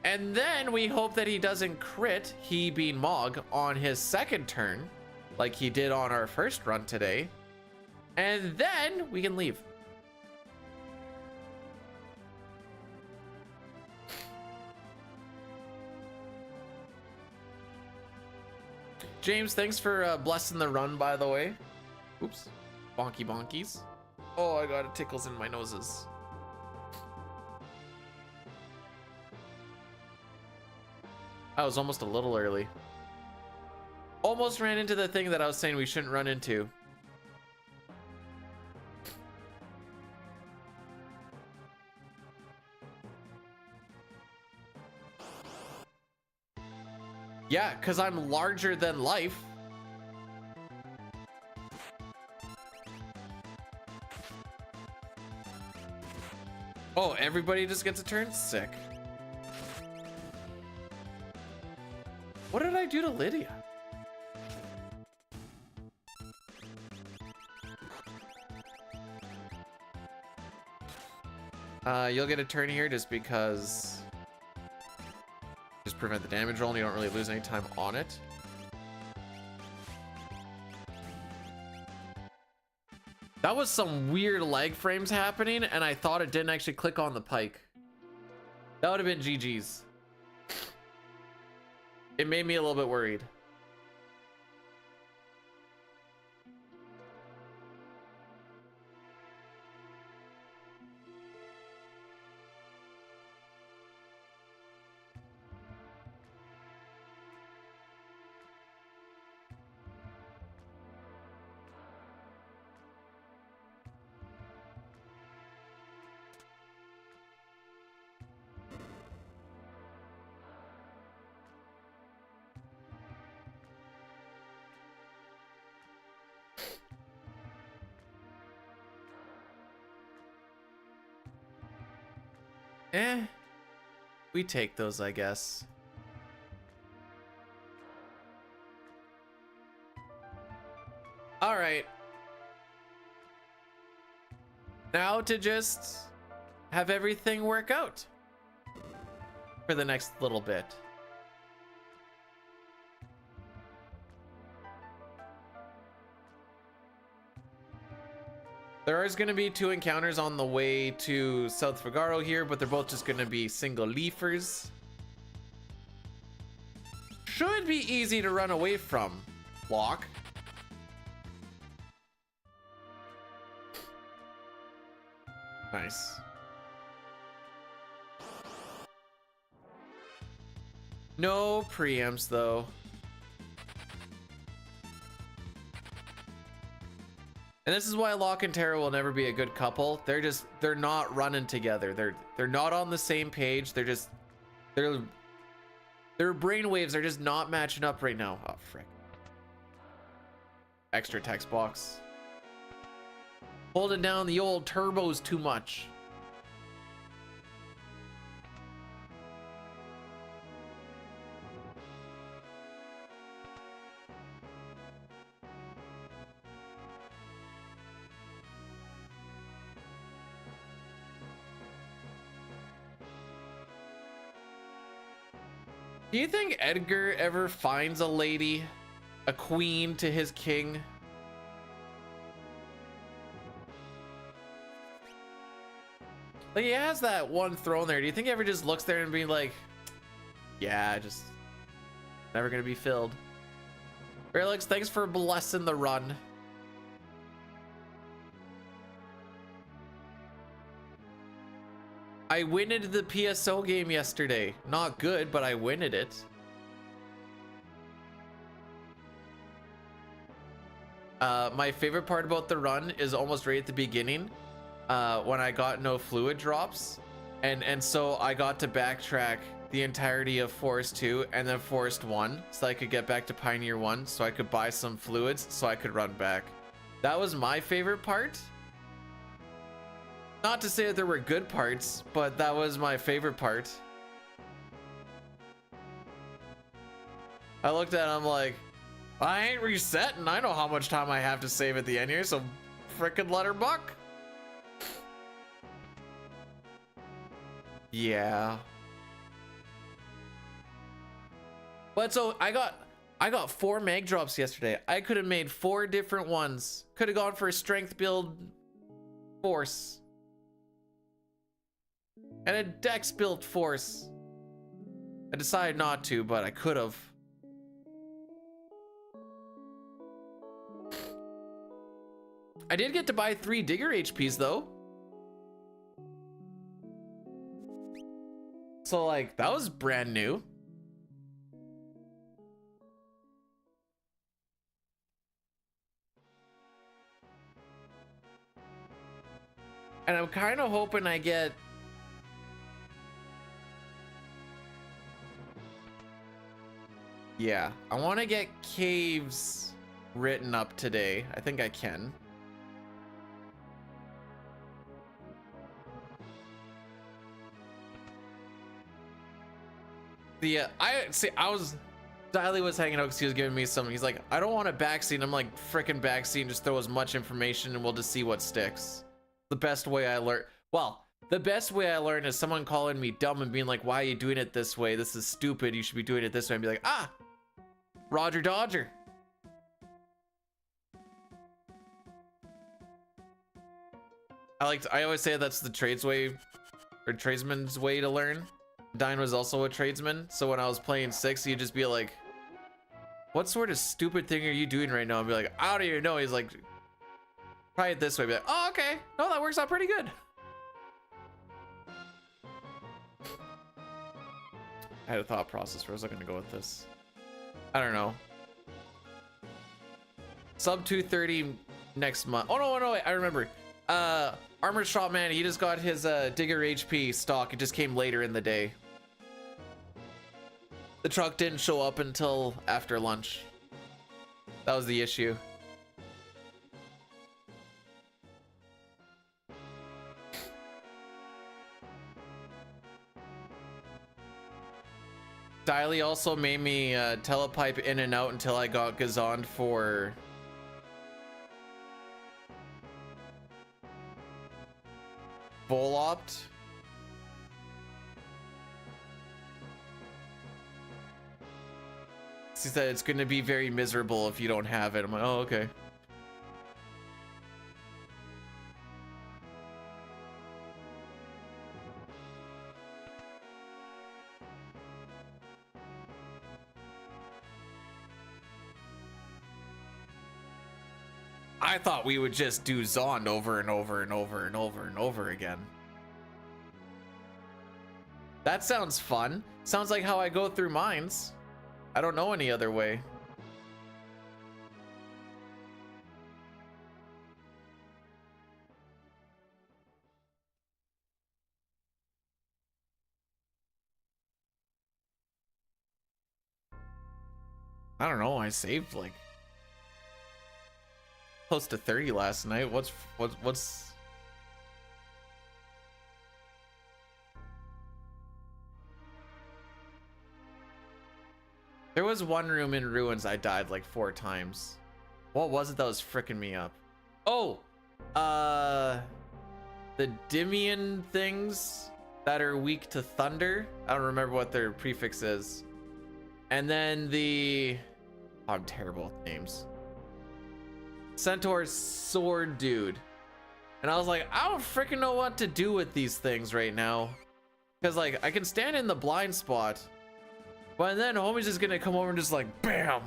And then we hope that he doesn't crit, he being Mog, on his second turn, like he did on our first run today. And then we can leave. James, thanks for blessing the run, by the way. Oops. Bonky bonkies. Oh, I got tickles in my noses. I was almost a little early. Almost ran into the thing that I was saying we shouldn't run into. Yeah, because I'm larger than life. Oh, everybody just gets a turn? Sick. What did I do to Lydia? You'll get a turn here just because... Just prevent the damage roll and you don't really lose any time on it. That was some weird lag frames happening and I thought it didn't actually click on the pike. That would have been GG's. It made me a little bit worried. We take those, I guess. All right. Now to just have everything work out for the next little bit. There is going to be 2 encounters on the way to South Figaro here, but they're both just going to be single leafers. Should be easy to run away from. Lock. Nice. No preamps though. And this is why Locke and Tara will never be a good couple. They're not running together. They're not on the same page. Their brainwaves are just not matching up right now. Oh frick. Extra text box. Holding down the old turbos too much. Do you think Edgar ever finds a lady, a queen to his king? Like he has that one throne there. Do you think he ever just looks there and be like, yeah, just never gonna be filled? Alex, thanks for blessing the run. I winted the PSO game yesterday. Not good, but I winted it. My favorite part about the run is almost right at the beginning, when I got no fluid drops, and so I got to backtrack the entirety of Forest 2 and then Forest 1 so I could get back to Pioneer 1 so I could buy some fluids so I could run back. That was my favorite part. Not to say that there were good parts, but that was my favorite part. I looked at it, I'm like, I ain't resetting. I know how much time I have to save at the end here, so frickin' let her buck. Yeah. But so I got 4 mag drops yesterday. I could have made 4 different ones. Could have gone for a strength build, force, and a dex build force. I decided not to, but I could have. I did get to buy 3 digger HPs though. So like that was brand new. And I'm kind of hoping I get yeah, I want to get caves written up today. I think I can. Diley was hanging out because he was giving me some. He's like, I don't want a backseat. I'm like, frickin' backseat and just throw as much information and we'll just see what sticks. The best way I learn. Well, the best way I learn is someone calling me dumb and being like, why are you doing it this way? This is stupid. You should be doing it this way. And be like, ah, Roger Dodger. I always say that's the trades way or tradesman's way to learn. Dine was also a tradesman, so when I was playing 6, he'd just be like, what sort of stupid thing are you doing right now? And be like, I don't even know. He's like, try it this way. Be like, oh, okay. No, that works out pretty good. I had a thought process. Where was I going to go with this? I don't know. Sub 230 next month. Oh, no, wait, I remember. Armored Shop Man, he just got his Digger HP stock. It just came later in the day. The truck didn't show up until after lunch. That was the issue. Diley also made me telepipe in and out until I got Gazond for Volopt. He said it's going to be very miserable if you don't have it. I'm like, oh, okay. I thought we would just do Zond over and over and over and over and over again. That sounds fun. Sounds like how I go through mines. I don't know any other way. I don't know. I saved like close to 30 last night. What's There was one room in ruins I died like 4 times. What was it that was fricking me up? Oh, the Dimian things that are weak to thunder. I don't remember what their prefix is. And then the, oh, I'm terrible with names. Centaur sword dude. And I was like, I don't freaking know what to do with these things right now. Because like I can stand in the blind spot, but then homie's just gonna come over and just like bam.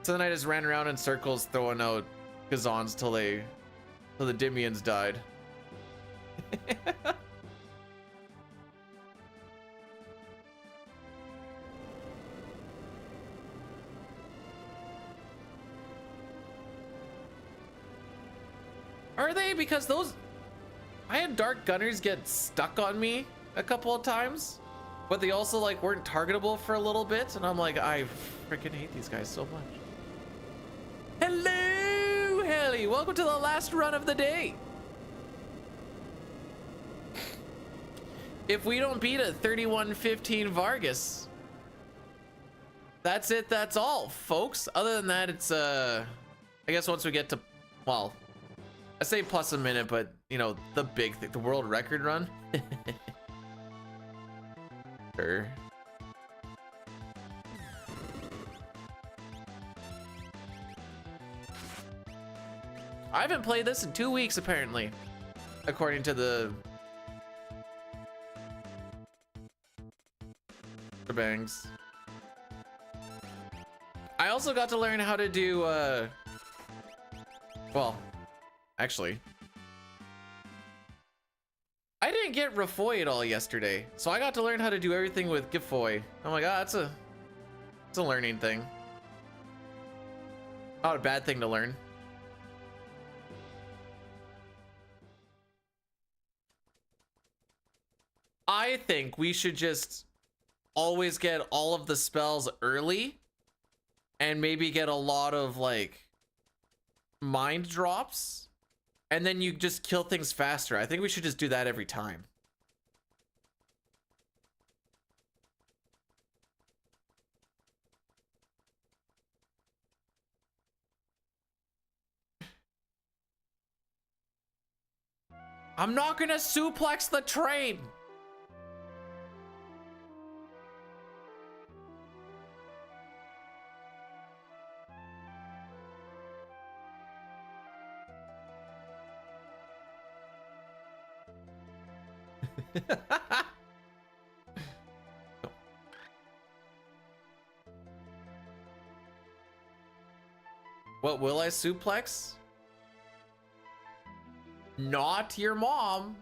So then I just ran around in circles throwing out Gazons till the Dimians died. Are they? Because those, I had Dark Gunners get stuck on me a couple of times, but they also like weren't targetable for a little bit, and I'm like, I freaking hate these guys so much. Hello, Helly. Welcome to the last run of the day. if we don't beat a 3115 Vargas. That's it, that's all, folks. Other than that, it's I guess once we get to, well, I say plus a minute, but you know, the big thing, the world record run. Sure. I haven't played this in 2 weeks, apparently, according to the bangs. I also got to learn how to do, well, actually, I didn't get Rafoy at all yesterday, so I got to learn how to do everything with Gifoy. I'm like, ah, it's a learning thing. Not a bad thing to learn. I think we should just always get all of the spells early and maybe get a lot of like mind drops, and then you just kill things faster. I think we should just do that every time. I'm not gonna suplex the train. What will I suplex? Not your mom.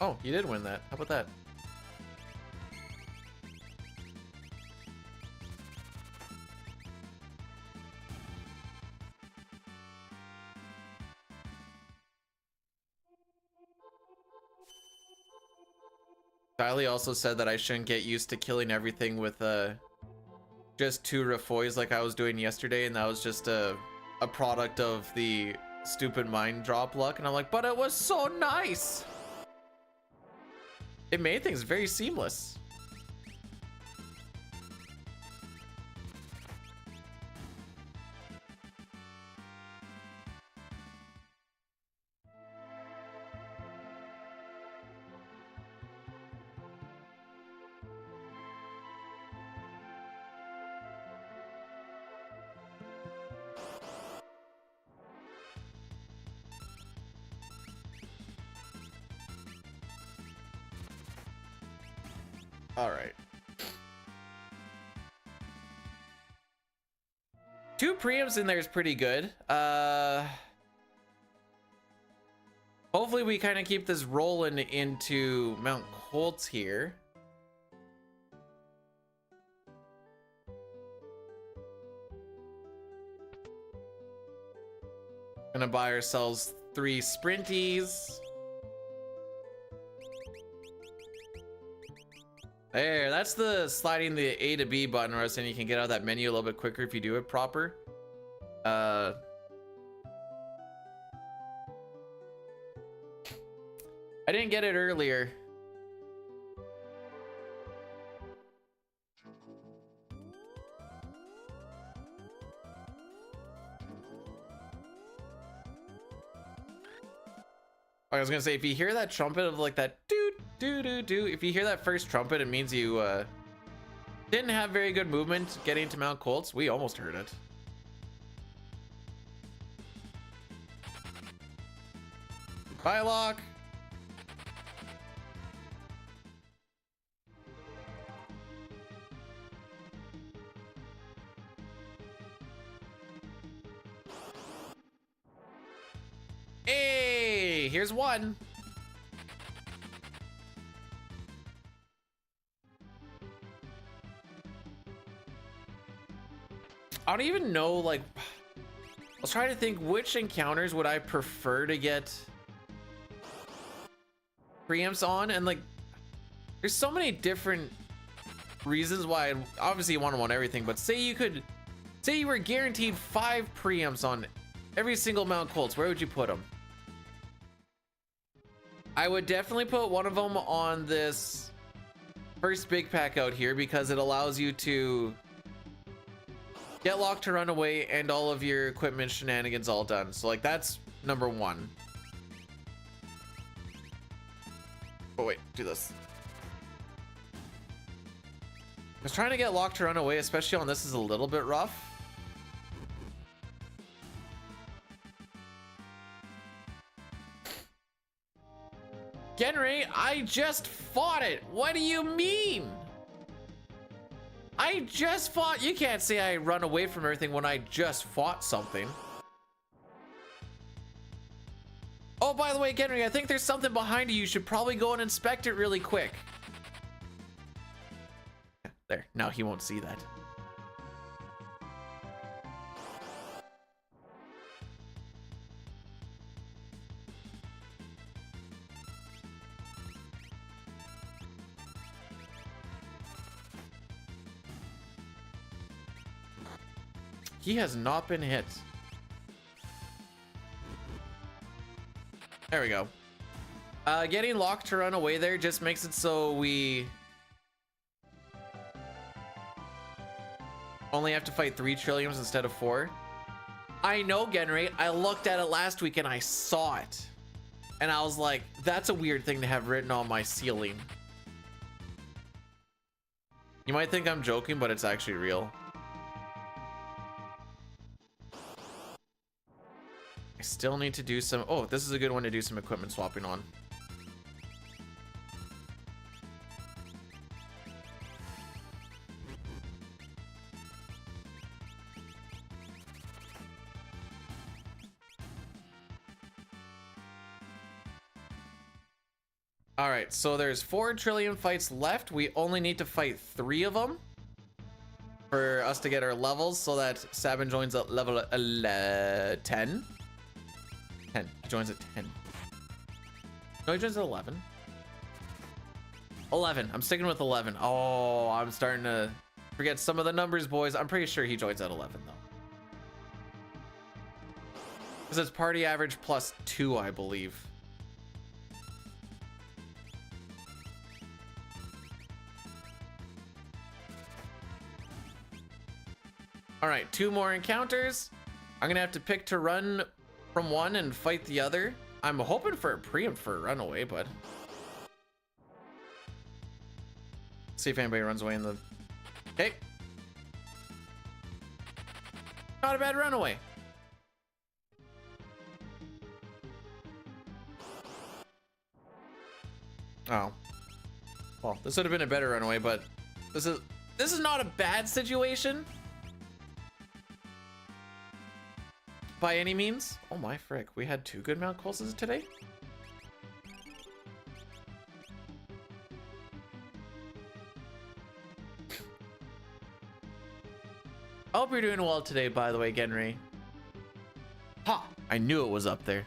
Oh, you did win that. How about that? Kylie also said that I shouldn't get used to killing everything with just 2 Rafoys like I was doing yesterday, and that was just a product of the stupid mind drop luck. And I'm like, but it was so nice. It made things very seamless. All right. 2 preamps in there is pretty good. Hopefully we kind of keep this rolling into Mount Colts here. Gonna buy ourselves 3 sprinties. There, that's the sliding the A to B button, where I was saying you can get out of that menu a little bit quicker if you do it proper. I didn't get it earlier. I was gonna say, if you hear that trumpet of like that doo doo doo doo, if you hear that first trumpet, it means you didn't have very good movement getting to Mount Colts. We almost heard it. Bye, Lock. Hey, here's one. I don't even know, like, I was trying to think which encounters would I prefer to get preamps on, and like, there's so many different reasons why obviously you want them on everything, but say you were guaranteed 5 preamps on every single Mount Colts, where would you put them? I would definitely put one of them on this first big pack out here because it allows you to get locked to run away and all of your equipment shenanigans all done. So like that's number 1. Oh wait, do this. I was trying to get locked to run away, especially on this, is a little bit rough. Genry, I just fought it. What do you mean? I just fought. You can't say I run away from everything when I just fought something. Oh, by the way, Genry, I think there's something behind you. You should probably go and inspect it really quick. There, now he won't see that. He has not been hit. There we go. Getting locked to run away there just makes it so we only have to fight 3 trilliums instead of 4. I know, Genry. I looked at it last week and I saw it. And I was like, that's a weird thing to have written on my ceiling. You might think I'm joking, but it's actually real. I still need to do some... Oh, this is a good one to do some equipment swapping on. All right, so there's 4 trillion fights left. We only need to fight 3 of them for us to get our levels, so that Sabin joins at level 10. He joins at 10. No, he joins at 11. 11. I'm sticking with 11. Oh, I'm starting to forget some of the numbers, boys. I'm pretty sure he joins at 11, though. Because it's party average plus 2, I believe. All right, 2 more encounters. I'm gonna have to pick to run from one and fight the other. I'm hoping for a preempt for a runaway, but see if anybody runs away in the... Okay. Not a bad runaway. Oh. Well, this would have been a better runaway, but this is not a bad situation by any means. Oh my frick, we had 2 good Mount Colses today? I hope you're doing well today, by the way, Genry. Ha! I knew it was up there.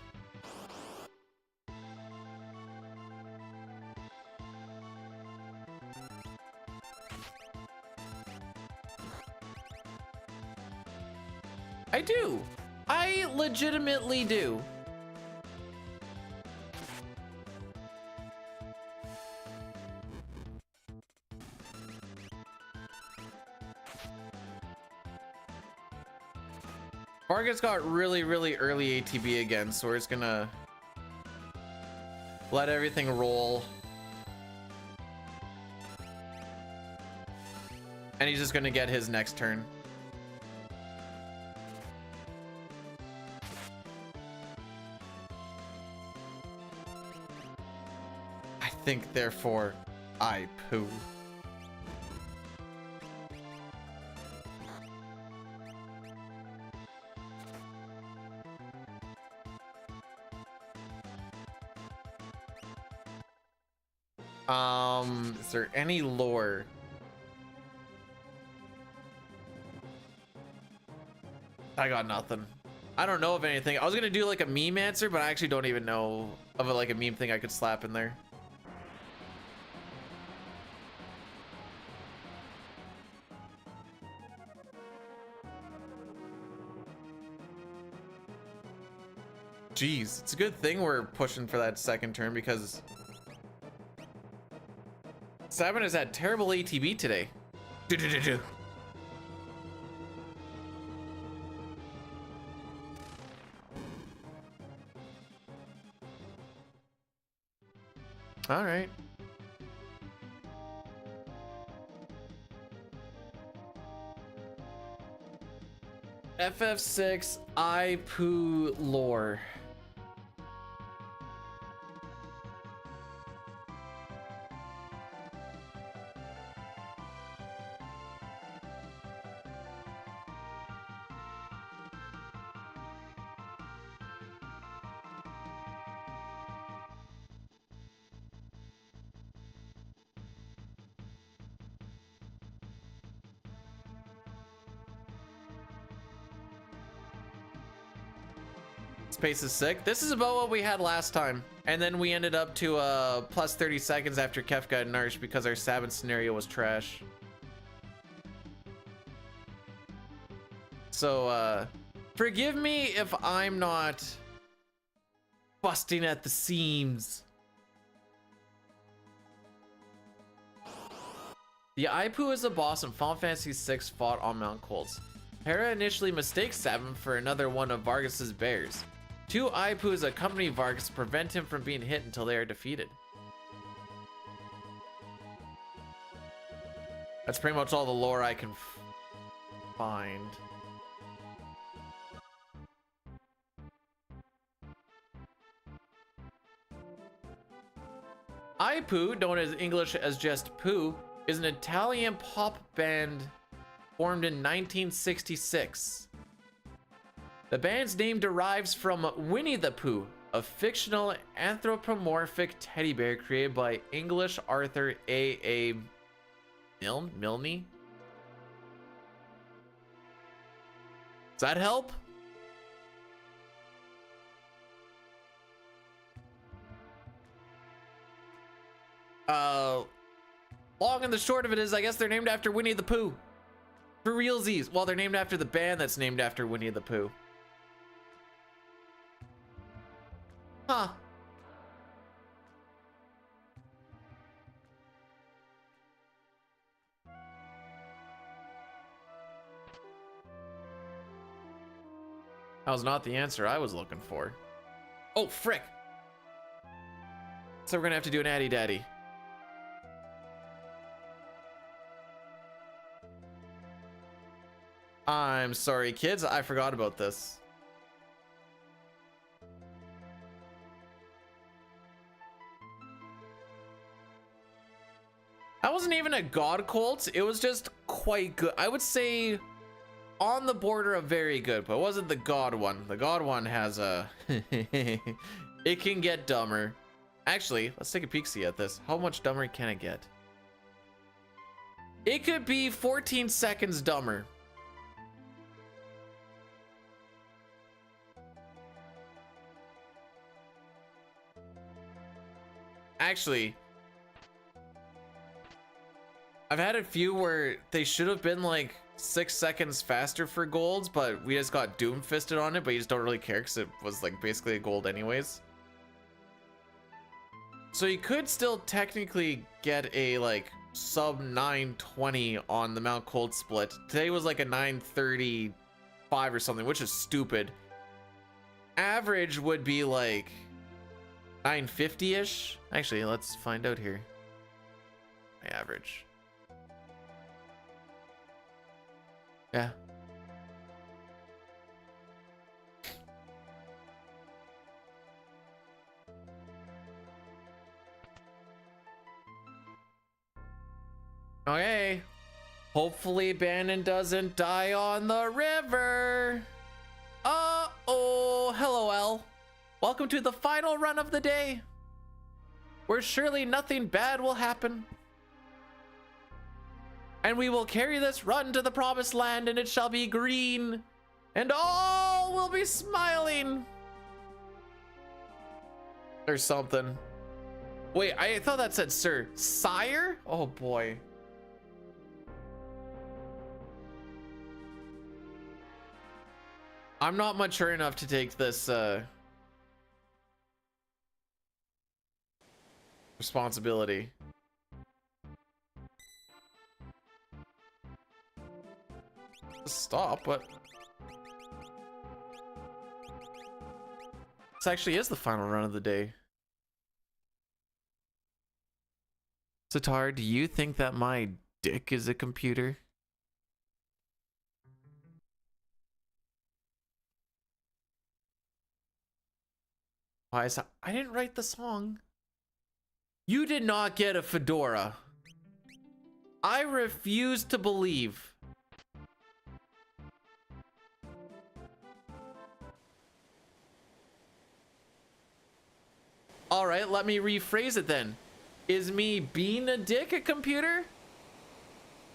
I do. I legitimately do. Vargas got really early ATB again, so we're just gonna let everything roll. And he's just gonna get his next turn. I think, therefore, I poo. Is there any lore? I got nothing. I don't know of anything. I was gonna do like a meme answer, but I actually don't even know of like a meme thing I could slap in there. Jeez, it's a good thing we're pushing for that second turn because 7 has had terrible ATB today. Do-do-do-do. All right. FF6 iPoo lore. Space is sick. This is about what we had last time. And then we ended up to plus 30 seconds after Kef got Narsh because our Sabin scenario was trash. So forgive me if I'm not busting at the seams. The iPoo is a boss in Final Fantasy VI fought on Mount Colts. Hera initially mistakes Sabin for another one of Vargas's bears. 2 iPoos accompany Vargas to prevent him from being hit until they are defeated. That's pretty much all the lore I can find. iPoo, known as English as just Pooh, is an Italian pop band formed in 1966. The band's name derives from Winnie the Pooh, a fictional anthropomorphic teddy bear created by English author A.A. Milne? Does that help? Long and the short of it is, I guess they're named after Winnie the Pooh. For realsies. Well, they're named after the band that's named after Winnie the Pooh. Huh. That was not the answer I was looking for. Oh, frick. So we're gonna have to do an Addy Daddy. I'm sorry, kids. I forgot about this. That wasn't even a God Colt. It was just quite good. I would say on the border of very good, but it wasn't the God one. The God one has a... it can get dumber. Actually, let's take a peek-see at this. How much dumber can it get? It could be 14 seconds dumber. Actually, I've had a few where they should have been like 6 seconds faster for golds, but we just got doom fisted on it, but you just don't really care because it was like basically a gold anyways. So you could still technically get a like sub 920 on the Mount Cold split. Today was like a 935 or something, which is stupid. Average would be like 950-ish. Actually, let's find out here. My average. Yeah. Okay. Hopefully Bannon doesn't die on the river. Uh-oh. Hello, L. Welcome to the final run of the day, where surely nothing bad will happen. And we will carry this run to the promised land, and it shall be green, and all will be smiling. Or something. Wait, I thought that said sir. Sire? Oh boy. I'm not mature enough to take this responsibility. Stop, but this actually is the final run of the day. Sitar, do you think that my dick is a computer? Why is that? I didn't write the song. You did not get a fedora. I refuse to believe. All right, let me rephrase it then. Is me being a dick a computer?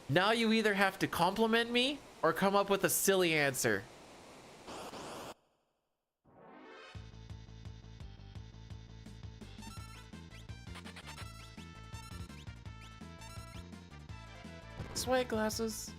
Now you either have to compliment me or come up with a silly answer. Swag glasses.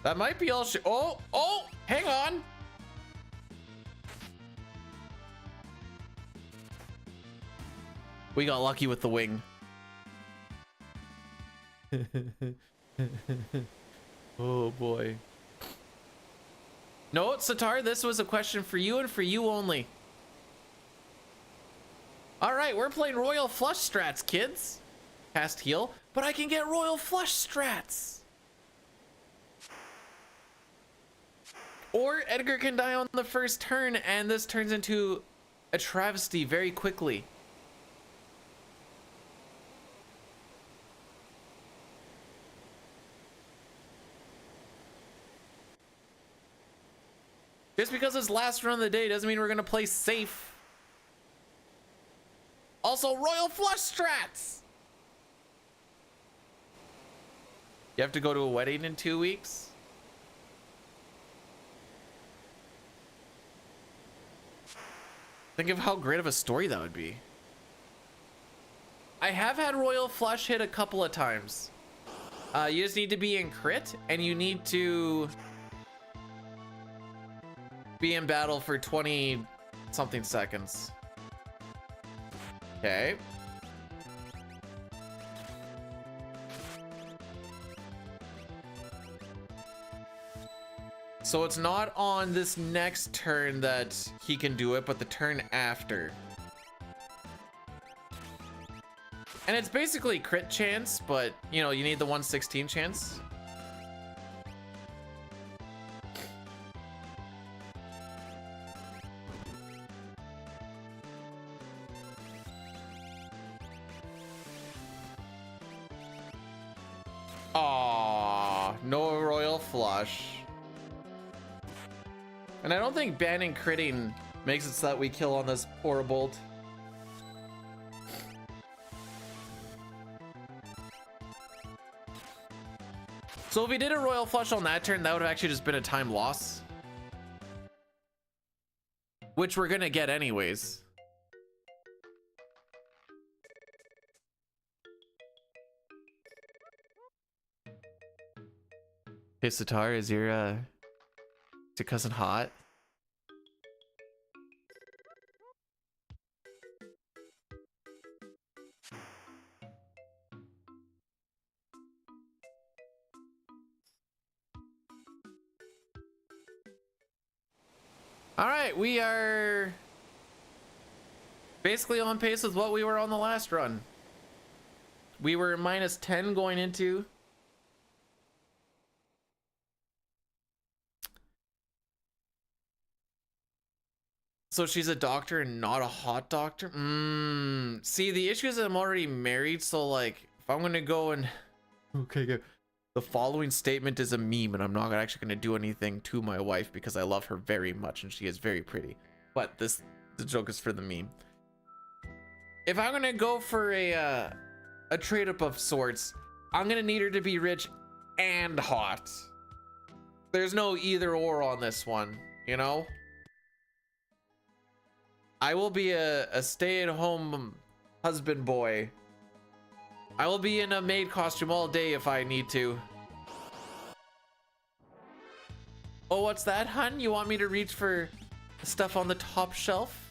That might be all oh, hang on. We got lucky with the wing. Oh boy. No, Sitar, this was a question for you and for you only. All right, we're playing Royal Flush strats, kids. Cast heal, but I can get Royal Flush strats. Or Edgar can die on the first turn, and this turns into a travesty very quickly. Just because it's last run of the day doesn't mean we're gonna play safe. Also, Royal Flush strats! You have to go to a wedding in 2 weeks? Think of how great of a story that would be. I have had Royal Flush hit a couple of times. You just need to be in crit, and you need to be in battle for 20 something seconds. Okay. So it's not on this next turn that he can do it, but the turn after. And it's basically crit chance, but you know, you need the 1/16 chance. Aww, no Royal Flush. And I don't think banning critting makes it so that we kill on this poor bolt. So if we did a Royal Flush on that turn, that would have actually just been a time loss. Which we're gonna get anyways. Hey Sitar, is your cousin hot? All right, we are basically on pace with what we were on the last run. We were -10 going into. So she's a doctor and not a hot doctor? See, the issue is I'm already married, so like, if I'm gonna go and... Okay, good. The following statement is a meme, and I'm not actually gonna do anything to my wife because I love her very much and she is very pretty. But the joke is for the meme. If I'm gonna go for a trade-up of sorts, I'm gonna need her to be rich and hot. There's no either or on this one, you know? I will be a stay-at-home husband boy. I will be in a maid costume all day if I need to. Oh, what's that, hun? You want me to reach for stuff on the top shelf?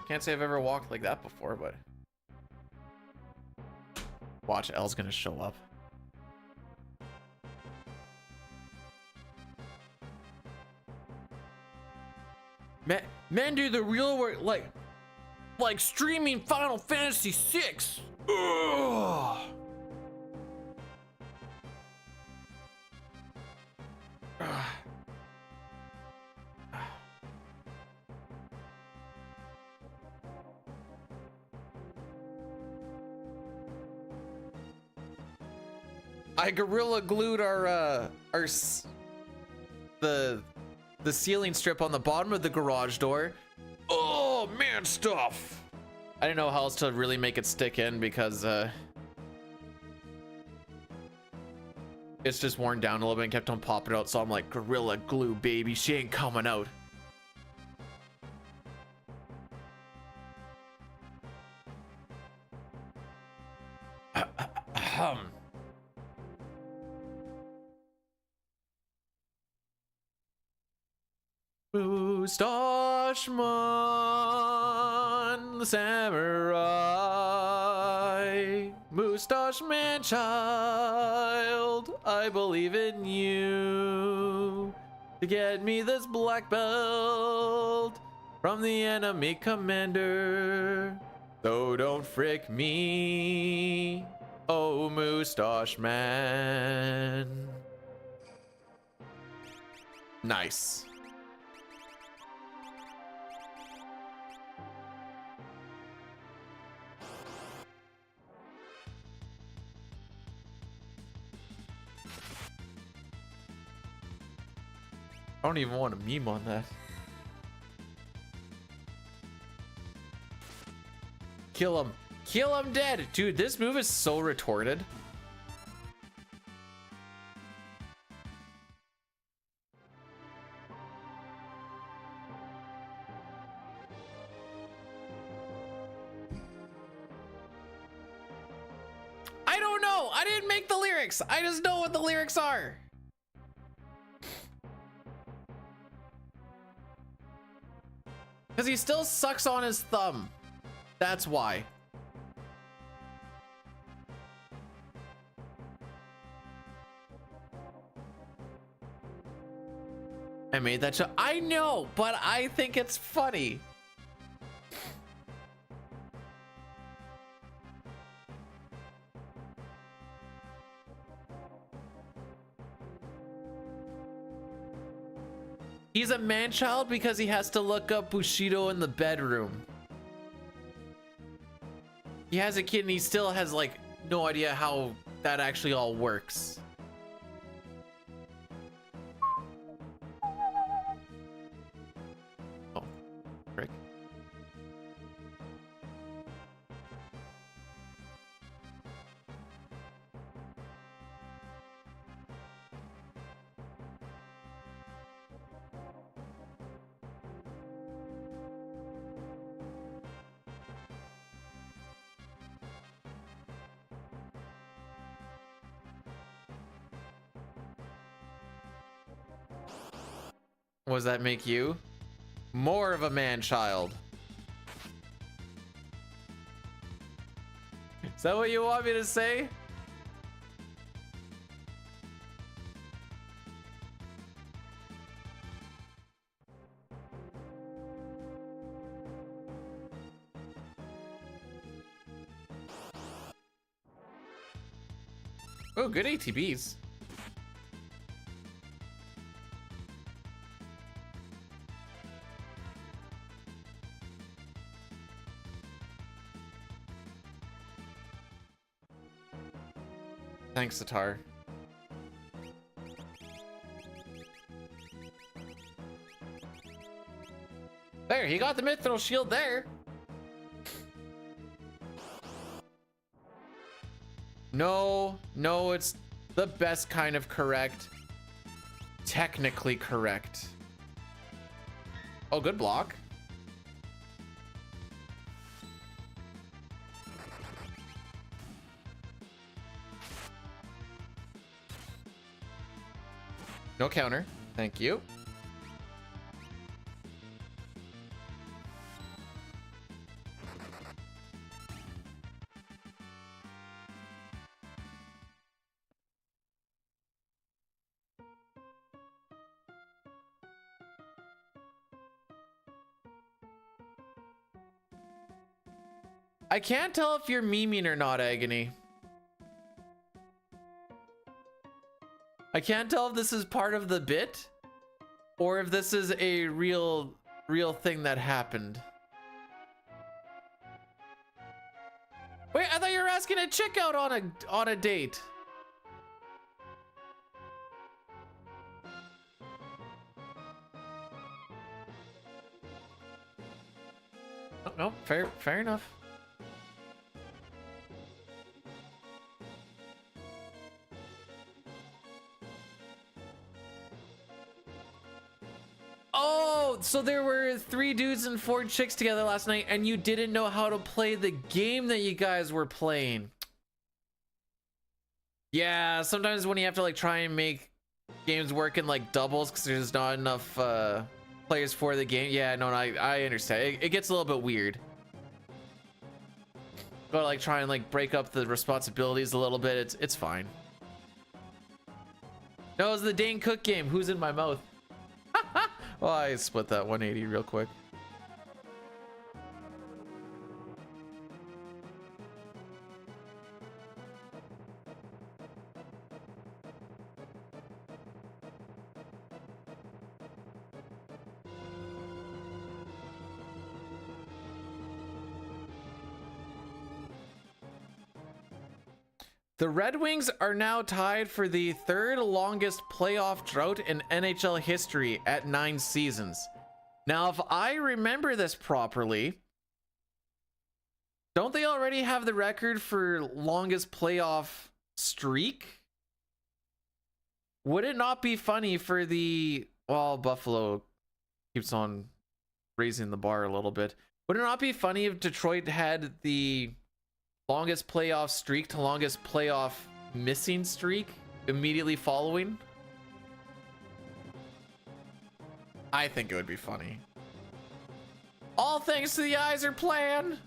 Can't say I've ever walked like that before, but watch, Elle's gonna show up. Men do the real work, like streaming Final Fantasy VI. Ugh. I gorilla glued the ceiling strip on the bottom of the garage door. Oh man, stuff. I didn't know how else to really make it stick in because it's just worn down a little bit and kept on popping out. So I'm like, gorilla glue, baby, she ain't coming out. Moustache-man, the samurai. Moustache man child, I believe in you. To get me this black belt from the enemy commander. So don't frick me, oh Moustache man. Nice. I don't even want a meme on that. Kill him. Kill him dead. Dude, this move is so retorted. I don't know. I didn't make the lyrics. I just know what the lyrics are. Because he still sucks on his thumb. That's why. I made that show. I know, but I think it's funny. He's a man-child because he has to look up Bushido in the bedroom. He has a kid and he still has like no idea how that actually all works. Oh, frick. What does that make you? More of a man-child. Is that what you want me to say? Oh, good ATBs. Thanks, Sitar. There, he got the mithril shield there. No, no, it's the best kind of correct. Technically correct. Oh, good block. No counter. Thank you. I can't tell if you're memeing or not, Agony. I can't tell if this is part of the bit or if this is a real thing that happened. Wait, I thought you were asking a chick out on a date. Oh, no, fair enough. Oh, so there were 3 dudes and 4 chicks together last night and you didn't know how to play the game that you guys were playing. Yeah, sometimes when you have to like try and make games work in like doubles because there's not enough players for the game. Yeah, no, I understand. It gets a little bit weird. Gotta like try and like break up the responsibilities a little bit. It's fine. No, it was the Dane Cook game. Who's in my mouth? Well, I split that 180 real quick. The Red Wings are now tied for the 3rd longest playoff drought in NHL history at 9 seasons. Now, if I remember this properly, don't they already have the record for longest playoff streak? Would it not be funny for the... Well, Buffalo keeps on raising the bar a little bit. Would it not be funny if Detroit had the longest playoff streak to longest playoff missing streak immediately following? I think it would be funny. All thanks to the Iser plan.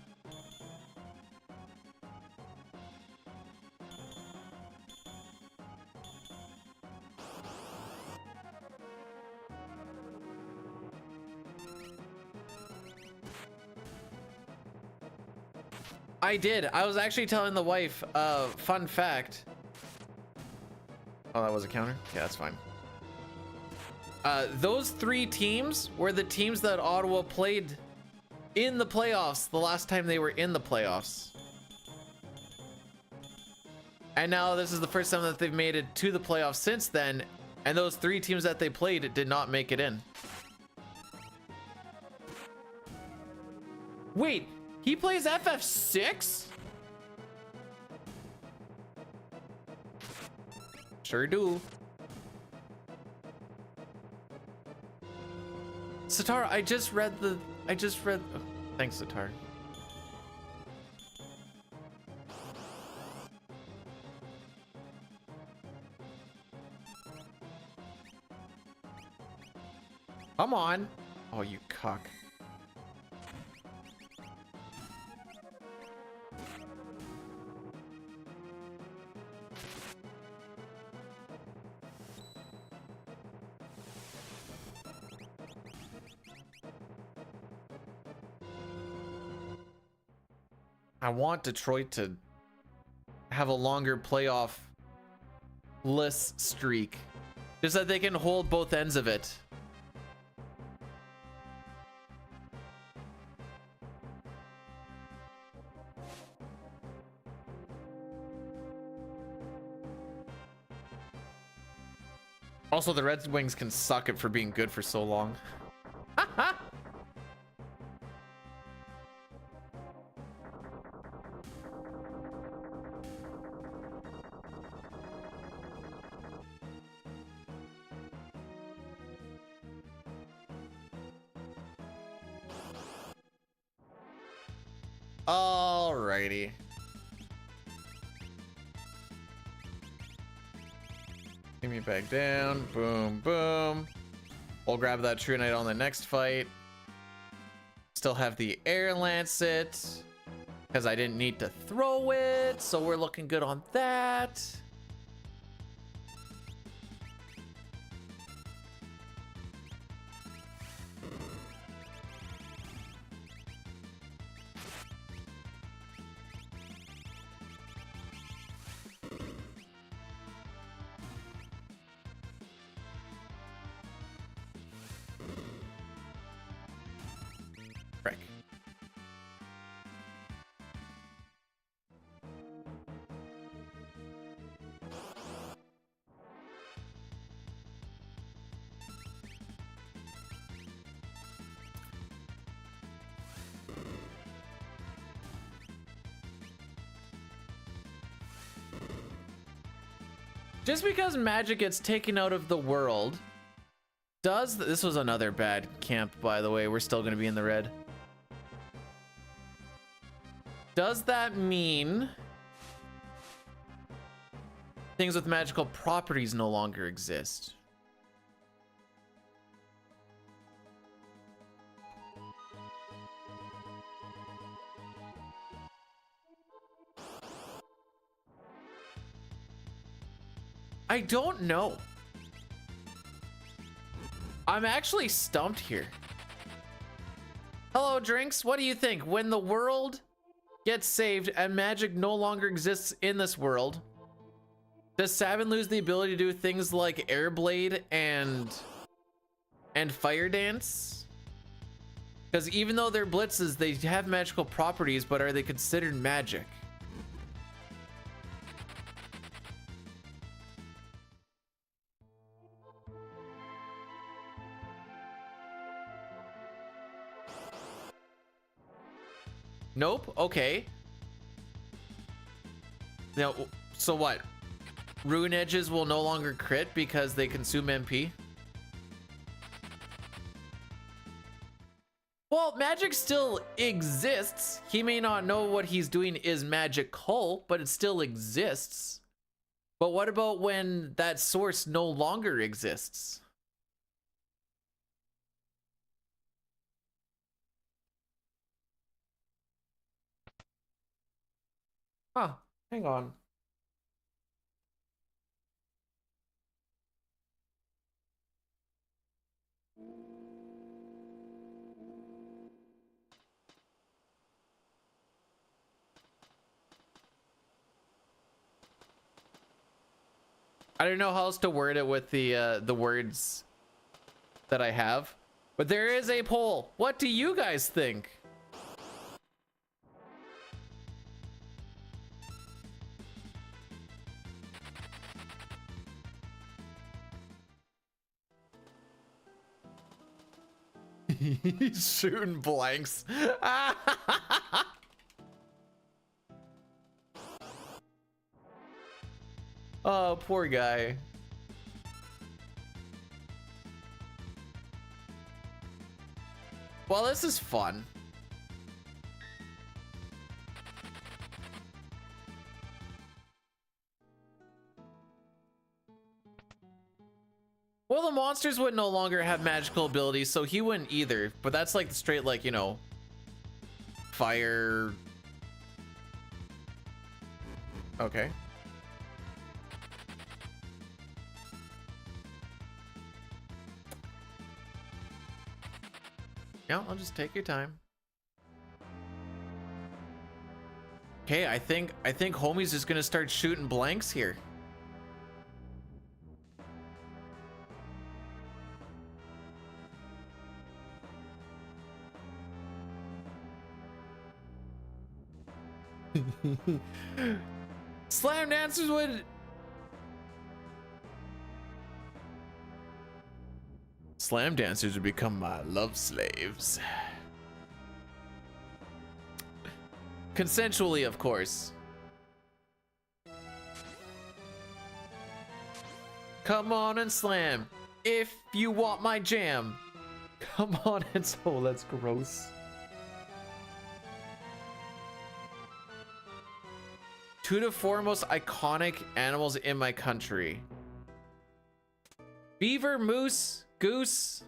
I did. I was actually telling the wife, fun fact. Oh, that was a counter? Yeah, that's fine. Those 3 teams were the teams that Ottawa played in the playoffs the last time they were in the playoffs. And now this is the first time that they've made it to the playoffs since then. And those 3 teams that they played did not make it in. Wait. He plays FF6? Sure do. Sitar, I just read... Oh, thanks, Sitar. Come on. Oh, you cuck. I want Detroit to have a longer playoff-less streak, just that they can hold both ends of it. Also, the Red Wings can suck it for being good for so long. Alrighty. Get me back down. Boom, boom. We'll grab that True Knight on the next fight. Still have the Air Lancet because I didn't need to throw it, so we're looking good on that. Frick. Just because magic gets taken out of the world, this was another bad camp, by the way. We're still going to be in the red. Does that mean things with magical properties no longer exist? I don't know. I'm actually stumped here. Hello, Drinks. What do you think? When the world gets saved and magic no longer exists in this world, does Savin lose the ability to do things like Airblade and Fire Dance? Because even though they're blitzes, they have magical properties, but are they considered magic? Nope. Okay. Now, so what? Rune edges will no longer crit because they consume MP? Well, magic still exists. He may not know what he's doing is magical, but it still exists. But what about when that source no longer exists? Huh, hang on. I don't know how else to word it with the words that I have, but there is a poll. What do you guys think? He's shooting blanks. Oh, poor guy. Well, this is fun. Well, the monsters would no longer have magical abilities, so he wouldn't either. But that's like the straight, like, you know, fire. Okay. Yeah, I'll just take your time. Okay, I think homie's just gonna start shooting blanks here. Slam dancers would Slam dancers would become my love slaves. Consensually, of course. Come on and slam if you want my jam. Come on and oh, that's gross. Two to four most iconic animals in my country. Beaver, moose, goose.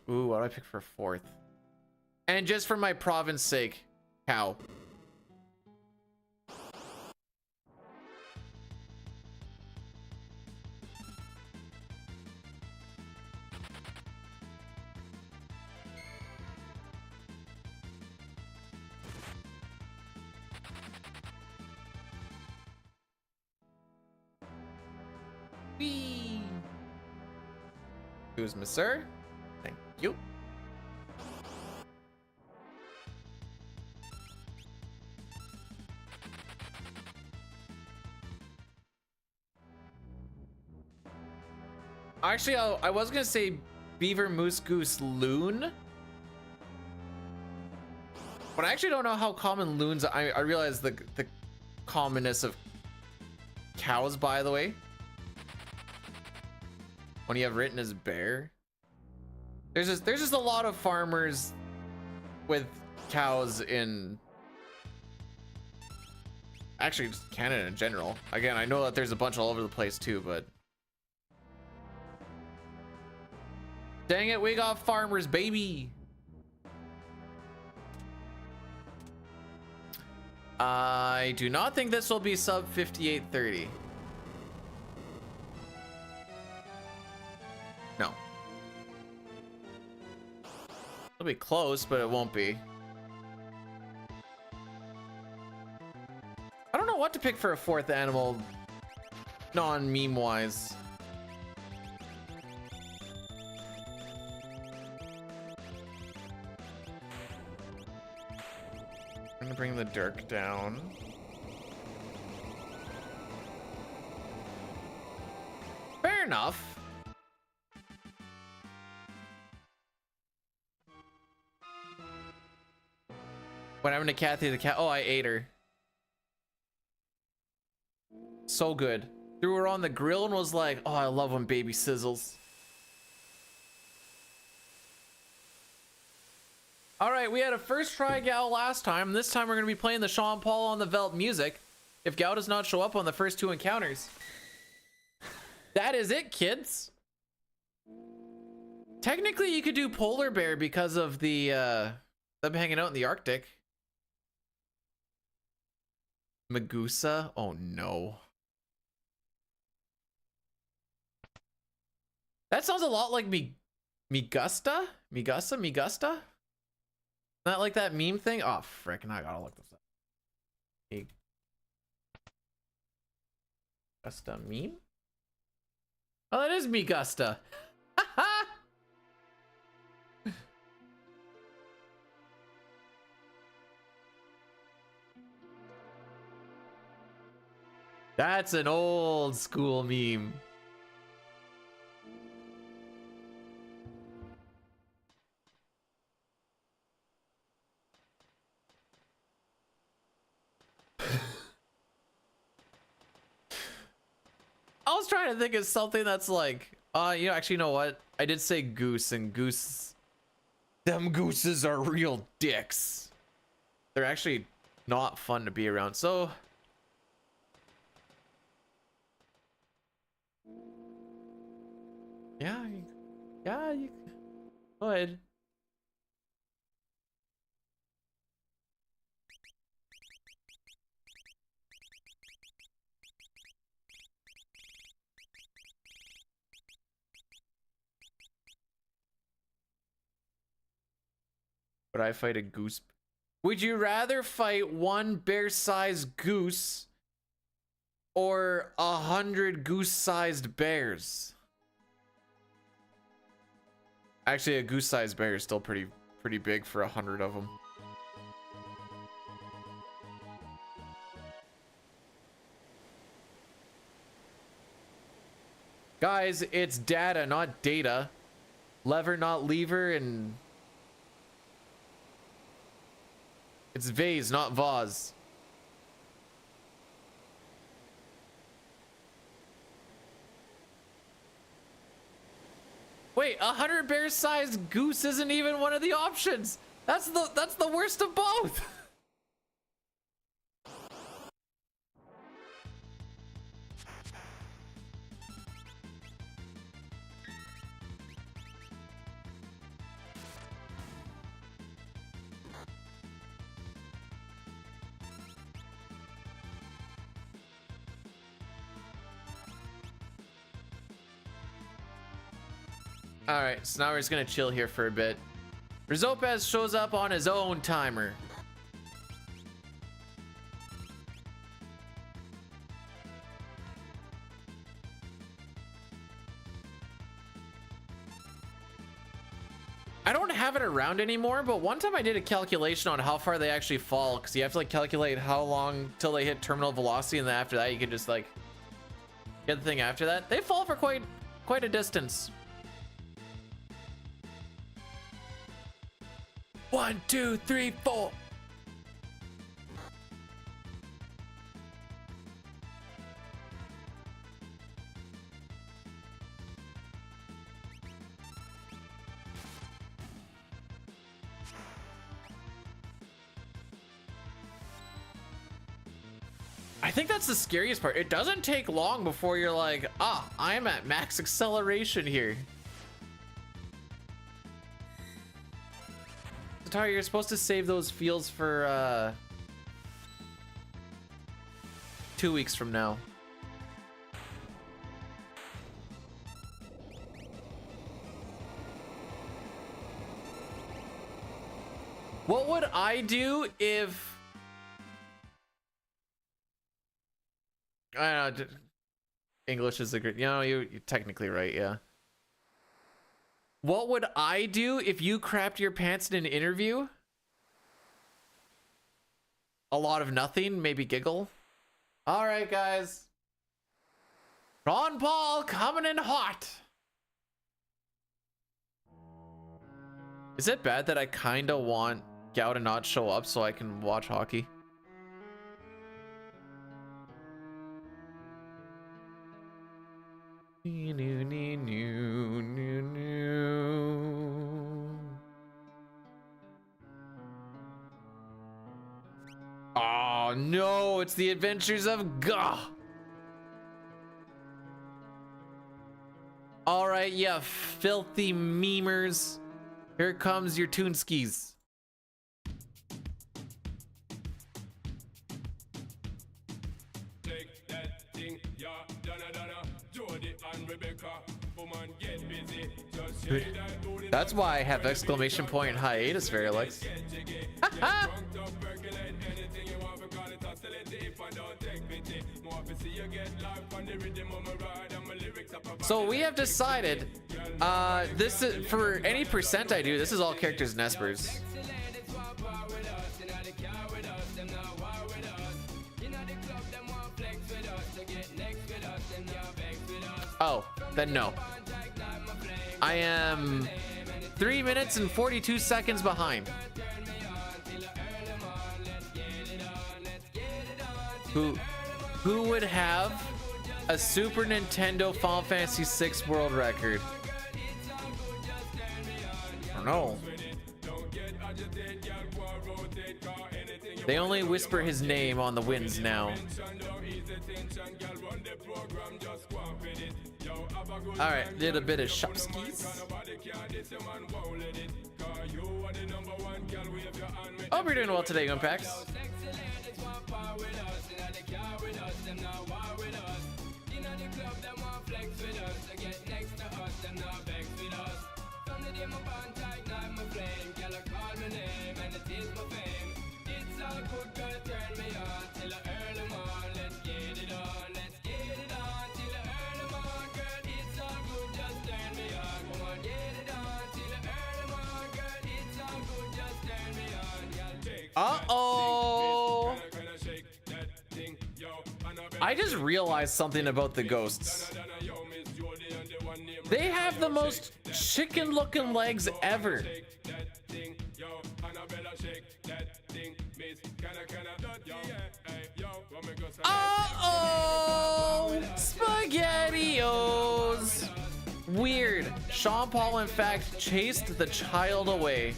Ooh, what do I pick for fourth? And just for my province sake, cow. Whee! Who's Miss Sir? Thank you. Actually, I was gonna say beaver, moose, goose, loon, but I actually don't know how common loons. I realize the commonness of cows, by the way. When you have written as bear, there's just a lot of farmers with cows in actually just Canada in general. Again, I know that there's a bunch all over the place too, but dang it, we got farmers, baby. I do not think this will be sub 5830. No. It'll be close, but it won't be. I don't know what to pick for a fourth animal, non-meme wise. I'm gonna bring the Dirk down. Fair enough. What happened to Kathy the cat? Oh, I ate her. So good. Threw her on the grill and was like, oh, I love when baby sizzles. All right, we had a first try Gal last time. This time we're going to be playing the Sean Paul on the Velt music. If Gal does not show up on the first two encounters. That is it, kids. Technically, you could do polar bear because of the them hanging out in the Arctic. Megusa? Oh no. That sounds a lot like Migusta? Migusta? Not like that meme thing? Oh, frick, now I gotta look this up. Migusta meme? Oh, that is Migusta. That's an old school meme. I was trying to think of something that's like, you know, actually, you know what? I did say goose, and goose, them gooses are real dicks. They're actually not fun to be around. So, yeah, you could. Would I fight a goose? Would you rather fight one bear-sized goose or 100 goose-sized bears? Actually, a goose-sized bear is still pretty big for 100 of them. Guys, it's data, not data. Lever, not lever, and it's vase, not vase. Wait, 100 bear-sized goose isn't even one of the options. That's the worst of both. All right, so now we're just gonna chill here for a bit. Rizopez shows up on his own timer. I don't have it around anymore, but one time I did a calculation on how far they actually fall, because you have to like calculate how long till they hit terminal velocity, and then after that you can just like get the thing after that. They fall for quite a distance. 1, 2, 3, 4. I think that's the scariest part. It doesn't take long before you're like, ah, I'm at max acceleration here. Tari, you're supposed to save those fields for 2 weeks from now. What would I do if I don't know, English is a great, you know, you're technically right, yeah. What would I do if you crapped your pants in an interview? A lot of nothing, maybe giggle. All right, guys. Ron Paul coming in hot. Is it bad that I kind of want Gao to not show up so I can watch hockey? Oh no, it's the Adventures of Gah. All right, yeah, filthy memers. Here comes your Toonskis. That's why I have exclamation point hiatus, Veralex. So we have decided, this is for any percent I do. This is all characters in Espers. Oh, then no. I am 3 minutes and 42 seconds behind. Who would have a Super Nintendo Final Fantasy VI world record? I don't know. They only whisper his name on the winds now. All right, did a bit of shop skis. Hope you're doing well today, Unpacks. Uh-oh. I just realized something about the ghosts. They have the most chicken looking legs ever. Uh-oh! SpaghettiOs! Weird. Sean Paul, in fact, chased the child away.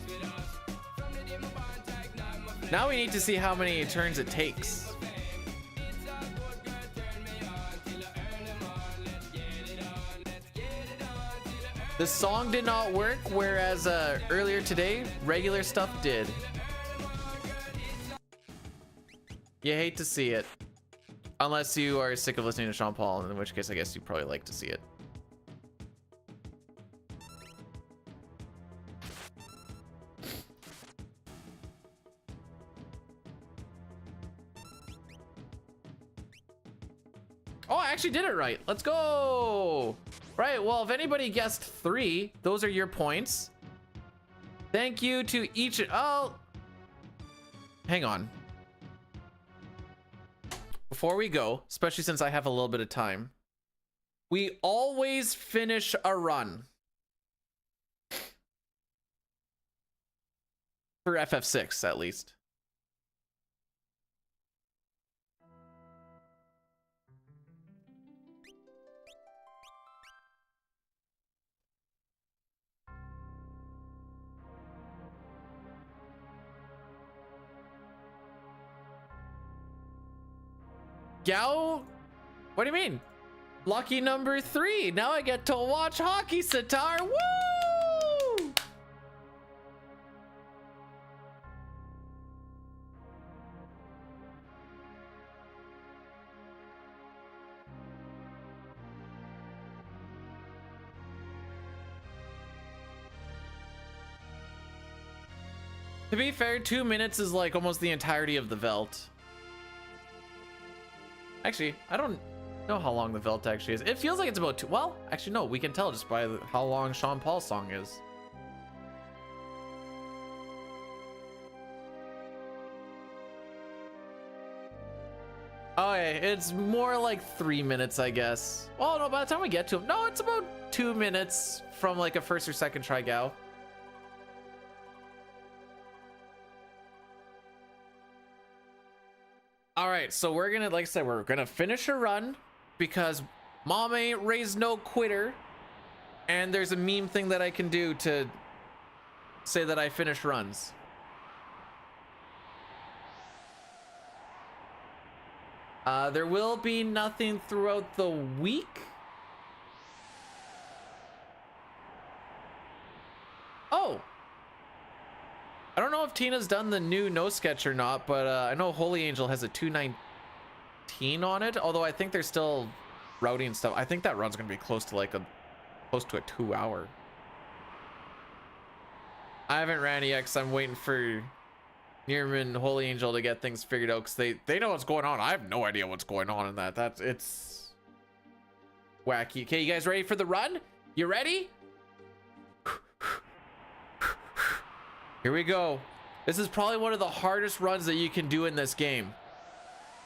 Now we need to see how many turns it takes. The song did not work, whereas earlier today, regular stuff did. You hate to see it. Unless you are sick of listening to Sean Paul, in which case I guess you probably like to see it. Oh, I actually did it right. Let's go. Right, well, if anybody guessed 3, those are your points. Thank you to each. Oh, hang on. Before we go, especially since I have a little bit of time, we always finish a run for FF6 at least. Gao? What do you mean? Lucky number 3. Now I get to watch hockey, Sitar. Woo! To be fair, 2 minutes is like almost the entirety of the Velt. Actually, I don't know how long the Velt actually is. It feels like it's about 2. Well, actually, no, we can tell just by how long Sean Paul's song is. Oh, yeah, it's more like 3 minutes, I guess. Oh, no, by the time we get to him, no, it's about 2 minutes from like a first or second try Gao. All right, so we're gonna, like I said, we're gonna finish a run because mom ain't raised no quitter, and there's a meme thing that I can do to say that I finish runs. There will be nothing throughout the week. Oh, I don't know if Tina's done the new no sketch or not, but I know Holy Angel has a 219 on it. Although I think they're still routing stuff. I think that run's gonna be close to a 2 hour. I haven't ran it yet because I'm waiting for Nearman Holy Angel to get things figured out because they know what's going on. I have no idea what's going on in that. It's wacky. Okay, you guys ready for the run? You ready? Here we go. This is probably one of the hardest runs that you can do in this game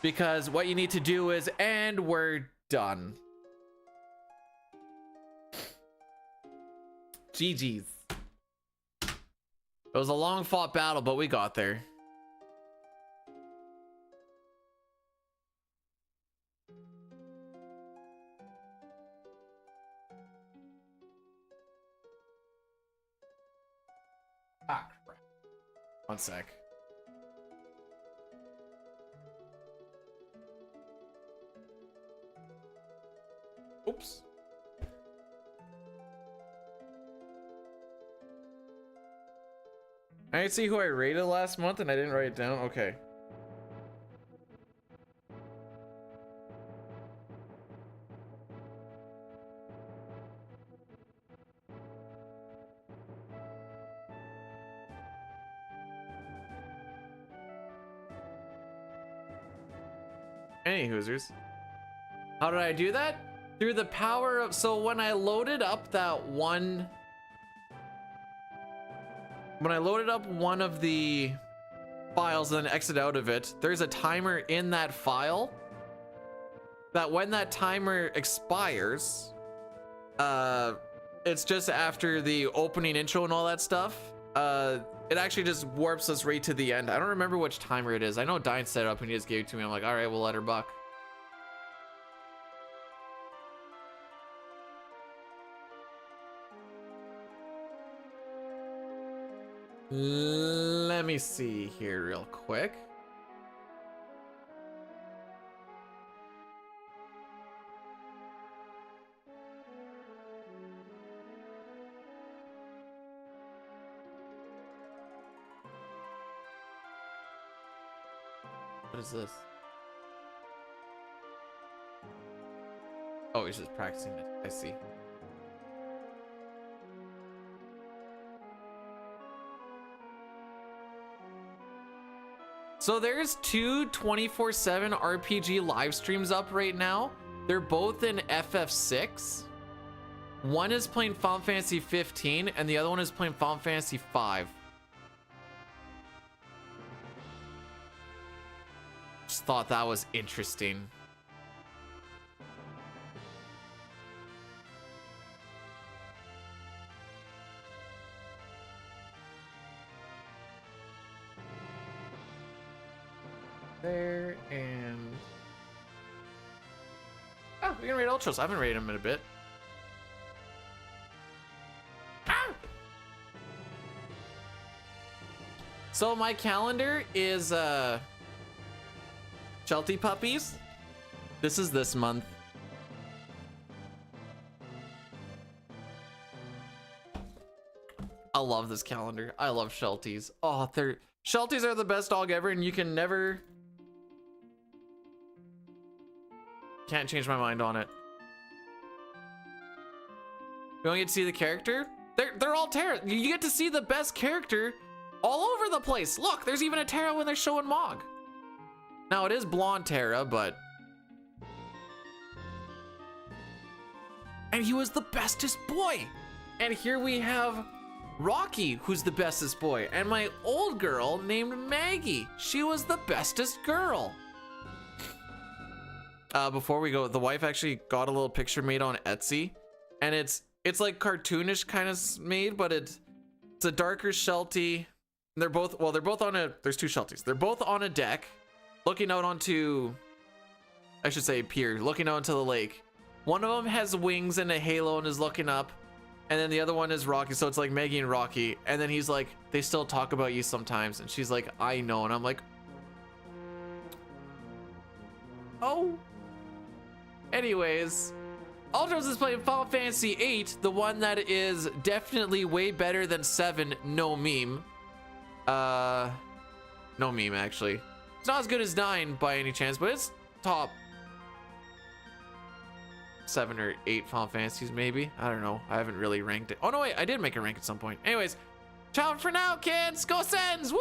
because what you need to do is, and we're done. GG's. It was a long fought battle, but we got there. Ah, crap. One sec. Oops. I see who I rated last month and I didn't write it down. Okay. Any Hoosers. How did I do that? Through the power of, so when I loaded up one of the files and then exit out of it, there's a timer in that file that when that timer expires, it's just after the opening intro and all that stuff. It actually just warps us right to the end. I don't remember which timer it is. I know Dine set it up and he just gave it to me. I'm like, all right, we'll let her buck. Let me see here real quick. What is this? Oh, he's just practicing it. I see. So there's two 24/7 RPG live streams up right now. They're both in FF6. One is playing Final Fantasy 15 and the other one is playing Final Fantasy 5. Just thought that was interesting. There and oh, we can raid Ultras. I haven't raided them in a bit. Ah! So my calendar is Sheltie Puppies. This is this month. I love this calendar. I love Shelties. Oh, Shelties are the best dog ever, and you can never. Can't change my mind on it. You don't get to see the character? They're all Terra. You get to see the best character all over the place. Look, there's even a Terra when they're showing Mog. Now it is blonde Terra, but and he was the bestest boy. And here we have Rocky, who's the bestest boy, and my old girl named Maggie. She was the bestest girl. Before we go, the wife actually got a little picture made on Etsy, and it's like cartoonish kind of made, but it's a darker Sheltie. They're both on a, there's two Shelties. They're both on a deck, looking out onto, I should say pier, looking out into the lake. One of them has wings and a halo and is looking up, and then the other one is Rocky. So it's like Maggie and Rocky, and then he's like, they still talk about you sometimes, and she's like, I know, and I'm like, oh. Anyways, Ultros is playing Final Fantasy 8, the one that is definitely way better than 7, no meme. No meme, actually. It's not as good as 9 by any chance, but it's top 7 or 8 Final Fantasies, maybe. I don't know. I haven't really ranked it. Oh, no, wait. I did make a rank at some point. Anyways, ciao for now, kids. Go Sens! Woo!